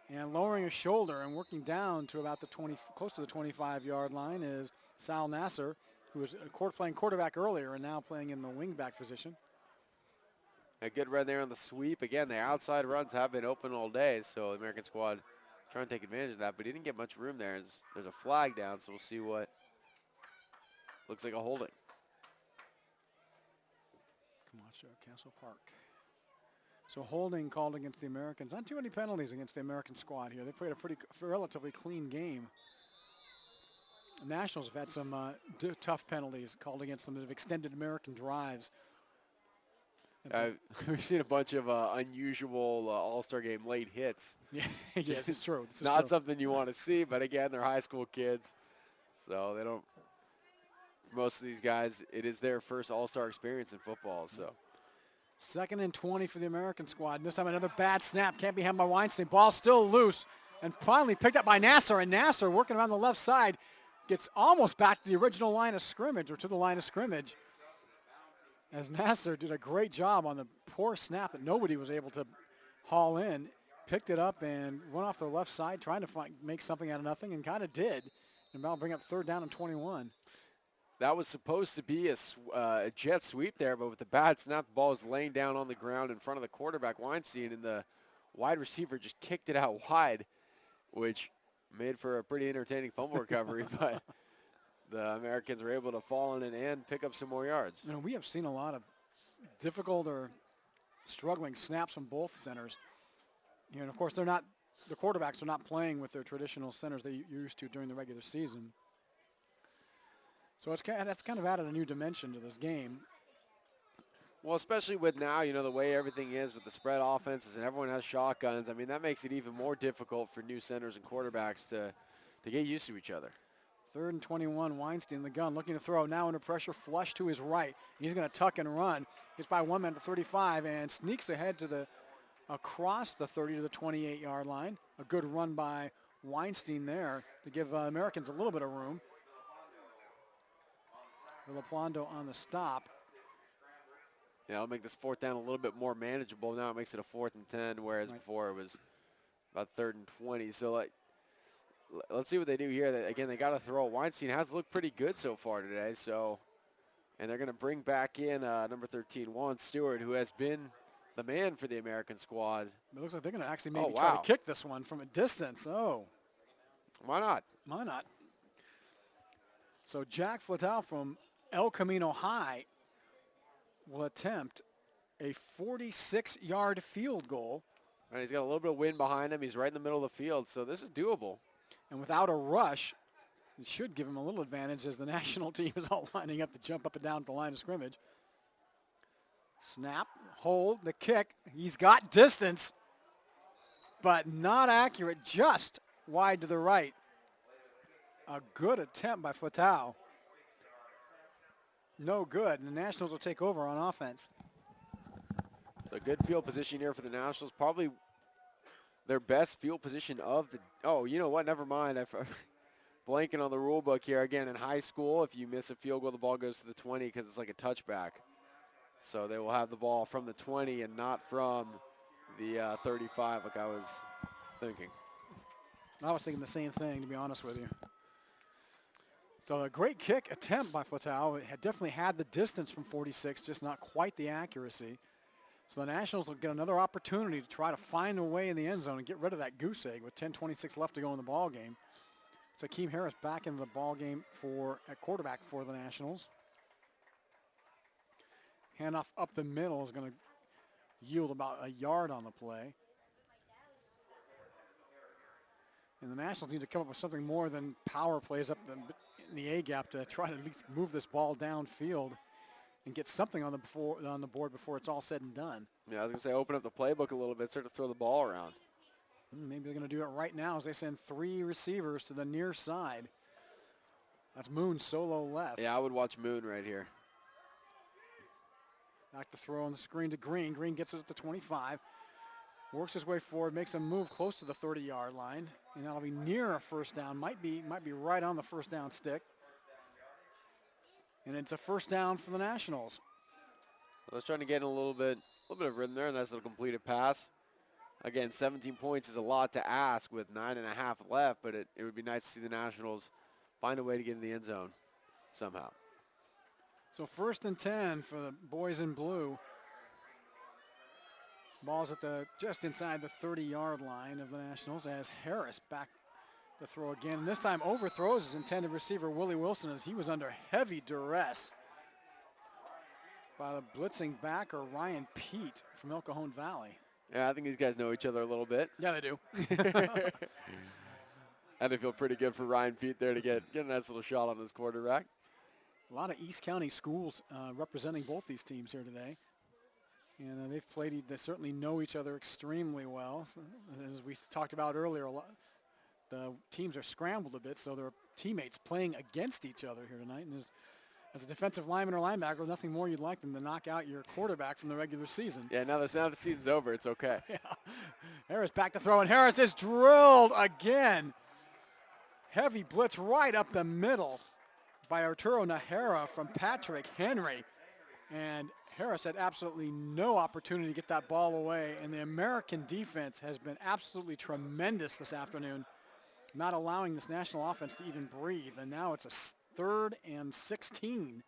and lowering his shoulder and working down to about the close to the 25-yard line is Sal Nasser, who was playing quarterback earlier and now playing in the wingback position. A good run there on the sweep. Again, the outside runs have been open all day, so the American squad trying to take advantage of that, but he didn't get much room there. There's a flag down, so we'll see what looks like a holding. Camacho, Castle Park. So holding called against the Americans. Not too many penalties against the American squad here. They played a relatively clean game. The Nationals have had some tough penalties called against them that have extended American drives. We've seen a bunch of unusual All-Star game late hits. Yeah, yes, it's true. This is not true. something you want to see, but again, they're high school kids, so they don't. For most of these guys, it is their first All-Star experience in football. So 2nd and 20 for the American squad. And this time another bad snap. Can't be handled by Weinstein. Ball still loose and finally picked up by Nasser. And Nasser, working around the left side, gets almost back to the original line of scrimmage or to the line of scrimmage. As Nasser did a great job on the poor snap that nobody was able to haul in. Picked it up and went off the left side trying to make something out of nothing and kind of did. And that'll bring up 3rd down and 21. that was supposed to be a jet sweep there, but with the bad snap, the ball was laying down on the ground in front of the quarterback, Weinstein, and the wide receiver just kicked it out wide, which made for a pretty entertaining fumble recovery, but the Americans were able to fall in and pick up some more yards. You know, we have seen a lot of difficult or struggling snaps from both centers. And of course, the quarterbacks are not playing with their traditional centers they used to during the regular season. So that's kind of added a new dimension to this game. Well, especially with now, you know, the way everything is with the spread offenses and everyone has shotguns. I mean, that makes it even more difficult for new centers and quarterbacks to get used to each other. 3rd and 21, Weinstein, the gun, looking to throw. Now under pressure, flush to his right. He's going to tuck and run. Gets by 1 man to 35 and sneaks ahead to across the 30 to the 28-yard line. A good run by Weinstein there to give Americans a little bit of room. Laplando on the stop. Yeah, it'll make this 4th down a little bit more manageable. Now it makes it a 4th and 10, whereas before it was about 3rd and 20. So let's see what they do here. Again, they got to throw. Weinstein has looked pretty good so far today. So, and they're going to bring back in number 13, Juan Stewart, who has been the man for the American squad. It looks like they're going to actually maybe try to kick this one from a distance. Oh. Why not? Why not? So Jack Flatal from El Camino High will attempt a 46-yard field goal And he's got a little bit of wind behind him. He's right in the middle of the field, so this is doable. And without a rush, it should give him a little advantage as the national team is all lining up to jump up and down the line of scrimmage. Snap, hold, the kick. He's got distance, but not accurate, just wide to the right. A good attempt by Flatau. No good, and the Nationals will take over on offense. So good field position here for the Nationals. Probably their best field position of the, oh, you know what, never mind. I'm blanking on the rule book here. Again, in high school, if you miss a field goal, the ball goes to the 20 because it's like a touchback. So they will have the ball from the 20 and not from the 35 like I was thinking. I was thinking the same thing, to be honest with you. So a great kick attempt by Flatau. It had definitely had the distance from 46, just not quite the accuracy. So the Nationals will get another opportunity to try to find their way in the end zone and get rid of that goose egg with 10:26 left to go in the ball game. So Akeem Harris back into the ball game at quarterback for the Nationals. Handoff up the middle is going to yield about a yard on the play. And the Nationals need to come up with something more than power plays up in the A gap to try to at least move this ball downfield and get something on the board before it's all said and done. Yeah, I was going to say open up the playbook a little bit, start to throw the ball around. Maybe they're going to do it right now as they send 3 receivers to the near side. That's Moon solo left. Yeah, I would watch Moon right here. Back to throw on the screen to Green. Green gets it at the 25. Works his way forward, makes a move close to the 30-yard line, and that'll be near a first down. Might be right on the first down stick. And it's a first down for the Nationals. I was trying to get in a little bit of rhythm there. Nice little completed pass. Again, 17 points is a lot to ask with 9.5 left, but it would be nice to see the Nationals find a way to get in the end zone somehow. So 1st and 10 for the boys in blue. Ball's at just inside the 30-yard line of the Nationals as Harris back to throw again. And this time overthrows his intended receiver, Willie Wilson, as he was under heavy duress by the blitzing backer, Ryan Pete from El Cajon Valley. Yeah, I think these guys know each other a little bit. Yeah, they do. And they feel pretty good for Ryan Pete there to get a nice little shot on his quarterback. A lot of East County schools representing both these teams here today. And they certainly know each other extremely well. As we talked about earlier, the teams are scrambled a bit, so their teammates playing against each other here tonight. And as a defensive lineman or linebacker, nothing more you'd like than to knock out your quarterback from the regular season. Yeah, now the season's over, it's okay. Yeah. Harris back to throw, and Harris is drilled again. Heavy blitz right up the middle by Arturo Nahara from Patrick Henry. And Harris had absolutely no opportunity to get that ball away, and the American defense has been absolutely tremendous this afternoon, not allowing this national offense to even breathe. And now it's a 3rd and 16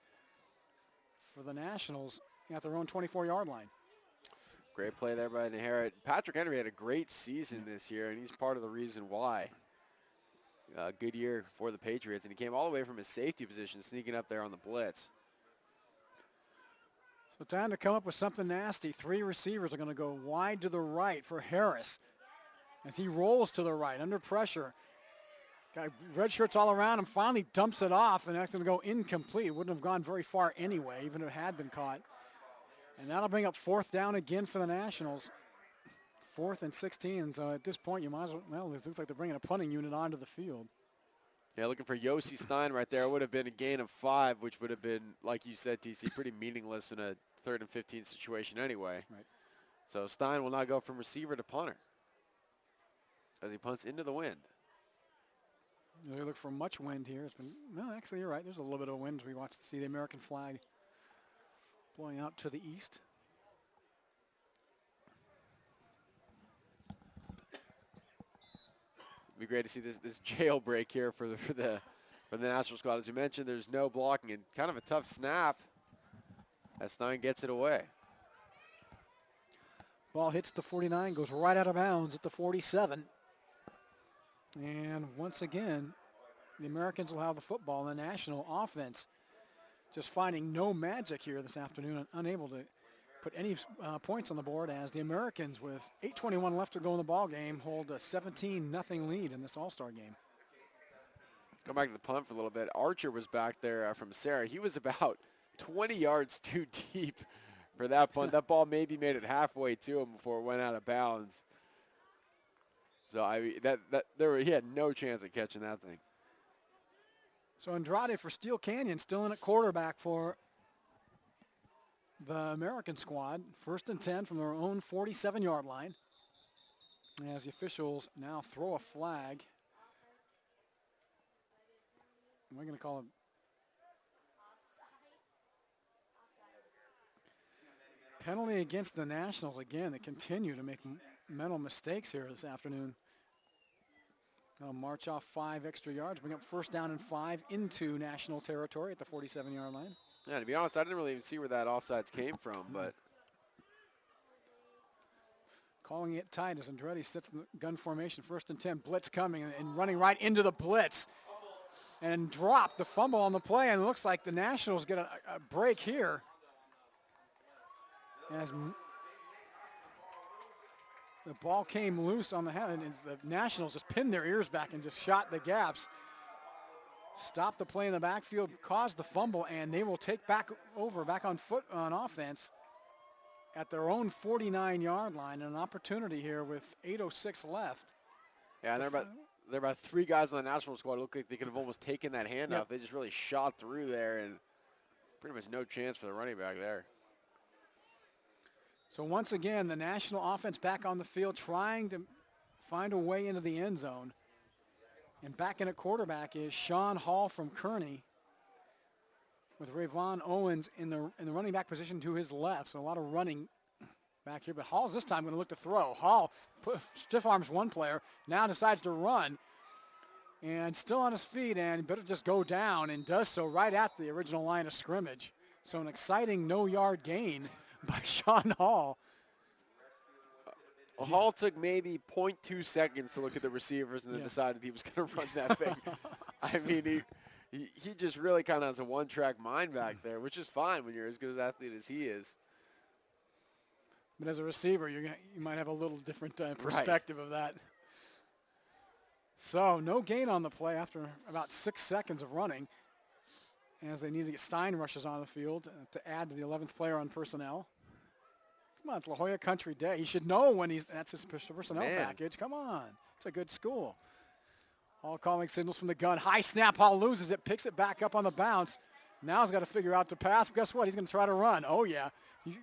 for the Nationals at their own 24-yard line. Great play there by Nahara. Patrick Henry had a great season this year, and he's part of the reason why. Good year for the Patriots, and he came all the way from his safety position, sneaking up there on the blitz. So time to come up with something nasty. 3 receivers are going to go wide to the right for Harris as he rolls to the right under pressure. Got red shirts all around him, finally dumps it off, and that's going to go incomplete. It wouldn't have gone very far anyway, even if it had been caught. And that'll bring up 4th down again for the Nationals. 4th and 16. So at this point, you might as well, it looks like they're bringing a punting unit onto the field. Yeah, looking for Yossi Stein right there. It would have been a gain of 5, which would have been, like you said, TC, pretty meaningless in a 3rd and 15 situation anyway. Right. So Stein will now go from receiver to punter as he punts into the wind. They look for much wind here. It's been, no, actually, you're right. There's a little bit of wind as we watch to see the American flag blowing out to the east. It'd be great to see this jailbreak here for the National squad. As you mentioned, there's no blocking and kind of a tough snap as Stein gets it away. Ball hits the 49, goes right out of bounds at the 47. And once again, the Americans will have the football. The National offense just finding no magic here this afternoon and unable to put any points on the board as the Americans, with 8:21 left to go in the ball game, hold a 17-0 lead in this All-Star game. Go back to the punt for a little bit. Archer was back there from Sarah. He was about 20 yards too deep for that punt. That ball maybe made it halfway to him before it went out of bounds. So I mean, he had no chance of catching that thing. So Andrade for Steel Canyon still in at quarterback for the American squad. 1st and 10 from their own 47-yard line. As the officials now throw a flag. Am I going to call it? Penalty against the Nationals again. They continue to make mental mistakes here this afternoon. They'll march off 5 extra yards, bring up 1st down and 5 into national territory at the 47-yard line. Yeah, to be honest, I didn't really even see where that offsides came from, but. Calling it tight as Andretti sits in the gun formation. 1st and 10, blitz coming and running right into the blitz. And dropped the fumble on the play, and it looks like the Nationals get a break here. As the ball came loose on the hand, and the Nationals just pinned their ears back and just shot the gaps. Stopped the play in the backfield, caused the fumble, and they will take back on foot on offense at their own 49-yard line. And an opportunity here with 8:06 left. Yeah, they're about 3 guys on the national squad. It looked like they could have almost taken that handoff. They just really shot through there, and pretty much no chance for the running back there. So once again, the national offense back on the field trying to find a way into the end zone. And back in at quarterback is Sean Hall from Kearney, with Rayvon Owens in the running back position to his left. So a lot of running back here, but Hall's this time going to look to throw. Hall stiff arms one player, now decides to run, and still on his feet, and better just go down, and does so right at the original line of scrimmage. So an exciting no-yard gain by Sean Hall. Hall took maybe 0.2 seconds to look at the receivers and then decided he was going to run that thing. I mean, he just really kind of has a one-track mind back there, which is fine when you're as good an athlete as he is. But as a receiver, you might have a little different perspective of that. So no gain on the play after about 6 seconds of running, as they need to get Stein rushes on the field to add to the 11th player on personnel. Come on, it's La Jolla Country Day. He should know when that's his personnel package. Come on, it's a good school. Hall calling signals from the gun. High snap, Hall loses it, picks it back up on the bounce. Now he's got to figure out to pass. But guess what? He's going to try to run. Oh, yeah. He's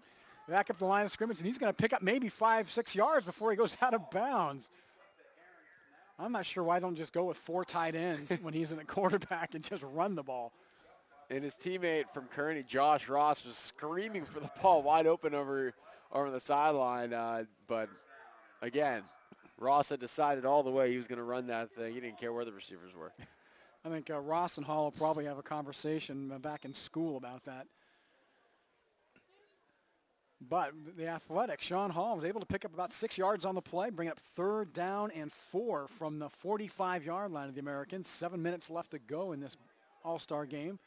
back up the line of scrimmage, and he's going to pick up maybe 5-6 yards before he goes out of bounds. I'm not sure why they don't just go with 4 tight ends when he's in a quarterback and just run the ball. And his teammate from Kearney, Josh Ross, was screaming for the ball wide open over the sideline. But, again, Ross had decided all the way he was going to run that thing. He didn't care where the receivers were. I think Ross and Hall will probably have a conversation back in school about that. But the athletic, Sean Hall, was able to pick up about 6 yards on the play, bring up 3rd down and 4 from the 45-yard line of the Americans. 7 minutes left to go in this All-Star game.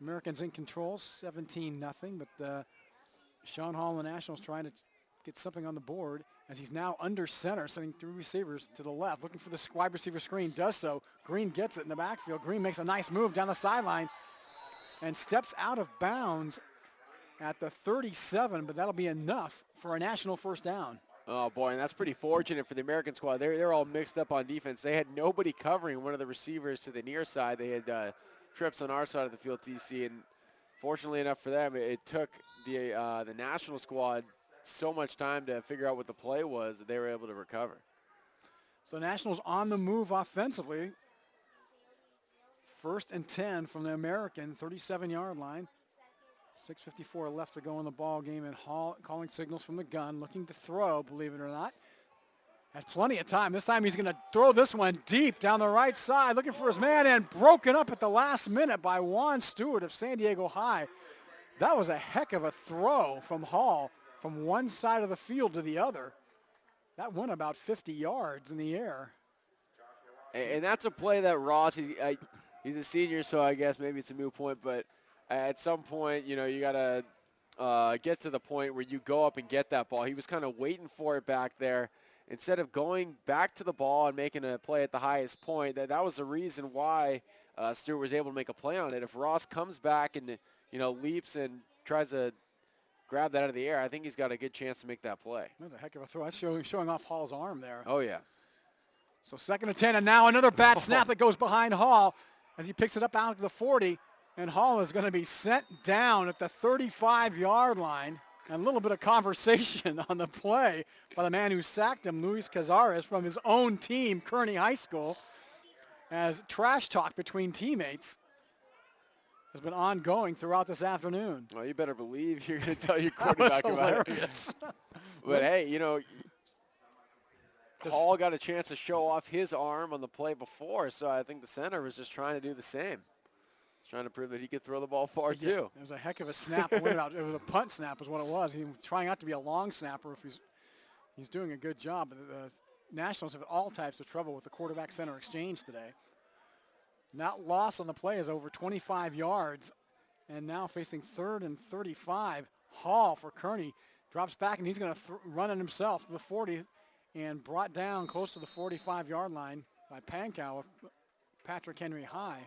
Americans in control, 17-0, but Sean Hall and the Nationals trying to get something on the board as he's now under center, sending 3 receivers to the left, looking for the wide receiver screen, does so. Green gets it in the backfield. Green makes a nice move down the sideline and steps out of bounds at the 37, but that'll be enough for a national 1st down. Oh, boy, and that's pretty fortunate for the American squad. They're all mixed up on defense. They had nobody covering one of the receivers to the near side. They had trips on our side of the field, TC, and fortunately enough for them, it took the national squad so much time to figure out what the play was that they were able to recover. So Nationals on the move offensively. 1st and 10 from the American 37-yard line. 6:54 left to go in the ball game, and Hall calling signals from the gun, looking to throw, believe it or not. Has plenty of time. This time he's going to throw this one deep down the right side, looking for his man, and broken up at the last minute by Juan Stewart of San Diego High. That was a heck of a throw from Hall from one side of the field to the other. That went about 50 yards in the air. And that's a play that Ross, he's a senior, so I guess maybe it's a moot point, but at some point, you got to get to the point where you go up and get that ball. He was kind of waiting for it back there. Instead of going back to the ball and making a play at the highest point, that was the reason why Stewart was able to make a play on it. If Ross comes back and, leaps and tries to grab that out of the air, I think he's got a good chance to make that play. That's a heck of a throw. That's showing off Hall's arm there. Oh, yeah. So 2nd and 10, and now another bad snap that goes behind Hall as he picks it up out to the 40, and Hall is going to be sent down at the 35-yard line. And a little bit of conversation on the play by the man who sacked him, Luis Cazares, from his own team, Kearney High School, as trash talk between teammates has been ongoing throughout this afternoon. Well, you better believe you're going to tell your quarterback about it. But, hey, Hall got a chance to show off his arm on the play before, so I think the center was just trying to do the same. Trying to prove that he could throw the ball far, too. It was a heck of a snap. It was a punt snap is what it was. He was trying not to be a long snapper. If he's doing a good job. The Nationals have all types of trouble with the quarterback-center exchange today. That loss on the play is over 25 yards, and now facing 3rd and 35. Hall for Kearney drops back, and he's going to run it himself to the 40 and brought down close to the 45-yard line by Pankow of Patrick Henry High.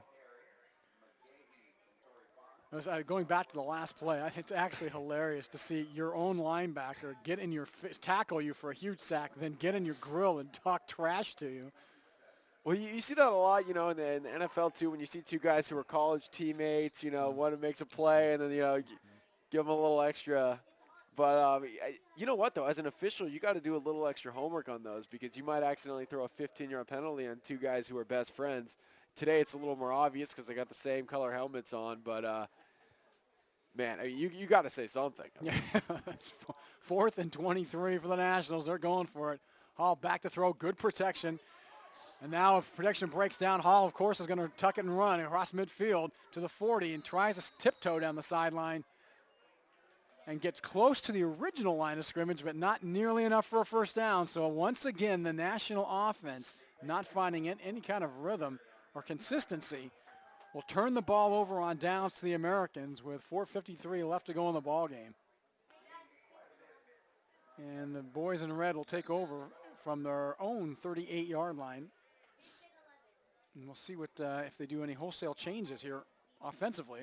Going back to the last play, it's actually hilarious to see your own linebacker get in your face, tackle you for a huge sack, then get in your grill and talk trash to you. Well, you see that a lot, in the NFL, too, when you see two guys who are college teammates, one makes a play and then, give them a little extra. But you know what, though? As an official, you got to do a little extra homework on those because you might accidentally throw a 15-yard penalty on two guys who are best friends. Today it's a little more obvious because they got the same color helmets on, but man, you got to say something. It's 4th and 23 for the Nationals. They're going for it. Hall back to throw, good protection. And now if protection breaks down, Hall, of course, is going to tuck it and run across midfield to the 40 and tries to tiptoe down the sideline and gets close to the original line of scrimmage, but not nearly enough for a first down. So once again, the National offense not finding any kind of rhythm or consistency will turn the ball over on downs to the Americans with 4:53 left to go in the ball game. And the boys in red will take over from their own 38-yard line. And we'll see what if they do any wholesale changes here offensively.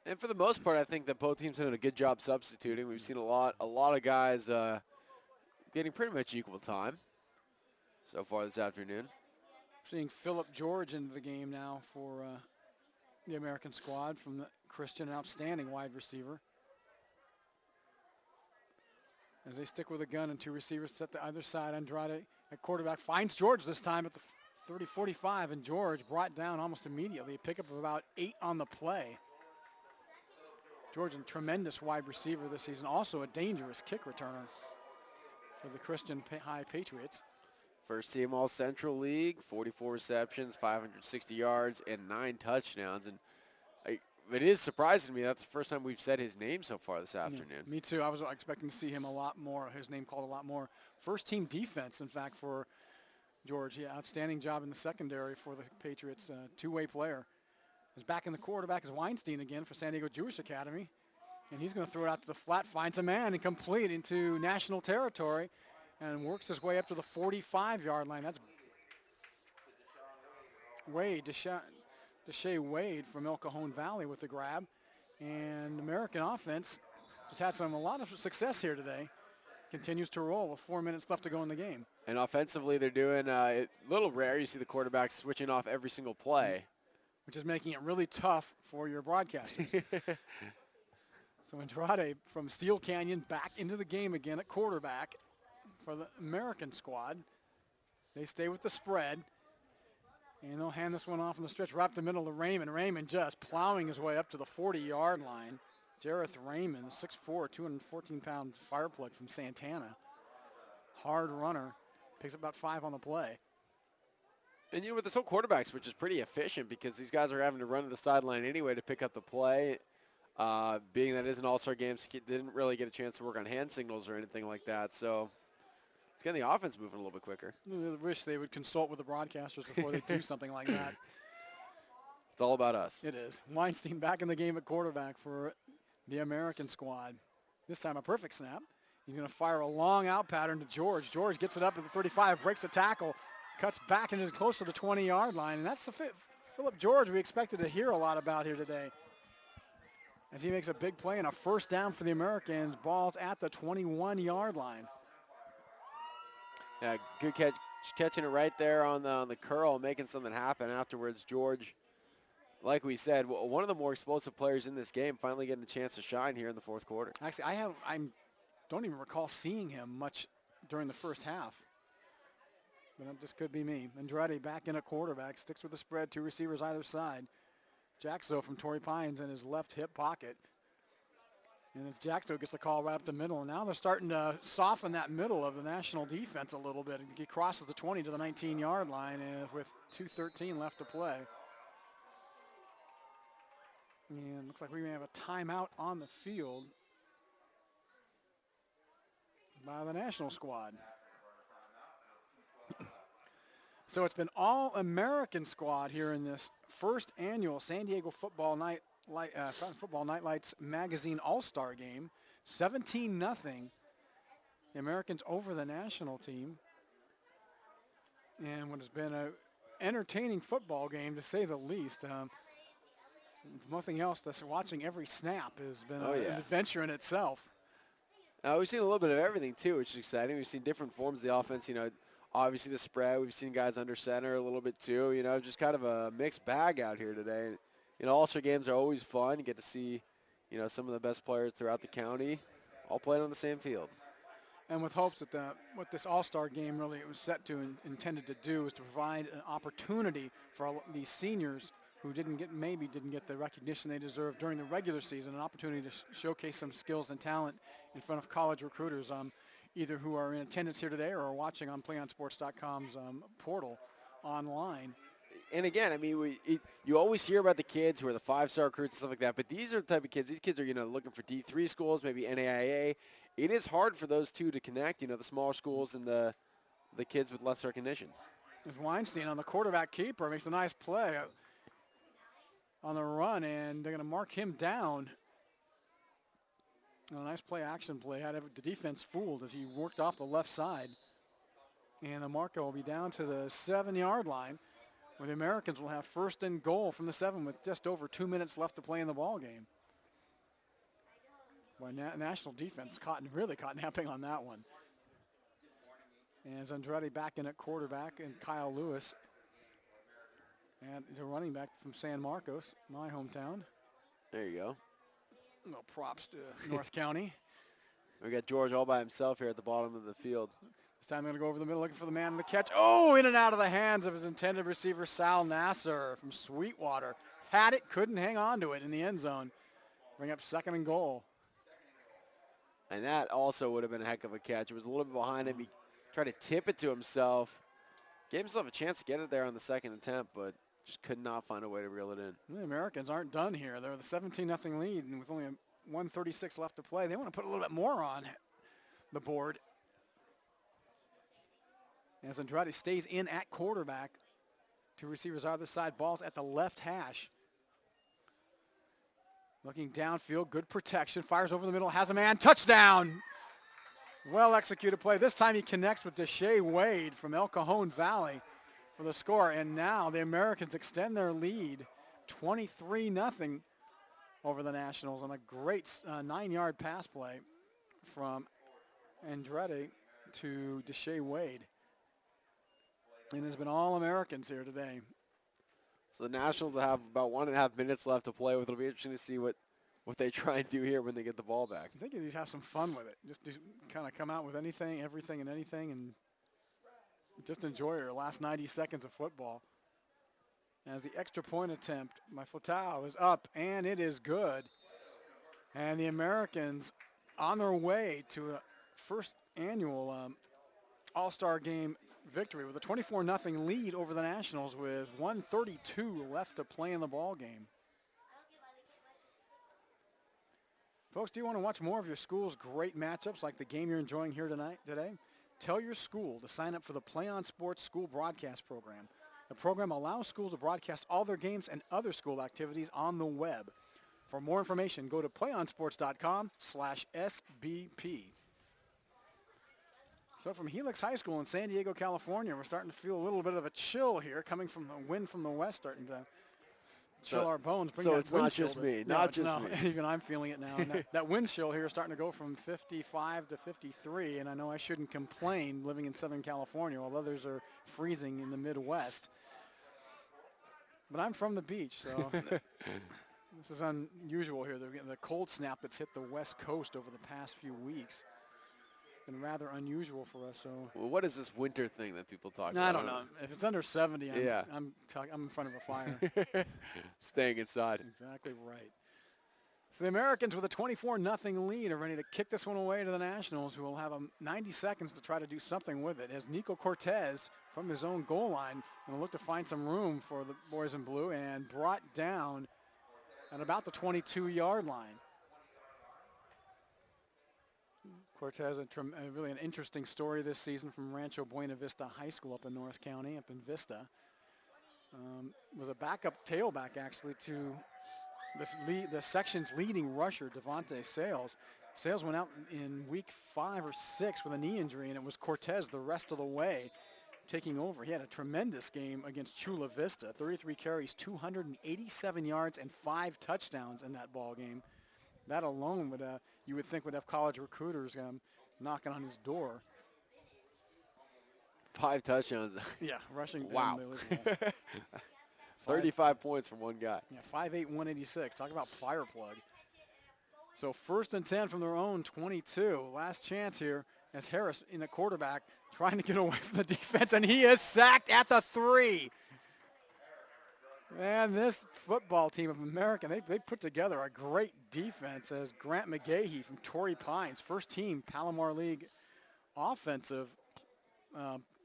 And for the most part, I think that both teams have done a good job substituting. We've seen a lot of guys getting pretty much equal time so far this afternoon. Seeing Philip George into the game now for the American squad from the Christian, an outstanding wide receiver. As they stick with a gun and two receivers set to either side, Andrade at quarterback finds George this time at the 30-45, and George brought down almost immediately. A pickup of about 8 on the play. George, a tremendous wide receiver this season, also a dangerous kick returner for the Christian High Patriots. First team All-Central League, 44 receptions, 560 yards, and 9 touchdowns. And it is surprising to me that's the first time we've said his name so far this afternoon. Yeah, me too. I was expecting to see him a lot more, his name called a lot more. First team defense, in fact, for George. Yeah, outstanding job in the secondary for the Patriots. Two-way player. Is back in the quarterback is Weinstein again for San Diego Jewish Academy. And he's going to throw it out to the flat, finds a man, and complete into national territory. And works his way up to the 45-yard line. That's Wade, Deshae Wade from El Cajon Valley with the grab. And the American offense just had a lot of success here today. Continues to roll with 4 minutes left to go in the game. And offensively, they're doing a little rare. You see the quarterback switching off every single play. Which is making it really tough for your broadcasters. So Andrade from Steel Canyon back into the game again at quarterback for the American squad. They stay with the spread. And they'll hand this one off in the stretch right up the middle to Raymond. Raymond just plowing his way up to the 40-yard line. Jareth Raymond, 6'4", 214-pound fireplug from Santana. Hard runner. Picks up about 5 on the play. And, with this whole quarterback switch is pretty efficient because these guys are having to run to the sideline anyway to pick up the play. Being that it is an all-star game, so didn't really get a chance to work on hand signals or anything like that. So it's getting the offense moving a little bit quicker. I wish they would consult with the broadcasters before they do something like that. It's all about us. It is. Weinstein back in the game at quarterback for the American squad. This time a perfect snap. He's going to fire a long out pattern to George. George gets it up at the 35, breaks the tackle, cuts back into close to the 20-yard line. And that's the Philip George we expected to hear a lot about here today, as he makes a big play and a first down for the Americans. Ball's at the 21-yard line. Yeah, good catch, catching it right there on the curl, making something happen afterwards. George, like we said, one of the more explosive players in this game, finally getting a chance to shine here in the fourth quarter. Actually, I don't even recall seeing him much during the first half. But that just could be me. Andretti back in at quarterback, sticks with the spread, two receivers either side. Jackso from Torrey Pines in his left hip pocket. And as Jackso gets the call right up the middle, and now they're starting to soften that middle of the national defense a little bit. He crosses the 20 to the 19-yard line with 2:13 left to play. And looks like we may have a timeout on the field by the national squad. So it's been all American squad here in this first annual San Diego Football Nightlights Magazine All-Star Game. 17-0. The Americans over the national team. And what has been an entertaining football game, to say the least. If nothing else, watching every snap has been an adventure in itself. We've seen a little bit of everything, too, which is exciting. We've seen different forms of the offense, obviously the spread. We've seen guys under center a little bit, too. Just kind of a mixed bag out here today. All-Star games are always fun. You get to see, some of the best players throughout the county all playing on the same field. And with hopes that what this All-Star game really was set to and intended to do is to provide an opportunity for these seniors who didn't get the recognition they deserved during the regular season, an opportunity to showcase some skills and talent in front of college recruiters, either who are in attendance here today or are watching on PlayOnSports.com's portal online. And again, you always hear about the kids who are the five-star recruits and stuff like that, but these are the type of kids. These kids are, looking for D3 schools, maybe NAIA. It is hard for those two to connect, the smaller schools and the kids with less recognition. There's Weinstein on the quarterback keeper, makes a nice play on the run, and they're going to mark him down. A nice action play. Had the defense fooled as he worked off the left side. And the marker will be down to the 7-yard line, where the Americans will have first and goal from the 7 with just over 2 minutes left to play in the ball game. Boy, national defense really caught napping on that one. And Andretti back in at quarterback, and Kyle Lewis, and the running back from San Marcos, my hometown. There you go. No props to North County. We got George all by himself here at the bottom of the field. This time I'm going to go over the middle looking for the man in the catch. Oh, in and out of the hands of his intended receiver, Sal Nasser from Sweetwater. Had it, couldn't hang on to it in the end zone. Bring up second and goal. And that also would have been a heck of a catch. It was a little bit behind him. He tried to tip it to himself. Gave himself a chance to get it there on the second attempt, but just could not find a way to reel it in. The Americans aren't done here. They're the 17-0 lead, and with only 1:36 left to play, they want to put a little bit more on the board. As Andrade stays in at quarterback, two receivers either side, balls at the left hash. Looking downfield, good protection, fires over the middle, has a man, touchdown! Well executed play. This time he connects with Deshae Wade from El Cajon Valley for the score, and now the Americans extend their lead 23-0 over the Nationals on a great 9-yard pass play from Andrade to Deshae Wade. And it's been all Americans here today. So the Nationals will have about 1.5 minutes left to play with. It'll be interesting to see what they try and do here when they get the ball back. I think you just have some fun with it. Just kind of come out with anything, everything, and anything, and just enjoy your last 90 seconds of football. As the extra point attempt by Flatau is up, and it is good. And the Americans on their way to a first annual All-Star Game victory with a 24-0 lead over the Nationals with 1:32 left to play in the ball game. Folks, do you want to watch more of your school's great matchups like the game you're enjoying here today? Tell your school to sign up for the Play on Sports School Broadcast Program. The program allows schools to broadcast all their games and other school activities on the web. For more information, go to playonsports.com/SBP. So from Helix High School in San Diego, California, we're starting to feel a little bit of a chill here coming from the wind from the west, starting to chill our bones. Bring So that it's wind not chill just to- me, No, not it's just no. me. Even I'm feeling it now. And that wind chill here is starting to go from 55 to 53, and I know I shouldn't complain living in Southern California, while others are freezing in the Midwest. But I'm from the beach, so this is unusual here. The cold snap that's hit the West Coast over the past few weeks been rather unusual for us. So Well, what is this winter thing that people talk I about? don't know. If it's under 70, Yeah. I'm in front of a fire. Staying inside. Exactly right. So the Americans with a 24-0 lead are ready to kick this one away to the Nationals, who will have 90 seconds to try to do something with it. As Nico Cortez from his own goal line will look to find some room for the boys in blue, and brought down at about the 22-yard line. Cortez, really an interesting story this season from Rancho Buena Vista High School up in North County, up in Vista. Was a backup tailback, actually, to the section's leading rusher, Devontae Sales. Sales went out in week 5 or 6 with a knee injury, and it was Cortez the rest of the way taking over. He had a tremendous game against Chula Vista. 33 carries, 287 yards, and 5 touchdowns in that ball game. That alone would, you would think, would have college recruiters knocking on his door. 5 touchdowns. Yeah, rushing. Wow. Unbelievable. 35 points from one guy. Yeah, 5'8", 186. Talk about fire plug. So 1st and 10 from their own 22. Last chance here as Harris in the quarterback trying to get away from the defense, and he is sacked at the 3. Man, this football team of American, they put together a great defense as Grant McGahee from Torrey Pines, first team Palomar League offensive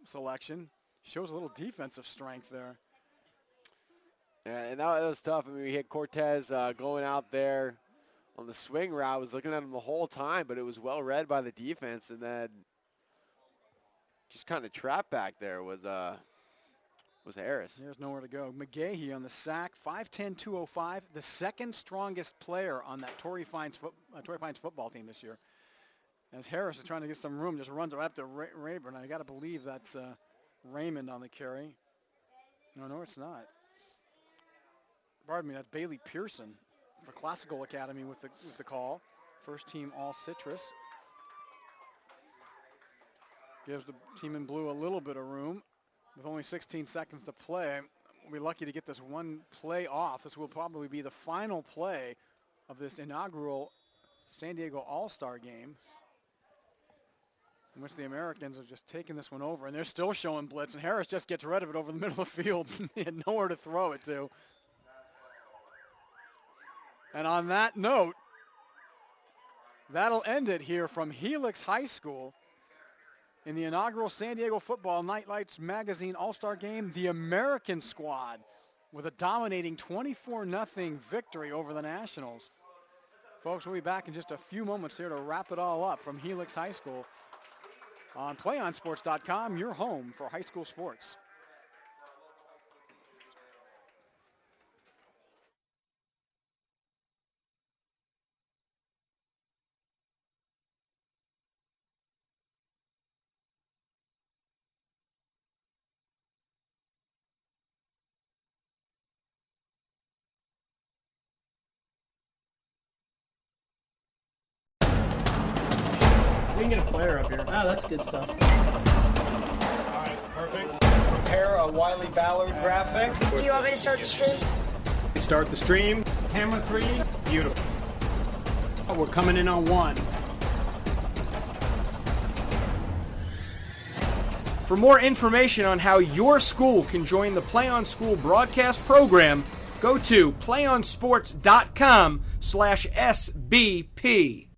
selection, shows a little defensive strength there. Yeah, and that was tough. I mean, we hit Cortez going out there on the swing route. I was looking at him the whole time, but it was well read by the defense. And then just kind of trapped back there was Harris. There's nowhere to go. McGahee on the sack, 5'10", 205, the second strongest player on that Torrey Pines football team this year. As Harris is trying to get some room, just runs right up to Rayburn. I got to believe that's Raymond on the carry. No, it's not. Pardon me, that's Bailey Pearson for Classical Academy with the call. First team all citrus. Gives the team in blue a little bit of room. With only 16 seconds to play, we'll be lucky to get this one play off. This will probably be the final play of this inaugural San Diego All-Star game, in which the Americans have just taken this one over, and they're still showing blitz, and Harris just gets rid of it over the middle of the field. He had nowhere to throw it to. And on that note, that'll end it here from Helix High School in the inaugural San Diego Football Nightlights Magazine All-Star Game. The American squad with a dominating 24-0 victory over the Nationals. Folks, we'll be back in just a few moments here to wrap it all up from Helix High School on playonsports.com, your home for high school sports. We can get a player up here. Oh, that's good stuff. All right, perfect. Prepare a Wiley Ballard graphic. Do you want me to start the stream? Start the stream. Camera 3. Beautiful. We're coming in on 1. For more information on how your school can join the Play on School broadcast program, go to playonsports.com/SBP.